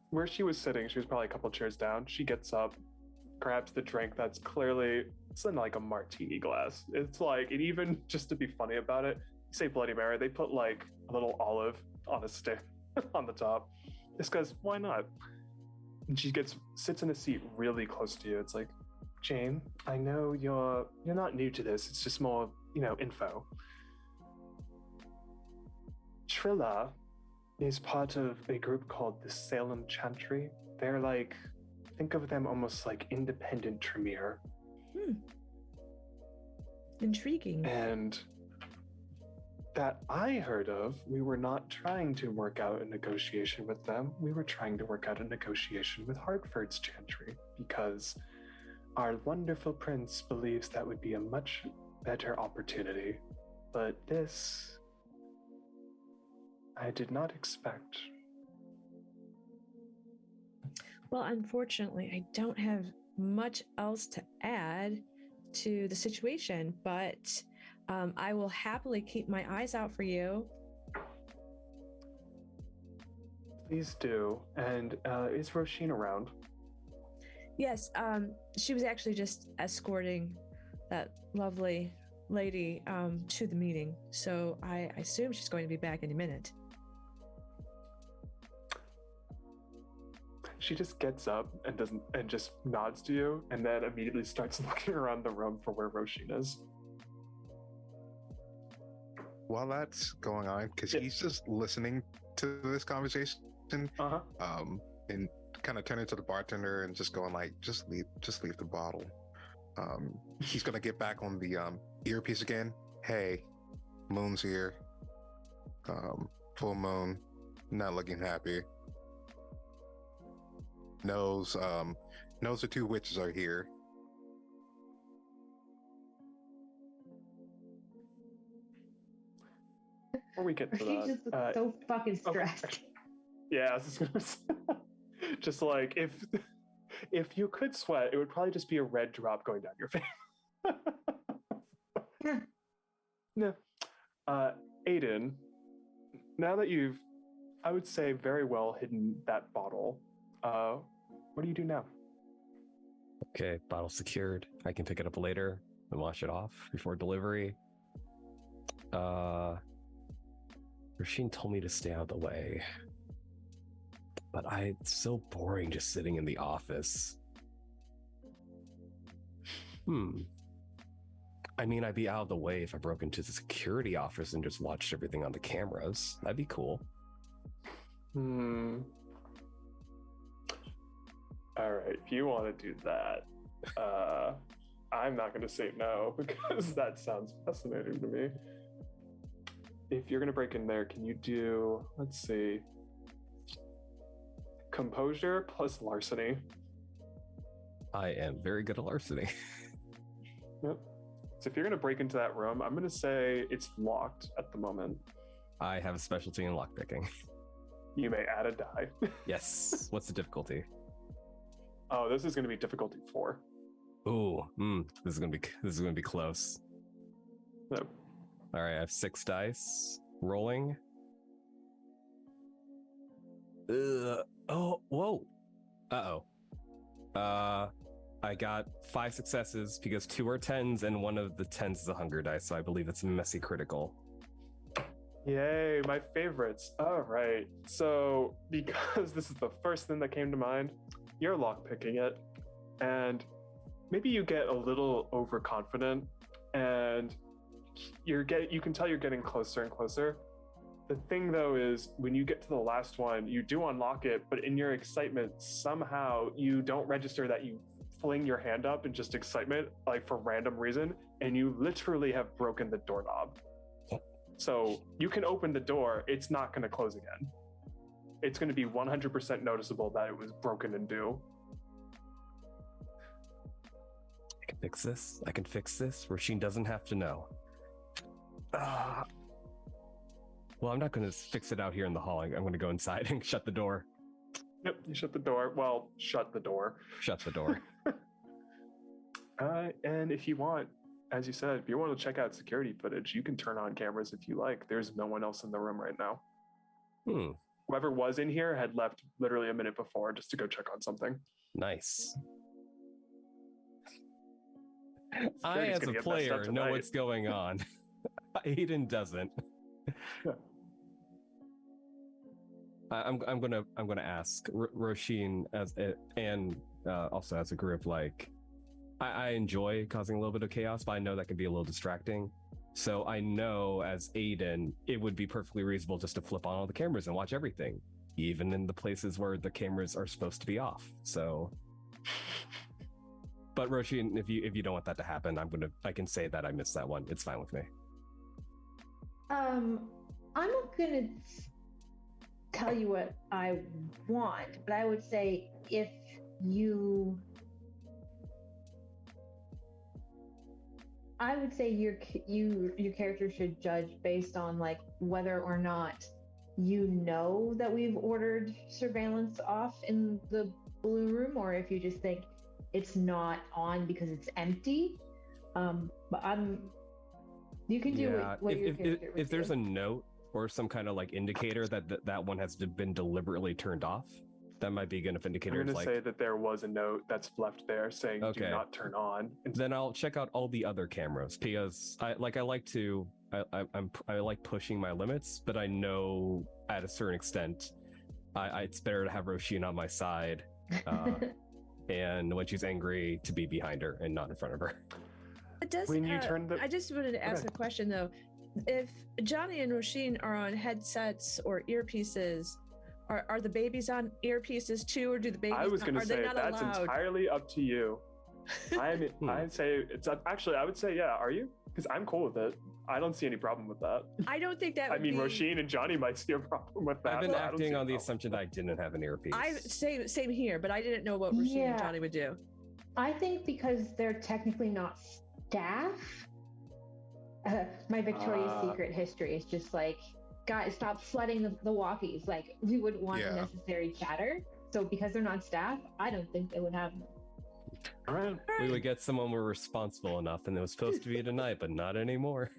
Where she was sitting, she was probably a couple chairs down. She gets up, grabs the drink that's clearly, it's in like a martini glass. It's like, and even just to be funny about it, you say Bloody Mary, they put like a little olive on a stick on the top. This goes, why not? And she sits in a seat really close to you. It's like, Jane, I know you're not new to this. It's just more, info. Trilla is part of a group called the Salem Chantry. They're like, think of them almost like independent Tremere. Intriguing. And that I heard of, we were not trying to work out a negotiation with them. We were trying to work out a negotiation with Hartford's Chantry, because our wonderful prince believes that would be a much better opportunity. But this, I did not expect. Well, unfortunately, I don't have much else to add to the situation, but I will happily keep my eyes out for you. Please do. And is Roisin around? Yes, she was actually just escorting that lovely lady to the meeting, so I assume she's going to be back in a minute. She just gets up and just nods to you, and then immediately starts looking around the room for where Roisin is. While that's going on, because he's just listening to this conversation, and kind of turning to the bartender and just going like, just leave the bottle. He's gonna get back on the earpiece again. Hey, Moon's here. Full moon, not looking happy. Knows the two witches are here. Before we get to He that, just looks so fucking stressed. okay. Yeah, I was just gonna say, just like if you could sweat, it would probably just be a red drop going down your face. Yeah. No. Aiden, now that you've, I would say, very well hidden that bottle, what do you do now? Okay, bottle secured. I can pick it up later and wash it off before delivery. Roisin told me to stay out of the way. But it's so boring just sitting in the office. I mean, I'd be out of the way if I broke into the security office and just watched everything on the cameras. That'd be cool. All right, if you want to do that, I'm not going to say no because that sounds fascinating to me. If you're going to break in there, can you do, let's see, composure plus larceny? I am very good at larceny. Yep. So if you're going to break into that room, I'm going to say it's locked at the moment. I have a specialty in lockpicking. You may add a die. Yes. What's the difficulty? Oh, this is going to be difficulty 4. Ooh, this is gonna be close. Yep. All right, I have 6 dice rolling. Oh, whoa. I got 5 successes because 2 are 10s and one of the 10s is a hunger dice, so I believe it's a messy critical. Yay, my favorites. All right. So, because this is the first thing that came to mind, you're lockpicking it, and maybe you get a little overconfident, and you can tell you're getting closer and closer. The thing, though, is when you get to the last one, you do unlock it, but in your excitement, somehow you don't register that you fling your hand up in just excitement, like for random reason, and you literally have broken the doorknob. So you can open the door, it's not going to close again. It's going to be 100% noticeable that it was broken and due. I can fix this. Roisin doesn't have to know. Well, I'm not going to fix it out here in the hall. I'm going to go inside and shut the door. Yep, you shut the door. Well, shut the door. Shut the door. And if you want, as you said, if you want to check out security footage, you can turn on cameras if you like. There's no one else in the room right now. Whoever was in here had left literally a minute before just to go check on something. Nice. I, as a player, know what's going on. Aiden doesn't. Yeah. I'm gonna ask Roisin and also as a group, like I enjoy causing a little bit of chaos, but I know that can be a little distracting. So I know as Aiden, it would be perfectly reasonable just to flip on all the cameras and watch everything, even in the places where the cameras are supposed to be off. So, but Roisin, if you don't want that to happen, I can say that I missed that one. It's fine with me. I'm not gonna tell you what I want, but I would say if your character should judge based on like whether or not you know that we've ordered surveillance off in the blue room, or if you just think it's not on because it's empty. But you can do what your character would if there's do. a note or some kind of like indicator that one has been deliberately turned off, That might be good if I'm indicators going to like. say that there was a note that's left there saying do Okay. not turn on. Then I'll check out all the other cameras because I like pushing my limits, but I know at a certain extent, it's better to have Roisin on my side, and when she's angry, to be behind her and not in front of her. It does. When you turn the- I just wanted to ask Okay. a question though. If Johnny and Roisin are on headsets or earpieces, are the babies on earpieces too, or do the babies? I was going to are they say not that's allowed? entirely up to you. I'd say it's actually. I would say yeah. Are you? Because I'm cool with it. I don't see any problem with that. I don't think that. I Would mean, be... Roisin and Johnny might see a problem with that. I've been but I don't see acting a on the problem. assumption that I didn't have an earpiece. Same here, but I didn't know what Roisin and Yeah. Johnny would do. I think because they're technically not staff. My Victoria's Secret history is just like, guys, stop flooding the walkies. Like, we wouldn't want Yeah. unnecessary chatter. So because they're not staff, I don't think they would have them. All right. We would get someone more responsible enough, and it was supposed to be tonight, but not anymore.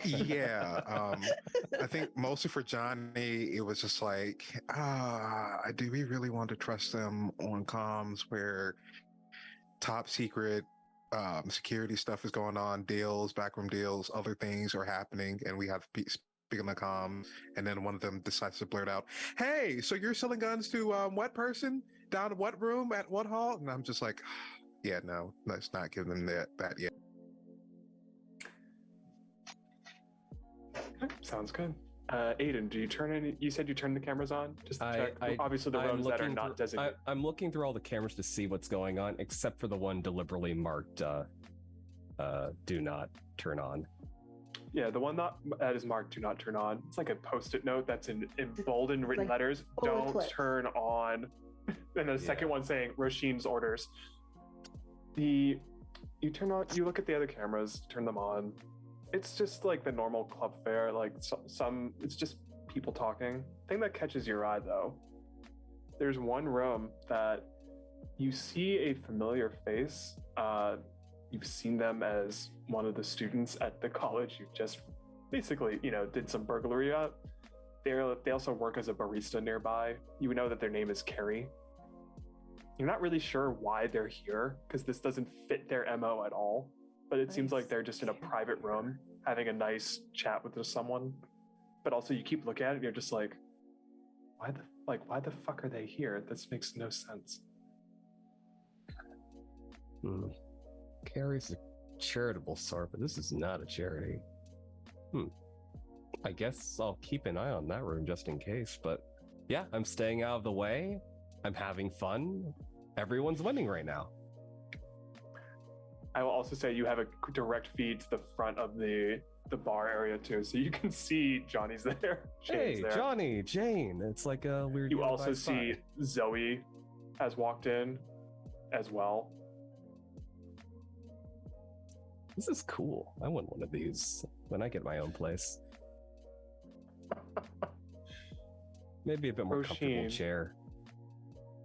Yeah, I think mostly for Johnny, it was just like, do we really want to trust them on comms where top secret security stuff is going on, deals, backroom deals, other things are happening, and we have to speak on the comms, and then one of them decides to blurt out, "Hey, so you're selling guns to what person down what room at what hall?" And I'm just like, yeah, no, let's not give them that yet. Okay, sounds good. Aiden, do you turn any? You said you turned the cameras on. Just to check. I- Obviously, the I'm rooms that are looking not through- designated. I'm looking through all the cameras to see what's going on, except for the one deliberately marked "Do not turn on." Yeah, the one that is marked "Do not turn on." It's like a post-it note that's in bold and written Like letters. bullet Don't clips. turn on. And the second Yeah. one saying Roisin's orders. You turn on. You look at the other cameras. Turn them on. It's just like the normal club fare. Like some. It's just people talking. Thing that catches your eye though. There's one room that you see a familiar face. You've seen them as one of the students at the college you just basically, did some burglary at. They also work as a barista nearby. You know that their name is Carrie. You're not really sure why they're here because this doesn't fit their MO at all. But it seems like they're just in a private room having a nice chat with someone. But also you keep looking at it and you're just like, why the fuck are they here? This makes no sense. Carrie's a charitable sort, but this is not a charity. I guess I'll keep an eye on that room just in case, but yeah, I'm staying out of the way. I'm having fun. Everyone's winning right now. I will also say you have a direct feed to the front of the bar area too, so you can see Johnny's there. Shane's Hey, there. Johnny, Jane. It's like a weird. You also unified see spot. Zoe has walked in as well. This is cool. I want one of these when I get my own place. Maybe a bit more comfortable Roisin. chair.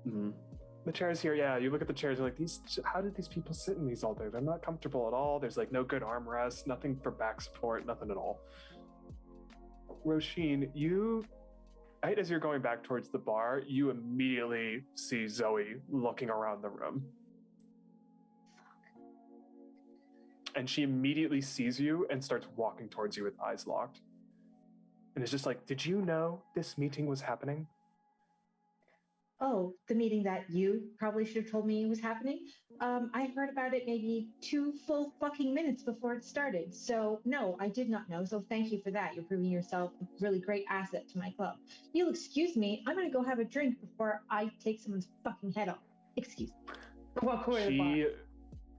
The chairs here, yeah, you look at the chairs and like, how did these people sit in these all day? They're not comfortable at all. There's like no good armrest, nothing for back support, nothing at all. Roisin, right as you're going back towards the bar, you immediately see Zoe looking around the room. And she immediately sees you and starts walking towards you with eyes locked. And it's just like, did you know this meeting was happening? Oh, the meeting that you probably should have told me was happening. I heard about it maybe 2 full fucking minutes before it started. So no, I did not know. So thank you for that. You're proving yourself a really great asset to my club. You'll excuse me. I'm gonna go have a drink before I take someone's fucking head off. Excuse me. Walk over to the bar.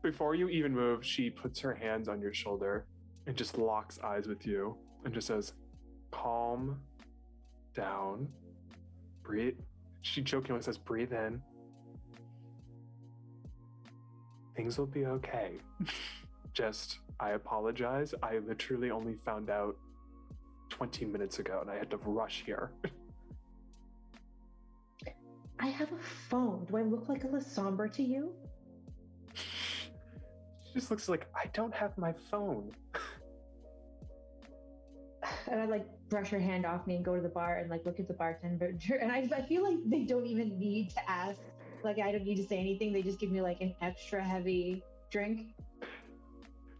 Before you even move, she puts her hands on your shoulder and just locks eyes with you and just says, calm down, breathe. She jokingly says, breathe in. Things will be okay. I apologize. I literally only found out 20 minutes ago and I had to rush here. I have a phone. Do I look like a Lasombra to you? She just looks like, I don't have my phone. And I like brush her hand off me and go to the bar and like look at the bartender. And I feel like they don't even need to ask. Like I don't need to say anything. They just give me like an extra heavy drink.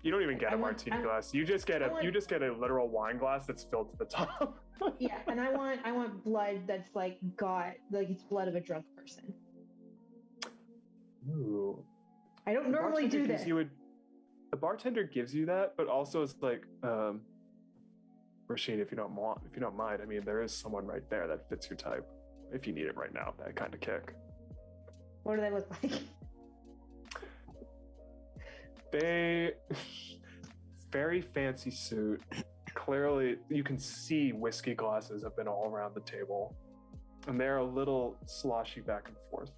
You don't even get a martini glass. You just get a literal wine glass that's filled to the top. Yeah, and I want blood that's like it's blood of a drunk person. Ooh. I don't normally do this. The bartender gives you that, but also it's like, Rasheen, if you don't mind, I mean, there is someone right there that fits your type. If you need it right now, that kind of kick. What do they look like? They very fancy suit. Clearly, you can see whiskey glasses have been all around the table, and they're a little sloshy back and forth.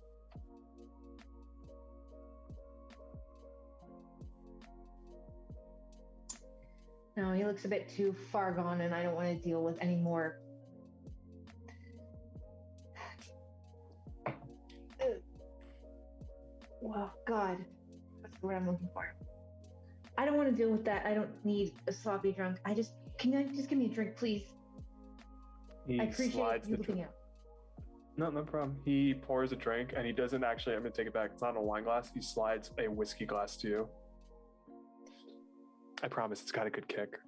No, he looks a bit too far gone, and I don't want to deal with any more. Well, God, that's what I'm looking for. I don't want to deal with that. I don't need a sloppy drunk. Can you just give me a drink, please? I appreciate you looking out. No problem. He pours a drink, and he doesn't actually, I'm going to take it back. It's not a wine glass. He slides a whiskey glass to you. I promise it's got a good kick.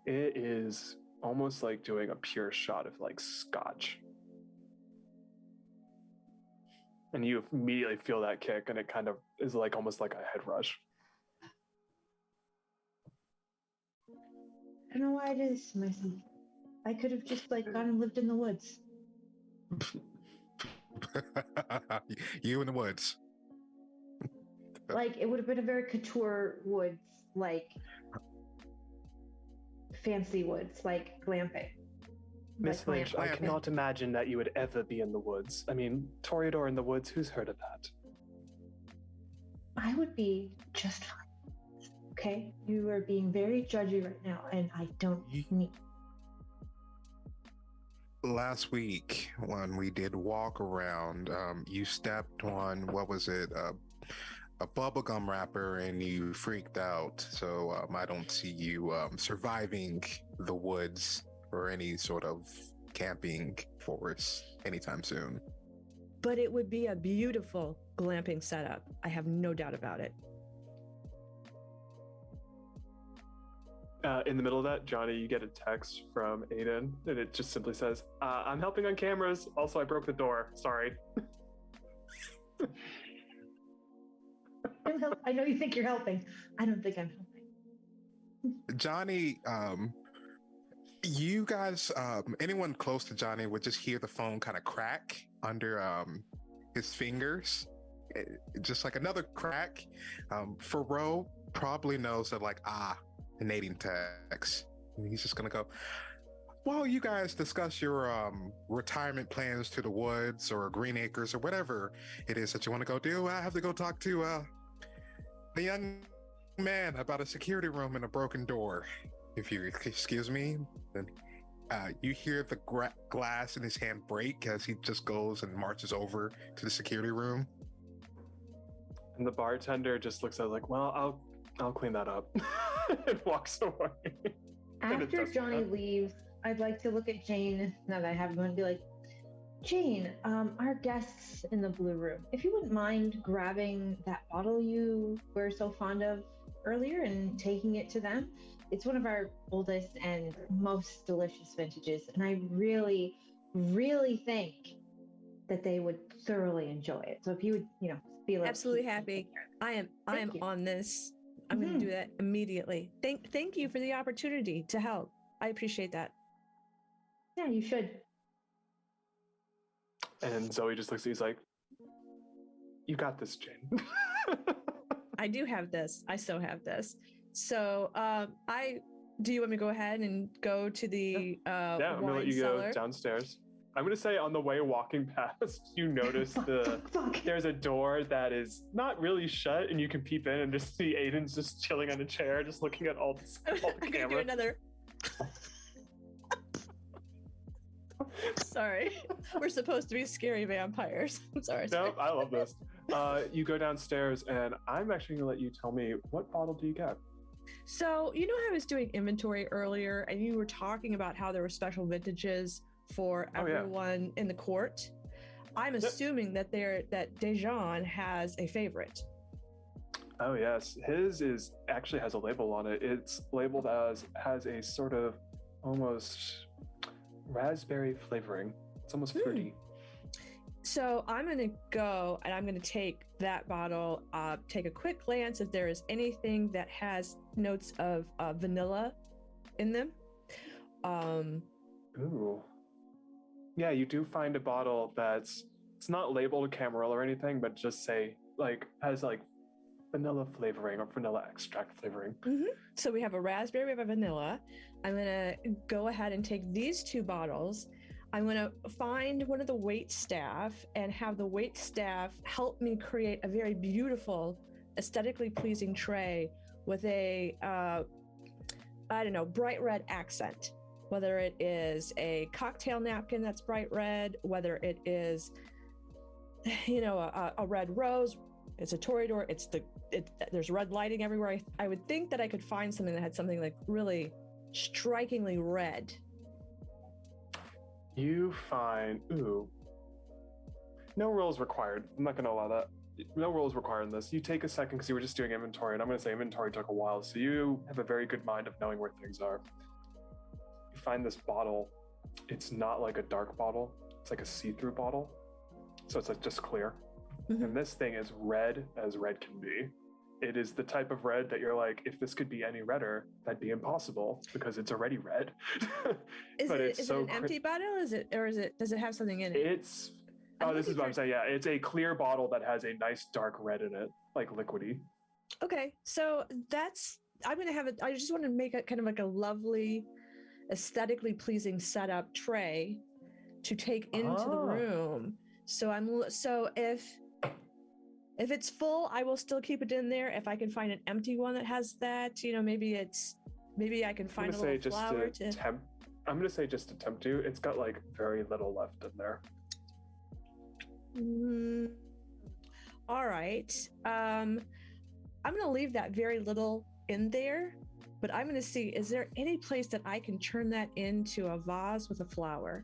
It is almost like doing a pure shot of like scotch. And you immediately feel that kick, and it kind of is like almost like a head rush. I don't know why I did this to myself. I could have just like gone and lived in the woods. You in the woods. Like it would have been a very couture woods, like fancy woods, like glamping. Miss Lynch, I cannot imagine that you would ever be in the woods. I mean, Toreador in the woods, who's heard of that? I would be just fine. Okay? You are being very judgy right now, and I don't need. Last week, when we did walk around, you stepped on, what was it? A bubblegum wrapper, and you freaked out. So I don't see you surviving the woods or any sort of camping forest anytime soon. But it would be a beautiful glamping setup. I have no doubt about it. In the middle of that, Johnny, you get a text from Aiden, and it just simply says, I'm helping on cameras. Also, I broke the door. Sorry. I know you think you're helping. I don't think I'm helping. Johnny, you guys, anyone close to Johnny would just hear the phone kind of crack under his fingers. Just like another crack. Ro probably knows that like, an Aiden text. And he's just gonna go, well, you guys discuss your retirement plans to the woods or Green Acres or whatever it is that you want to go do. I have to go talk to a young man about a security room and a broken door. If you excuse me. Then you hear the glass in his hand break as he just goes and marches over to the security room. And the bartender just looks at it like, well, I'll clean that up. And walks away. After Johnny leaves, I'd like to look at Jane, now that I have him, and be like, Jane, our guests in the blue room, if you wouldn't mind grabbing that bottle you were so fond of earlier and taking it to them. It's one of our oldest and most delicious vintages, and I really, really think that they would thoroughly enjoy it. So if you would, be like absolutely happy. I am on this. I'm going to do that immediately. Thank you for the opportunity to help. I appreciate that. Yeah, you should. And Zoe just looks at you, he's like, you got this, Jane. I do have this. I still have this. So do you want me to go ahead and go to the I'm going to let you go downstairs. I'm going to say on the way walking past, you notice there's a door that is not really shut, and you can peep in and just see Aiden's just chilling on a chair, just looking at all the I'm going to do another. Sorry. We're supposed to be scary vampires. I'm sorry. No, I love this. You go downstairs, and I'm actually going to let you tell me, what bottle do you get? So, you know how I was doing inventory earlier and you were talking about how there were special vintages for everyone in the court? I'm assuming that Dejan has a favorite. Oh yes, his is actually has a label on it. It's labeled as has a sort of almost raspberry flavoring. It's almost fruity. So I'm going to go and I'm going to take that bottle, take a quick glance if there is anything that has notes of vanilla in them. Ooh. Yeah, you do find a bottle it's not labeled Camarilla or anything, but just say has vanilla flavoring or vanilla extract flavoring. Mm-hmm. So we have a raspberry, we have a vanilla. I'm going to go ahead and take these two bottles. I'm going to find one of the wait staff and have the wait staff help me create a very beautiful, aesthetically pleasing tray with a, bright red accent. Whether it is a cocktail napkin that's bright red, whether it is, a red rose, it's a Toreador, there's red lighting everywhere. I would think that I could find something that had something like really strikingly red. You find, no rules required. I'm not going to allow that. No rules required in this. You take a second because you were just doing inventory, and I'm going to say inventory took a while, so you have a very good mind of knowing where things are. You find this bottle. It's not like a dark bottle. It's like a see-through bottle. So it's like just clear. Mm-hmm. And this thing is red as red can be. It is the type of red that you're like, if this could be any redder, that'd be impossible because it's already red. Is it an empty bottle? Does it have something in it? This is what I'm saying. Yeah, it's a clear bottle that has a nice dark red in it, like liquidy. Okay, so I'm gonna have it. I just want to make it kind of like a lovely, aesthetically pleasing setup tray to take into the room. So if it's full, I will still keep it in there. If I can find an empty one that has that, maybe I can find a little flower to. I'm gonna say just to tempt you. It's got like very little left in there. All right. I'm gonna leave that very little in there, but I'm gonna see, is there any place that I can turn that into a vase with a flower?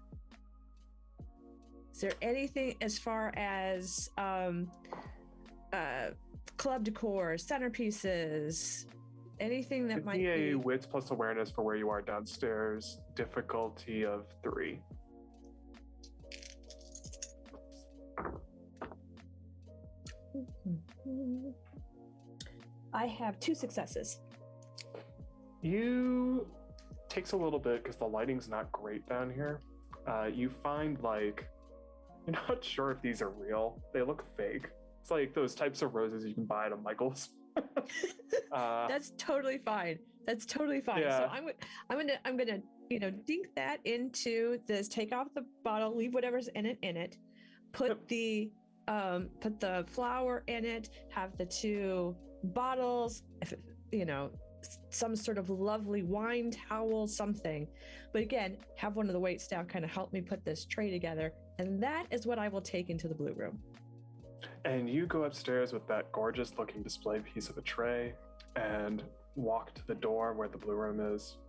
Is there anything as far as club decor, centerpieces, anything that might be a wits plus awareness for where you are downstairs, difficulty of 3. I have 2 successes. You takes a little bit because the lighting's not great down here. You find you're not sure if these are real. They look fake. It's like those types of roses you can buy at a Michael's. That's totally fine. Yeah. So I'm gonna dink that into this. Take off the bottle, leave whatever's in it. Put the flower in it. Have the 2 bottles. Some sort of lovely wine towel, something. But again, have one of the wait staff kind of help me put this tray together, and that is what I will take into the blue room. And you go upstairs with that gorgeous looking display piece of a tray and walk to the door where the blue room is.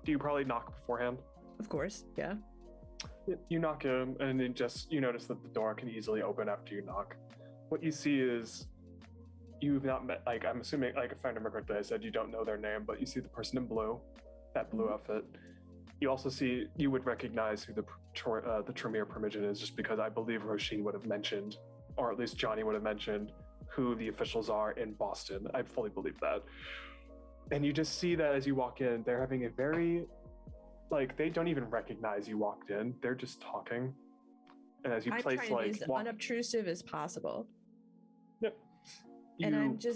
Do you probably knock beforehand? Of course, yeah. You knock in and you notice that the door can easily open after you knock. What you see is you've not met, I'm assuming, if I remember correctly, I said you don't know their name, but you see the person in blue, that blue outfit. You also see, you would recognize who the Tremere Primogen is, just because I believe Roisin would have mentioned, or at least Johnny would have mentioned, who the officials are in Boston. I fully believe that. And you just see that as you walk in, they're having a very, they don't even recognize you walked in. They're just talking. And as you I'm place, trying to be as unobtrusive as possible. Yep.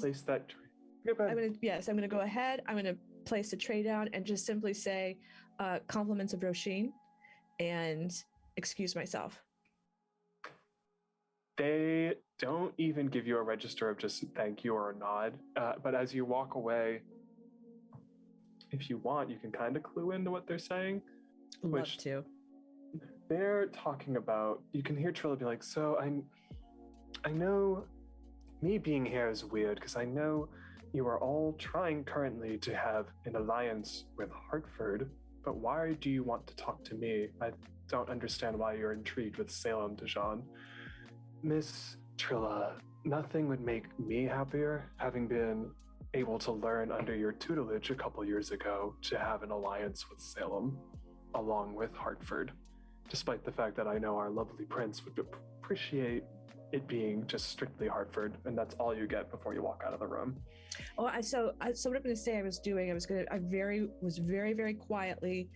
Place that tray. I'm gonna go ahead. I'm gonna place the tray down and just simply say compliments of Roisin and excuse myself. They don't even give you a register of just thank you or a nod. But as you walk away, if you want, you can kind of clue into what they're saying. Love to. They're talking about, you can hear Trilla be like, so I know me being here is weird because I know You are all trying currently to have an alliance with Hartford, but why do you want to talk to me? I don't understand why you're intrigued with Salem, Dijon. Miss Trilla, nothing would make me happier, having been able to learn under your tutelage a couple years ago to have an alliance with Salem, along with Hartford, despite the fact that I know our lovely prince would appreciate it being just strictly Hartford, and that's all you get before you walk out of the room. Oh, so what I'm going to say I was very quietly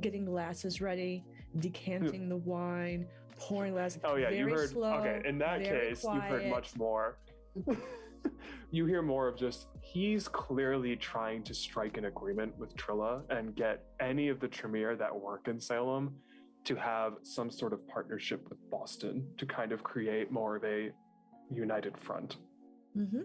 getting glasses ready, decanting the wine, pouring glasses. Oh yeah, you heard. Slow, okay, in that case, quiet. you've heard much more. You hear more of just, he's clearly trying to strike an agreement with Trilla and get any of the Tremere that work in Salem to have some sort of partnership with Boston to kind of create more of a united front. Mm-hmm.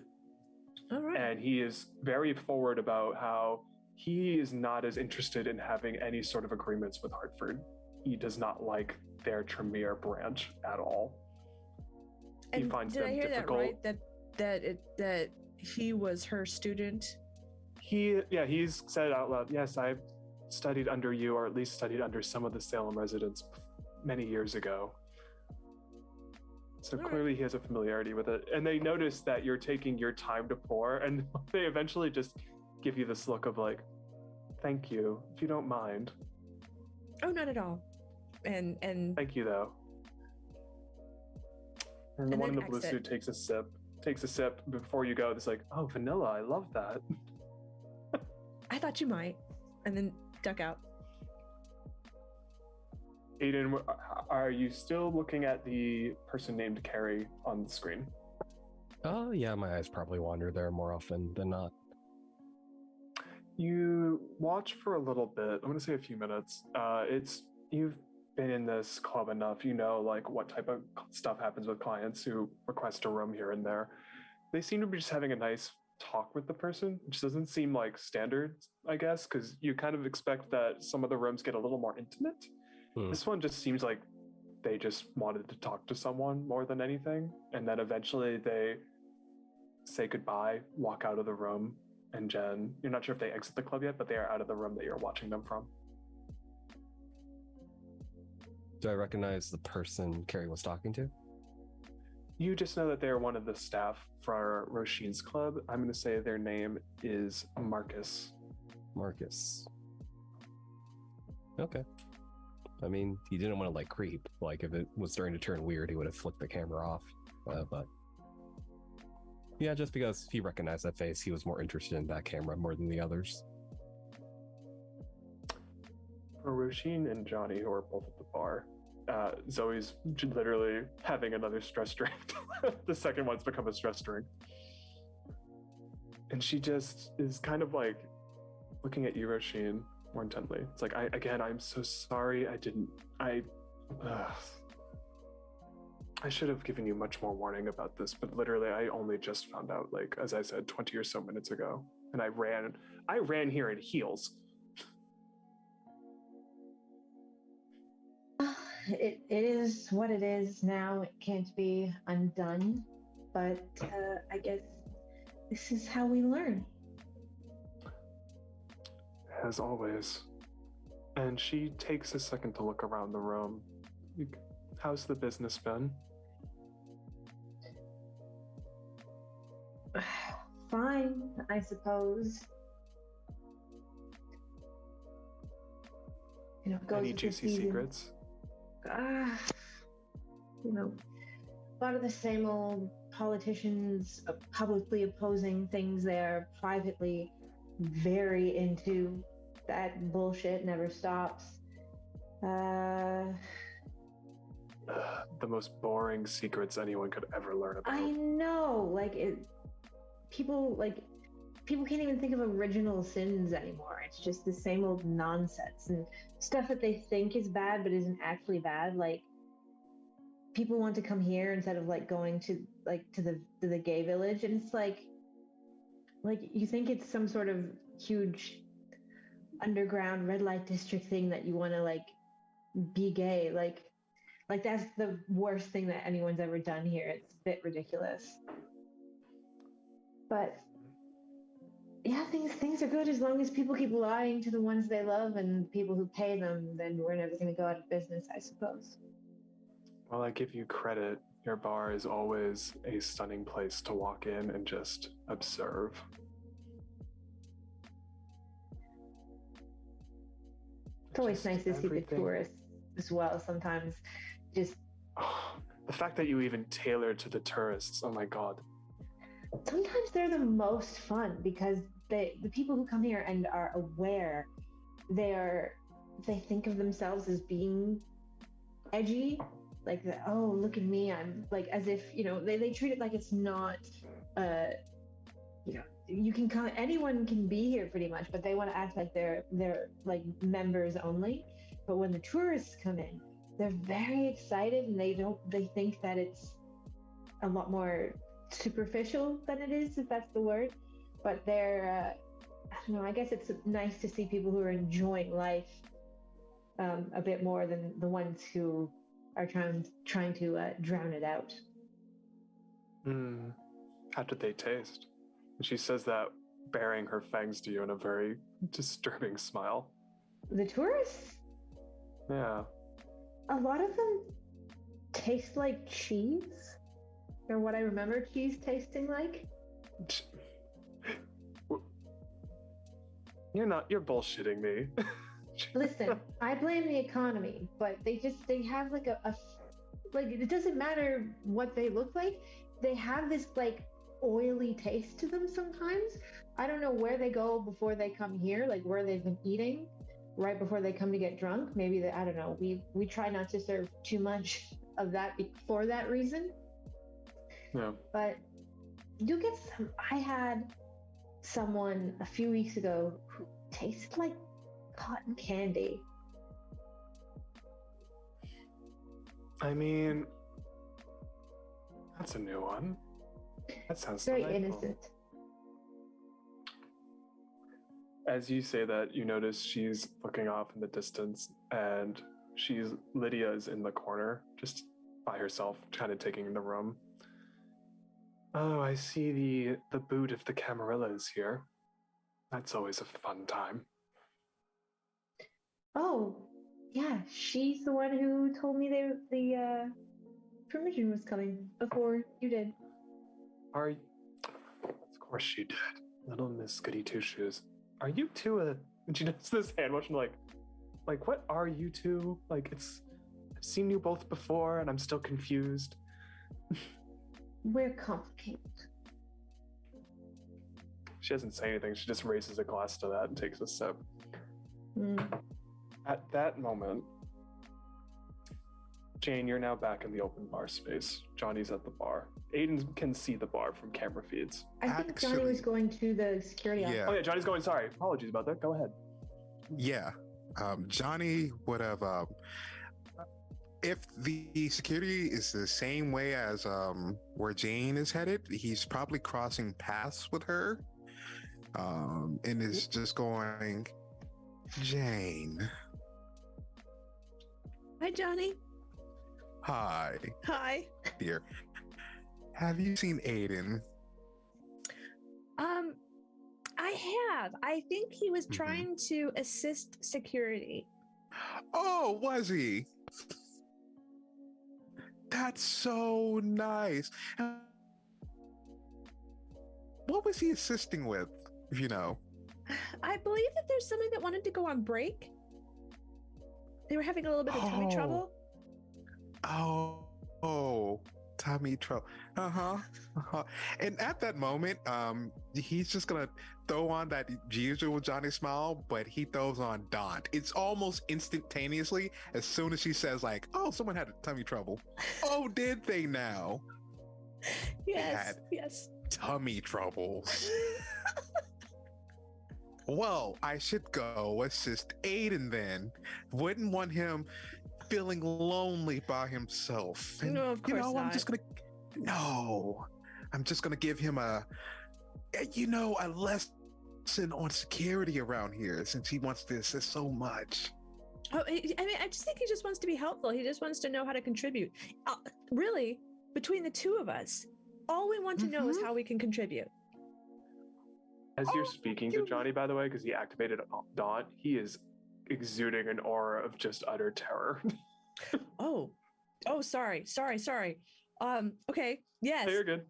All right. And he is very forward about how he is not as interested in having any sort of agreements with Hartford. He does not like their Tremere branch at all. And he finds did them I hear difficult. that right? That he was her student? He's said out loud, yes, I studied under you, or at least studied under some of the Salem residents many years ago. So clearly he has a familiarity with it. And they notice that you're taking your time to pour, and they eventually just give you this look of like, thank you, if you don't mind. Oh, not at all. And thank you though. And the one in the blue suit takes a sip before you go. It's like, oh, vanilla, I love that. I thought you might. And then duck out. Aiden, are you still looking at the person named Carrie on the screen? Oh, yeah, my eyes probably wander there more often than not. You watch for a little bit. I'm going to say a few minutes. You've been in this club enough. You know, like, what type of stuff happens with clients who request a room here and there. They seem to be just having a nice talk with the person, which doesn't seem like standard, I guess, because you kind of expect that some of the rooms get a little more intimate. This one just seems like they just wanted to talk to someone more than anything, and then eventually they say goodbye, walk out of the room, and Jen, you're not sure if they exit the club yet, but they are out of the room that you're watching them from. Do I recognize the person Carrie was talking to? You just know that they are one of the staff for Roisin's club. I'm going to say their name is Marcus. Marcus. Okay. I mean, he didn't want to like creep. Like if it was starting to turn weird, he would have flicked the camera off. But yeah, just because he recognized that face, he was more interested in that camera more than the others. For Roisin and Johnny, who are both at the bar, Zoe's literally having another stress drink. The second one's become a stress drink. And she just is kind of like looking at you, Roisin, more intently. It's like, I'm so sorry. I should have given you much more warning about this, but literally I only just found out, like, as I said, 20 or so minutes ago. And I ran here in heels. It is what it is now. It can't be undone. But I guess this is how we learn. As always. And she takes a second to look around the room. How's the business been? Fine, I suppose. Goes Any with the juicy season. secrets? A lot of the same old politicians publicly opposing things they're privately very into. That bullshit never stops. The most boring secrets anyone could ever learn about. I know, people can't even think of original sins anymore. It's just the same old nonsense and stuff that they think is bad but isn't actually bad. Like, people want to come here instead of going to the gay village, and it's like you think it's some sort of huge underground red light district thing that you want to be gay. Like that's the worst thing that anyone's ever done here. It's a bit ridiculous. But yeah, things are good as long as people keep lying to the ones they love and people who pay them. Then we're never going to go out of business, I suppose. Well, I give you credit. Your bar is always a stunning place to walk in and just observe. It's always Just nice to see the everything. tourists as well. Sometimes, just The fact that you even tailored to the tourists, oh my god. sometimes they're the most fun because the people who come here and are aware, they think of themselves as being edgy, like oh look at me, I'm like, as if they treat it like it's not you can come, anyone can be here pretty much, but they want to act like they're like members only. But when the tourists come in, they're very excited and they think that it's a lot more superficial than it is, if that's the word. But they're I don't know, I guess it's nice to see people who are enjoying life a bit more than the ones who are trying to drown it out. How did they taste? And she says that, baring her fangs to you in a very disturbing smile. The tourists, Yeah. a lot of them taste like cheese, or what I remember cheese tasting like. You're bullshitting me. Listen, I blame the economy, but they have like like, it doesn't matter what they look like. They have this like oily taste to them sometimes. I don't know where they go before they come here, like where they've been eating right before they come to get drunk. Maybe I don't know. We try not to serve too much of that for that reason. Yeah. But you get some. I had someone a few weeks ago who tasted like cotton candy. I mean, that's a new one. That sounds Very delightful. innocent. As you say that, you notice she's looking off in the distance, and Lydia's in the corner, just by herself, kind of taking in the room. Oh, I see the boot of the Camarilla is here. That's always a fun time. Oh, yeah, she's the one who told me the permission was coming before you did. Of course she did. Little Miss Goody Two Shoes. Are you two and she does this hand motion like what are you two? Like I've seen you both before and I'm still confused. We're complicated. She doesn't say anything. She just raises a glass to that and takes a sip. At that moment, Jane, you're now back in the open bar space. Johnny's at the bar. Aiden can see the bar from camera feeds. I think Johnny was going to the security office. Yeah. Oh yeah, Johnny's going. Sorry, apologies about that. Go ahead. Yeah. Johnny would have, if the security is the same way as where Jane is headed, he's probably crossing paths with her, and is just going, Jane. Hi, Johnny. Hi, Hi. dear. Have you seen Aiden? I have. I think he was trying to assist security. Oh, was he? That's so nice. What was he assisting with, if you know? I believe that there's somebody that wanted to go on break. They were having a little bit of tummy trouble. Oh, tummy trouble. And at that moment, he's just gonna throw on that usual Johnny smile, but he throws on Daunt. It's almost instantaneously as soon as she says, like, "Oh, someone had tummy trouble." Oh, did they now? Yes. Yes. Tummy troubles. Well, I should go assist Aiden then. Wouldn't want him feeling lonely by himself. And, No, of course not. I'm just gonna give him a lesson on security around here, since he wants to assist so much. Oh, I mean, I just think he just wants to be helpful. He just wants to know how to contribute. Really, between the two of us, all we want to know is how we can contribute. As you're speaking to Johnny, by the way, because he activated Daunt, he is exuding an aura of just utter terror. Oh, sorry. Okay, yes. No, you're good.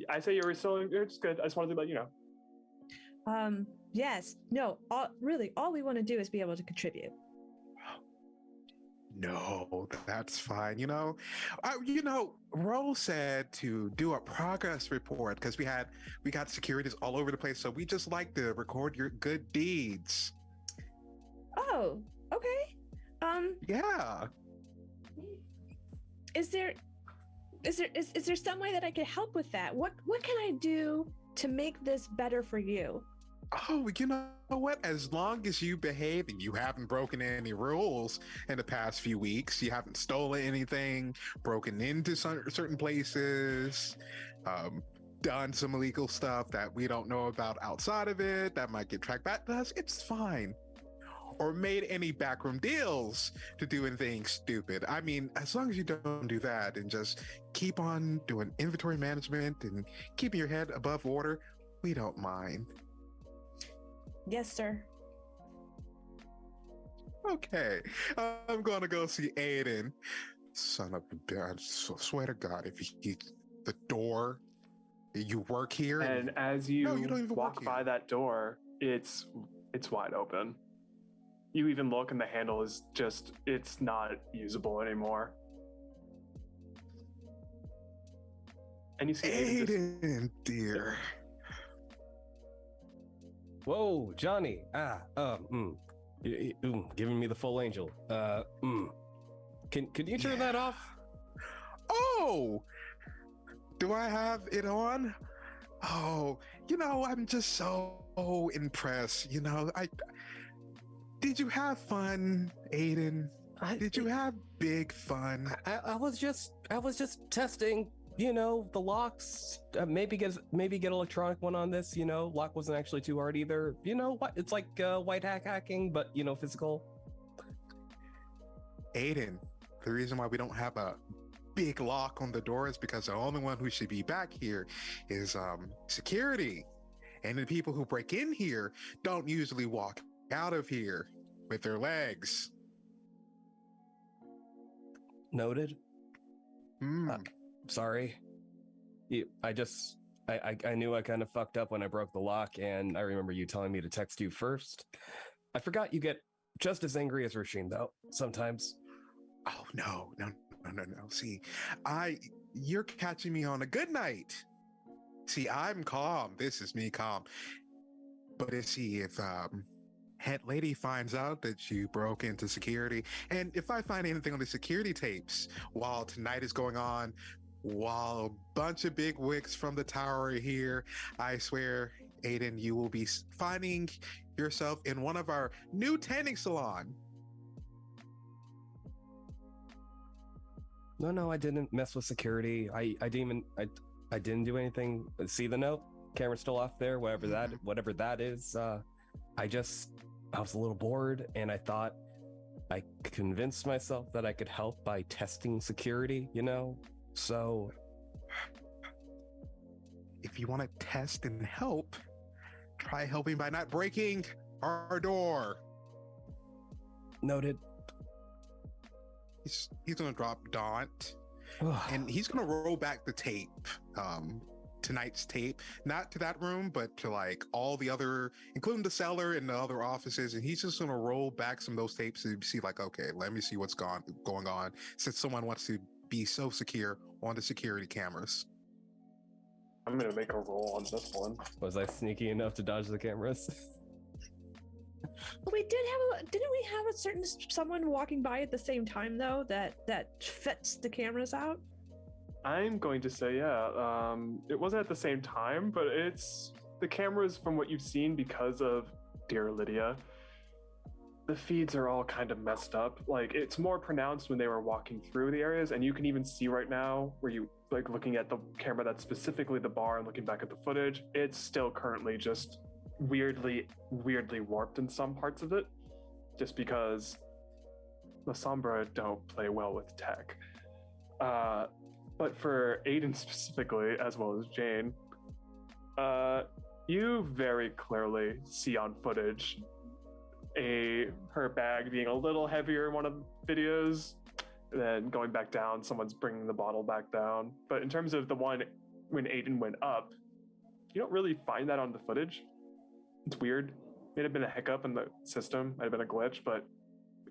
I say you're still, you're just good. I just wanted to let you know. Yes. No, all we want to do is be able to contribute. No, that's fine. Ro said to do a progress report because we got securities all over the place. So we just like to record your good deeds. Oh, okay. Yeah. Is there some way that I could help with that? What can I do to make this better for you? Oh, you know what? As long as you behave and you haven't broken any rules in the past few weeks, you haven't stolen anything, broken into certain places, done some illegal stuff that we don't know about outside of it that might get tracked back to us, it's fine. Or made any backroom deals to do anything stupid. I mean, as long as you don't do that and just keep on doing inventory management and keeping your head above water, we don't mind. Yes, sir. Okay, I'm gonna go see Aiden. Son of a bitch! I swear to God, if the door, you work here, And as you, you don't even walk by that door, it's wide open. You even look, and the handle is it's not usable anymore. And you see Aiden, dear. Whoa, Johnny. Giving me the full angel. Could you turn that off? Oh, do I have it on? Oh, I'm just so impressed. Did you have fun, Aiden? Did you have big fun? I was just testing, the locks. Maybe get an electronic one on this. Lock wasn't actually too hard either. What? It's like white hat hacking, but physical. Aiden, the reason why we don't have a big lock on the door is because the only one who should be back here is security, and the people who break in here don't usually walk out of here with their legs. Noted. Sorry. I knew I kind of fucked up when I broke the lock, and I remember you telling me to text you first. I forgot you get just as angry as Roisin, though, sometimes. Oh, no. See, you're catching me on a good night. See, I'm calm. This is me calm. But if head lady finds out that you broke into security, and if I find anything on the security tapes while tonight is going on, while a bunch of big wigs from the tower are here, I swear, Aiden, you will be finding yourself in one of our new tanning salon. No, I didn't mess with security. I didn't do anything. See the note? Camera's still off there. Whatever that is. I was a little bored, and I thought I convinced myself that I could help by testing security. So if you want to test and help, try helping by not breaking our door. Noted. He's gonna drop Daunt, and he's gonna roll back the tape, tonight's tape, not to that room, but to like all the other, including the cellar and the other offices, and he's just gonna roll back some of those tapes to see, like, okay, let me see what's going on, since someone wants to be so secure on the security cameras. I'm gonna make a roll on this one. Was I sneaky enough to dodge the cameras? We didn't we have a certain someone walking by at the same time though that fits the cameras out? I'm going to say, yeah. It wasn't at the same time, but it's the cameras from what you've seen because of Dear Lydia. The feeds are all kind of messed up. Like, it's more pronounced when they were walking through the areas, and you can even see right now where you like looking at the camera that's specifically the bar and looking back at the footage. It's still currently just weirdly warped in some parts of it, just because La Sombra don't play well with tech. But for Aiden specifically, as well as Jane, You very clearly see on footage her bag being a little heavier in one of the videos, and then going back down, someone's bringing the bottle back down. But in terms of the one when Aiden went up, you don't really find that on the footage. It's weird. It had been a hiccup in the system, might have been a glitch, but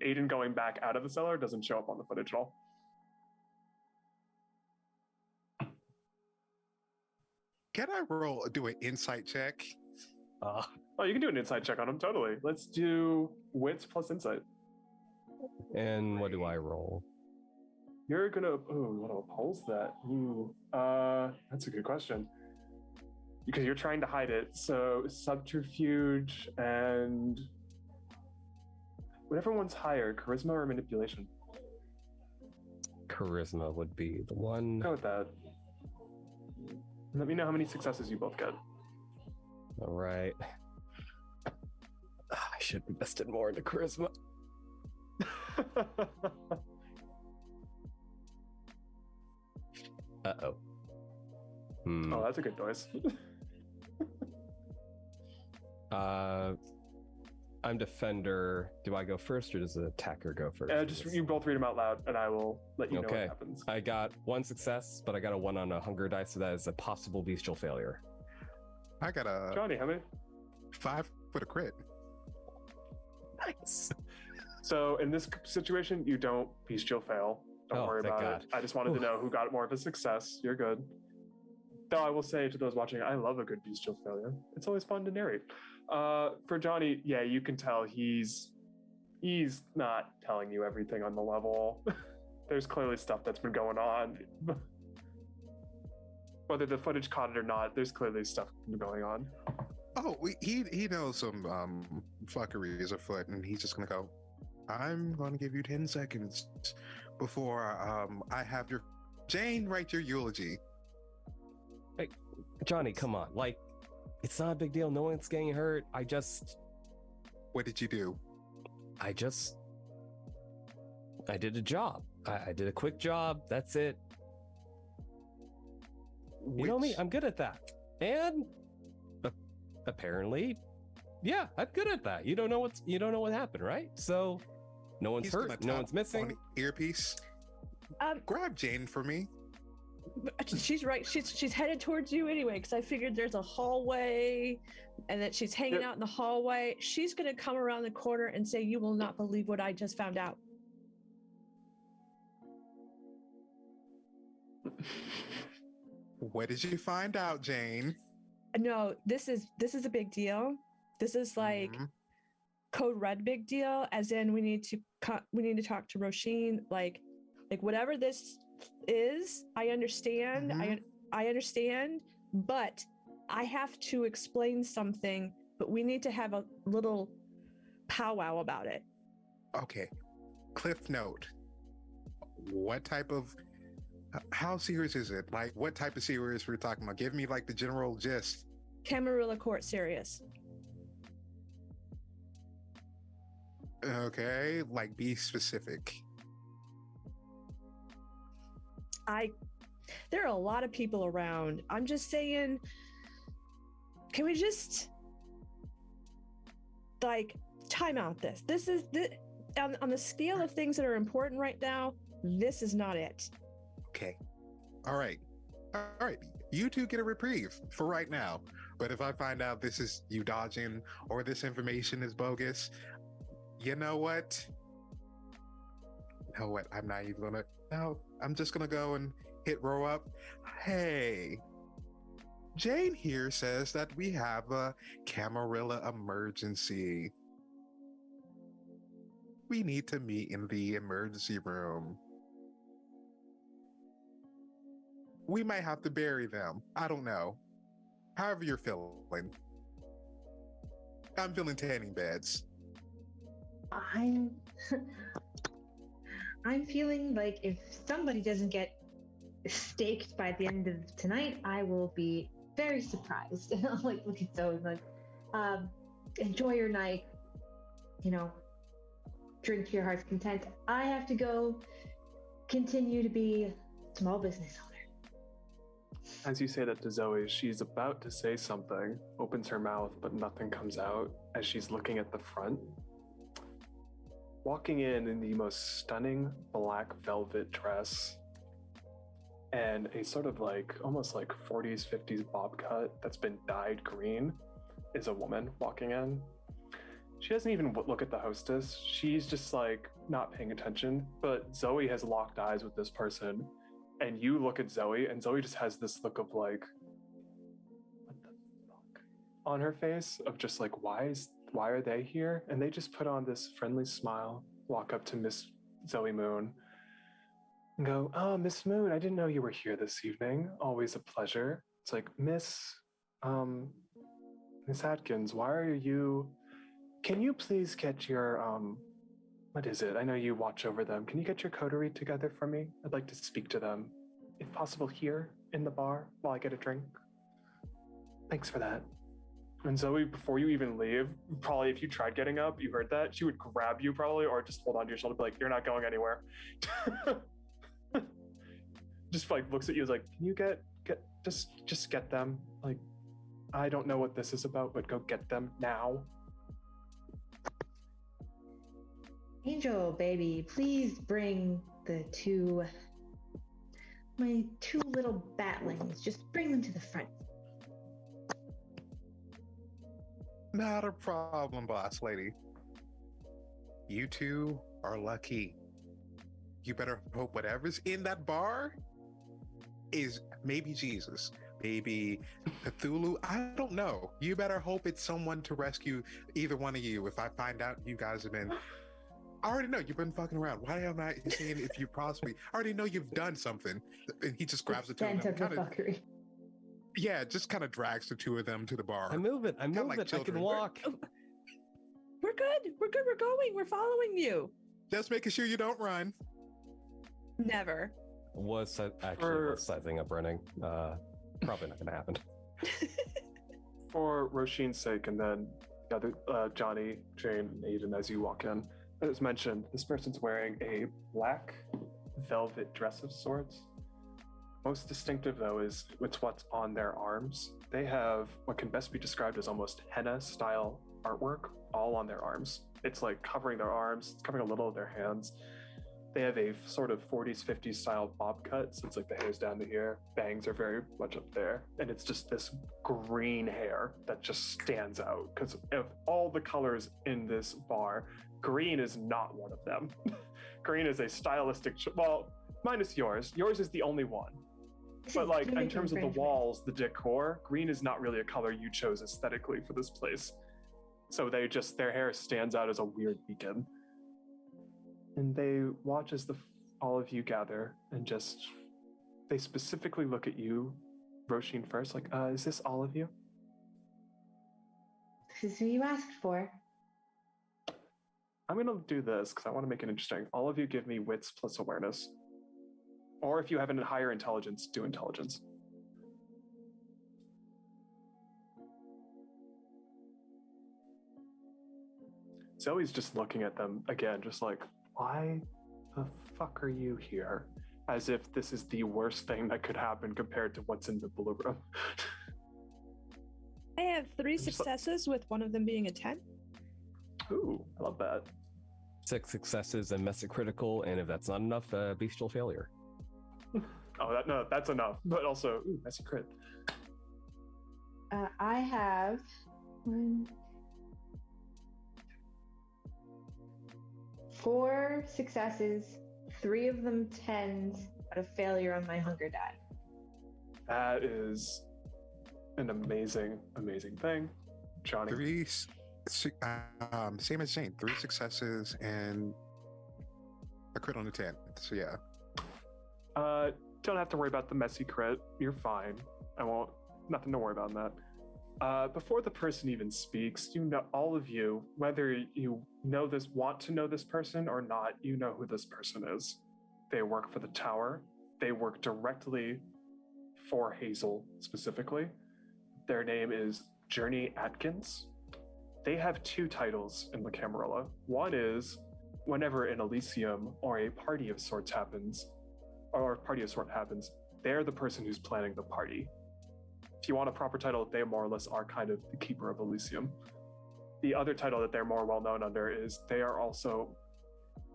Aiden going back out of the cellar doesn't show up on the footage at all. Can I do an insight check? Oh, you can do an insight check on him, totally. Let's do wits plus insight. And what do I roll? You're gonna, you want to oppose that? That's a good question. Because you're trying to hide it, so subterfuge and whatever one's higher, charisma or manipulation? Charisma would be the one. Go with that. Let me know how many successes you both get. All right. I should have invested more into charisma. Uh-oh. Oh, that's a good noise. I'm defender. Do I go first or does the attacker go first? Just you both read them out loud and I will let you know what happens. I got one success, but I got a 1 on a hunger dice, so that is a possible bestial failure. I got a Johnny, how many? 5 with a crit. Nice. So in this situation, you don't bestial fail. Don't worry about it. I just wanted to know who got more of a success. You're good. Though I will say to those watching, I love a good bestial failure. It's always fun to narrate. For Johnny, yeah, you can tell he's not telling you everything on the level. There's clearly stuff that's been going on. Whether the footage caught it or not, there's clearly stuff going on. Oh, he knows some fuckery is afoot, and he's just gonna go, I'm gonna give you 10 seconds before I have your Jane write your eulogy. Hey, Johnny, come on. Like, it's not a big deal. No one's getting hurt. What did you do? I did a job. I did a quick job. That's it. You know me, I'm good at that. And apparently, yeah, I'm good at that. You don't know what happened, right? So no one's hurt, no one's missing. Earpiece. Grab Jane for me. She's right. She's headed towards you anyway, because I figured there's a hallway and that she's hanging out in the hallway. She's gonna come around the corner and say, "You will not believe what I just found out." What did you find out, Jane? No, this is a big deal. This is like code red big deal, as in we need to talk to Roisin. Like whatever this is, I understand. I understand, but I have to explain something. But we need to have a little powwow about it. Okay, Cliff Note. What type of? How serious is it? Like, what type of serious we're talking about? Give me like the general gist. Camarilla Court serious. Okay, like be specific. There are a lot of people around. I'm just saying, can we just like time out this? This is on the scale of things that are important right now, this is not it. Okay. All right. You two get a reprieve for right now. But if I find out this is you dodging or this information is bogus, you know what? I'm not even gonna. No, I'm just gonna go and hit row up. Hey, Jane here says that we have a Camarilla emergency. We need to meet in the emergency room. We might have to bury them. I don't know. However you're feeling. I'm feeling tanning beds. I'm feeling like if somebody doesn't get staked by the end of tonight, I will be very surprised. Like, look at those. Like, enjoy your night. Drink to your heart's content. I have to go continue to be a small business owner. As you say that to Zoe, she's about to say something, opens her mouth, but nothing comes out as she's looking at the front. Walking in the most stunning black velvet dress and a sort of like almost like 40s, 50s bob cut that's been dyed green is a woman walking in. She doesn't even look at the hostess. She's just like not paying attention, but Zoe has locked eyes with this person. And you look at Zoe, and Zoe just has this look of like, what the fuck? On her face of just like, why are they here? And they just put on this friendly smile, walk up to Miss Zoe Moon, and go, oh, Miss Moon, I didn't know you were here this evening. Always a pleasure. It's like, Miss Atkins, why are you, can you please get your, what is it? I know you watch over them. Can you get your coterie together for me? I'd like to speak to them, if possible, here in the bar while I get a drink. Thanks for that. And Zoe, before you even leave, probably if you tried getting up, you heard that, she would grab you probably, or just hold on to your shoulder, be like, you're not going anywhere. Just like looks at you as like, can you just get them? Like, I don't know what this is about, but go get them now. Angel, baby, please bring my two little batlings. Just bring them to the front. Not a problem, boss lady. You two are lucky. You better hope whatever's in that bar is maybe Jesus, maybe Cthulhu. I don't know. You better hope it's someone to rescue either one of you. If I find out you guys have been, I already know you've been fucking around. Why am I saying if you possibly? I already know you've done something. And he just grabs the two of them. Fuckery. Yeah, just kind of drags the two of them to the bar. I'm moving. like I children. can walk. We're good. We're going. We're following you. Just making sure you don't run. Never. Was sizing up running. Probably not going to happen. For Roisin's sake, and then the other, Johnny, Jane, and Aiden, as you walk in, as mentioned, this person's wearing a black velvet dress of sorts. Most distinctive, though, is what's on their arms. They have what can best be described as almost henna-style artwork all on their arms. It's like covering their arms, it's covering a little of their hands. They have a sort of 40s, 50s style bob cut, so it's like the hair's down to here, bangs are very much up there, and it's just this green hair that just stands out, because of all the colors in this bar, green is not one of them. Green is a stylistic, well, minus yours. Yours is the only one. But like in terms of the walls, the decor, green is not really a color you chose aesthetically for this place. So their hair stands out as a weird beacon. And they watch as all of you gather and they specifically look at you, Roisin first, like, is this all of you? This is who you asked for. I'm gonna do this because I want to make it interesting. All of you give me wits plus awareness. Or if you have a higher intelligence, do intelligence. Zoe's just looking at them again, just like, why the fuck are you here? As if this is the worst thing that could happen compared to what's in the blue room. I have 3 successes, with one of them being a 10. Ooh, I love that. 6 successes and mess it critical, and if that's not enough, bestial failure. Oh, that's enough. But also, ooh, that's a crit. I have 4 successes, 3 of them 10s, but a failure on my hunger die. That is an amazing, amazing thing. Johnny. Same as Jane, 3 successes and a crit on the 10. So yeah. Don't have to worry about the messy crit. You're fine. Nothing to worry about in that. Before the person even speaks, you know, all of you, whether you want to know this person or not, you know who this person is. They work for the tower. They work directly for Hazel specifically. Their name is Journey Atkins. They have 2 titles in the Camarilla. One is whenever an Elysium or a party of sorts happens, they're the person who's planning the party. If you want a proper title, they more or less are kind of the keeper of Elysium. The other title that they're more well known under is they are also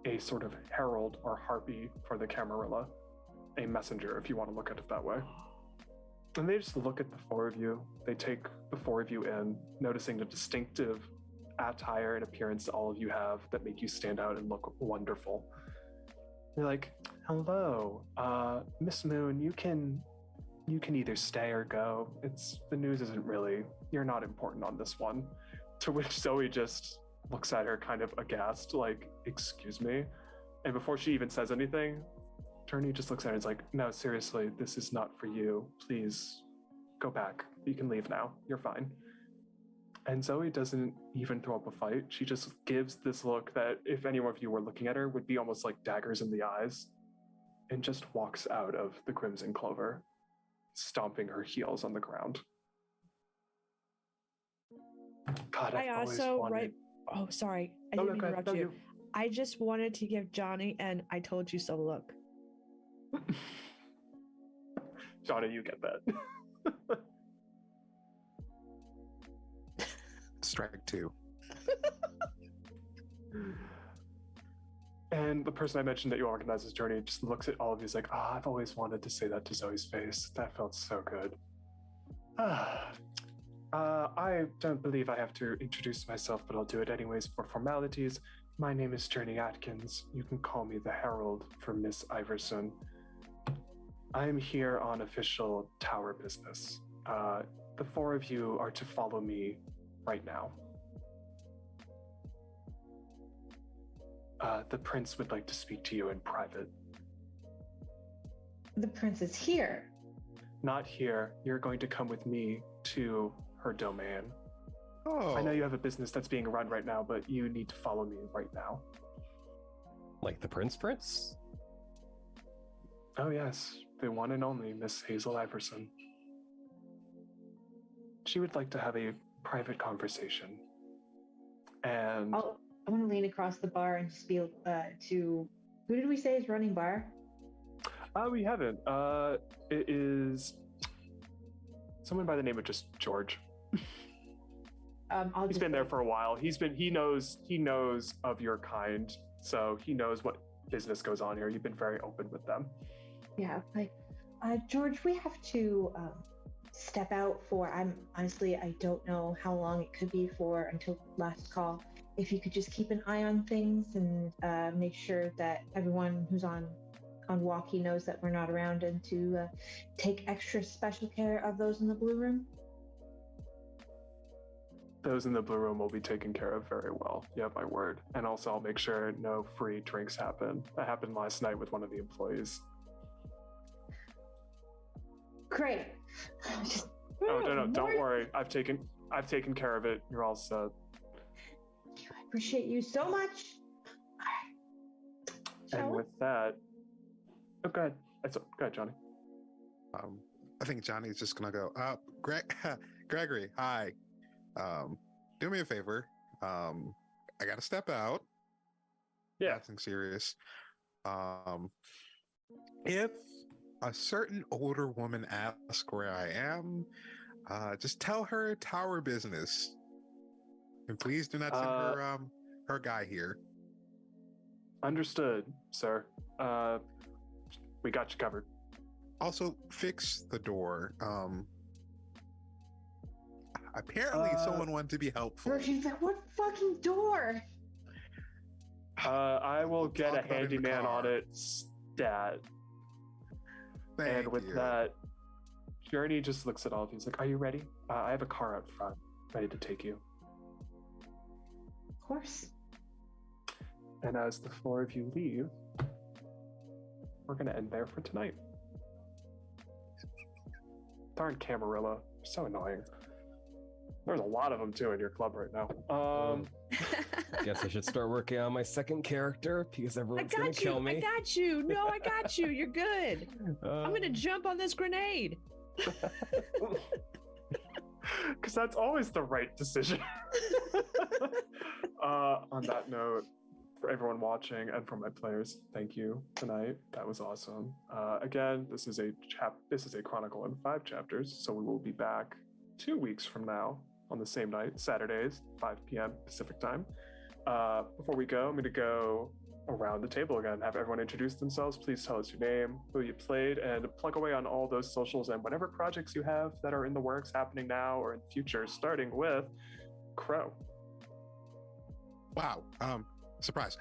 a sort of herald or harpy for the Camarilla, a messenger, if you want to look at it that way. And they just look at the four of you. They take the four of you in, noticing the distinctive attire and appearance all of you have that make you stand out and look wonderful. They're like, hello, Miss Moon, you can either stay or go. The news isn't really, you're not important on this one. To which Zoe just looks at her kind of aghast, like, excuse me? And before she even says anything, Journey just looks at her and is like, no, seriously, this is not for you. Please go back. You can leave now. You're fine. And Zoe doesn't even throw up a fight. She just gives this look that if any of you were looking at her would be almost like daggers in the eyes, and just walks out of the Crimson Clover, stomping her heels on the ground. God, I also wanted... Oh, sorry. I didn't interrupt you. I just wanted to give Johnny an I told you so look. Johnny, you get that. Strike 2. And the person I mentioned that you all recognize as Journey just looks at all of you, is like, I've always wanted to say that to Zoe's face. That felt so good. I don't believe I have to introduce myself, but I'll do it anyways for formalities. My name is Journey Atkins. You can call me the Herald for Miss Iverson. I am here on official tower business. The four of you are to follow me right now. The prince would like to speak to you in private. The prince is here. Not here. You're going to come with me to her domain. Oh. I know you have a business that's being run right now, but you need to follow me right now. Like the prince? Oh yes, the one and only Miss Hazel Iverson. She would like to have a private conversation. And I want to lean across the bar and just be to who did we say is running bar? We haven't. It is someone by the name of just George. He's been there for a while. He knows of your kind, so he knows what business goes on here. You've been very open with them. Yeah, like George, we have to step out for. I don't know how long it could be for until last call. If you could just keep an eye on things and make sure that everyone who's on walkie knows that we're not around, and to take extra special care of those in the blue room. Those in the blue room will be taken care of very well. You have my word. And also I'll make sure no free drinks happen. That happened last night with one of the employees. Great. No, don't worry. I've taken care of it. You're all set. I appreciate you so much. All right. And with that, go ahead. Go ahead, Johnny. I think Johnny's just gonna go, Gregory, hi. Do me a favor. I gotta step out. Yeah. Nothing serious. If a certain older woman asks where I am, just tell her tower business. And please do not send her guy here. Understood, sir. We got you covered. Also, fix the door. Apparently, someone wanted to be helpful. What fucking door? I will get a handyman on it stat. Thank and with you. that, Journey just looks at all of you. He's like, are you ready? I have a car out front, ready to take you. Of course. And as the four of you leave, we're going to end there for tonight. Darn Camarilla. So annoying. There's a lot of them too in your club right now. Guess I should start working on my second character because everyone's gonna kill me. I got you. No, I got you. You're good. I'm gonna jump on this grenade. Because that's always the right decision. On that note, for everyone watching and for my players, thank you tonight. That was awesome. Again, this is a Chronicle in 5 chapters, so we will be back 2 weeks from now on the same night, Saturdays, 5 p.m. Pacific time. Before we go, I'm going to go around the table again, have everyone introduce themselves. Please tell us your name, who you played, and plug away on all those socials and whatever projects you have that are in the works happening now or in the future, starting with Krow. Wow. Surprise.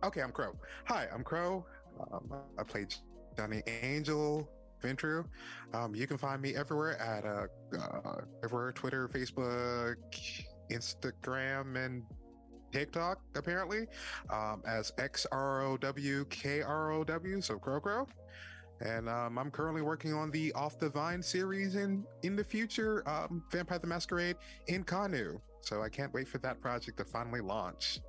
Okay, I'm Krow. Hi, I'm Krow. I played Johnny Angel Ventru. You can find me everywhere at everywhere, Twitter, Facebook, Instagram, and TikTok, apparently, as XROWKROW, so Krow. And I'm currently working on the Off the Vine series, and in the future, Vampire the Masquerade in Kanu. So I can't wait for that project to finally launch.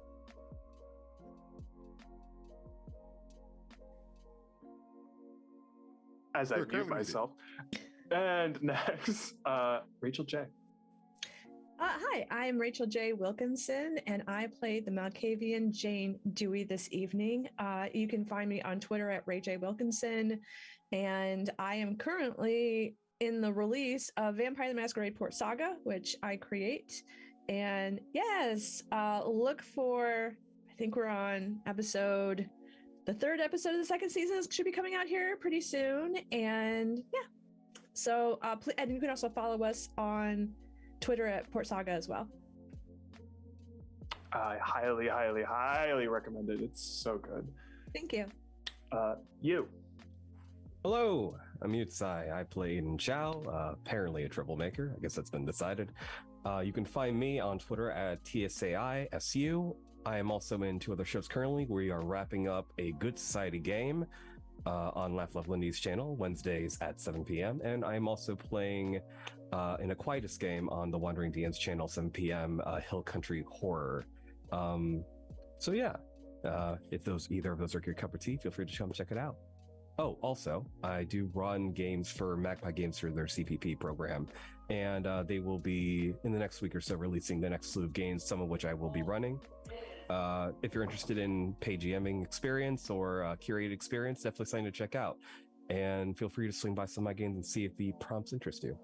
As I mute myself. And next, Rachel J. Hi, I'm Rachel J. Wilkinson, and I played the Malkavian Jane Dewey this evening. You can find me on Twitter at Ray J. Wilkinson, and I am currently in the release of Vampire the Masquerade Port Saga, which I create. And yes, look for, I think we're on the 3rd episode of the 2nd season should be coming out here pretty soon. And yeah, so and you can also follow us on Twitter at Port Saga as well. I highly, highly, highly recommend it. It's so good. Thank you. You. Hello, I'm Tsai. I play Aiden Chou, apparently a troublemaker. I guess that's been decided. You can find me on Twitter at TSAISU. I am also in 2 other shows currently. We are wrapping up a Good Society game on Laugh Love Lindy's channel, Wednesdays at 7 p.m. And I'm also playing in a Quietus game on the Wandering DM's channel, 7 p.m. Hill Country Horror. So yeah, if either of those are your cup of tea, feel free to come check it out. Oh, also, I do run games for Magpie Games through their CPP program, and they will be, in the next week or so, releasing the next slew of games, some of which I will be running. If you're interested in paid GMing experience or curated experience, definitely something to check out. And feel free to swing by some of my games and see if the prompts interest you.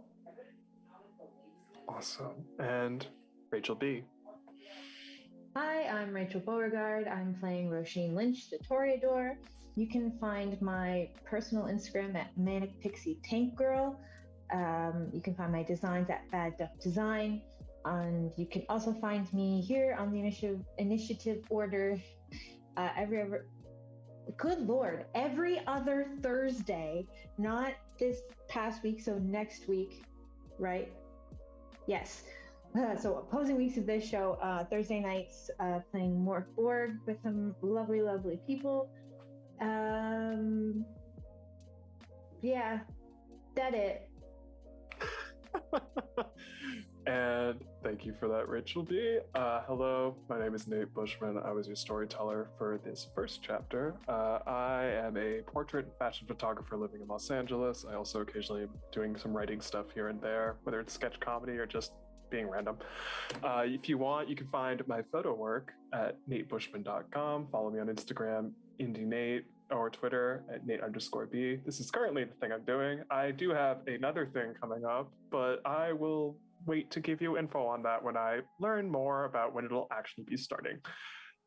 Awesome. And Rachel B. Hi, I'm Rachel Beauregard. I'm playing Roisin Lynch, the Toreador. You can find my personal Instagram at Manic Pixie Tank Girl. You can find my designs at Bad Duck Design. And you can also find me here on the initiative order every other Thursday, not this past week, so next week, right? Yes. So opposing weeks of this show, Thursday nights, playing Morph Borg with some lovely, lovely people. Yeah, that's it. And thank you for that, Rachel B. Hello, my name is Nate Bushman. I was your storyteller for this first chapter. I am a portrait and fashion photographer living in Los Angeles. I also occasionally am doing some writing stuff here and there, whether it's sketch comedy or just being random. If you want, you can find my photo work at natebushman.com. Follow me on Instagram, IndieNate, or Twitter at Nate_B. This is currently the thing I'm doing. I do have another thing coming up, but I will wait to give you info on that when I learn more about when it'll actually be starting.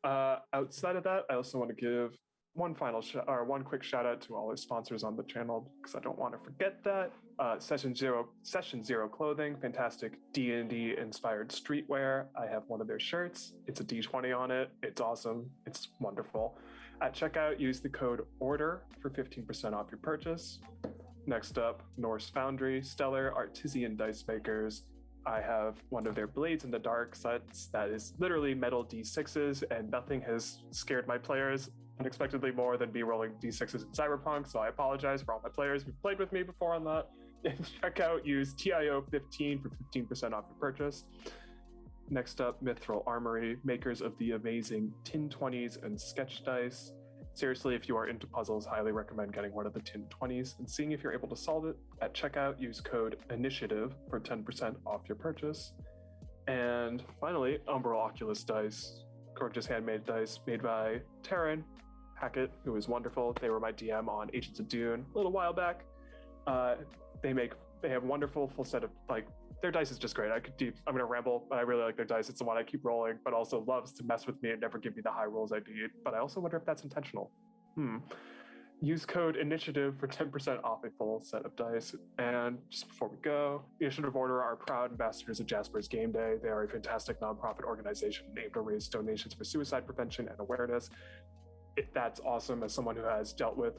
Outside of that, I also want to give one quick shout out to all our sponsors on the channel, because I don't want to forget that. Session Zero Clothing, fantastic D&D inspired streetwear. I have one of their shirts. It's a D20 on it. It's awesome. It's wonderful. At checkout, use the code ORDER for 15% off your purchase. Next up, Norse Foundry, Stellar Artisan Dice Makers. I have one of their Blades in the Dark sets that is literally metal D6s, and nothing has scared my players unexpectedly more than me rolling D6s in Cyberpunk, so I apologize for all my players who've played with me before on that. Check out, use TIO15 for 15% off your purchase. Next up, Mithril Armory, makers of the amazing Tin 20s and Sketch Dice. Seriously, if you are into puzzles, highly recommend getting one of the Tin 20s and seeing if you're able to solve it. At checkout, use code INITIATIVE for 10% off your purchase. And finally, Umbral Oculus dice, gorgeous handmade dice made by Taryn Hackett, who is wonderful. They were my DM on Agents of Dune a little while back. They have wonderful full set of their dice is just great. I'm gonna ramble, but I really like their dice. It's the one I keep rolling, but also loves to mess with me and never give me the high rolls I need. But I also wonder if that's intentional. Use code initiative for 10% off a full set of dice. And just before we go, the Initiative Order are proud ambassadors of Jasper's Game Day. They are a fantastic nonprofit organization aimed to raise donations for suicide prevention and awareness. That's awesome. As someone who has dealt with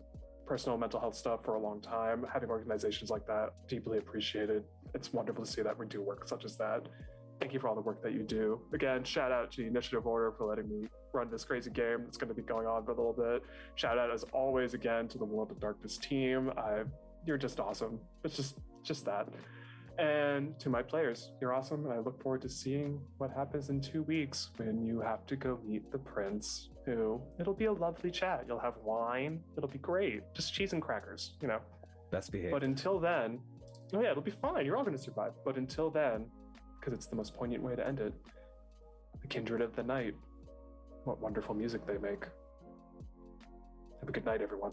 personal mental health stuff for a long time, having organizations like that, deeply appreciated. It's wonderful to see that we do work such as that. Thank you for all the work that you do. Again, shout out to the Initiative Order for letting me run this crazy game that's going to be going on for a little bit. Shout out, as always, again, to the World of Darkness team. You're just awesome. It's just that. And to my players, you're awesome. And I look forward to seeing what happens in 2 weeks when you have to go meet the prince, who it'll be a lovely chat. You'll have wine. It'll be great. Just cheese and crackers, Best behaved. But until then, oh yeah, it'll be fine. You're all going to survive. But until then, because it's the most poignant way to end it, the Kindred of the Night. What wonderful music they make. Have a good night, everyone.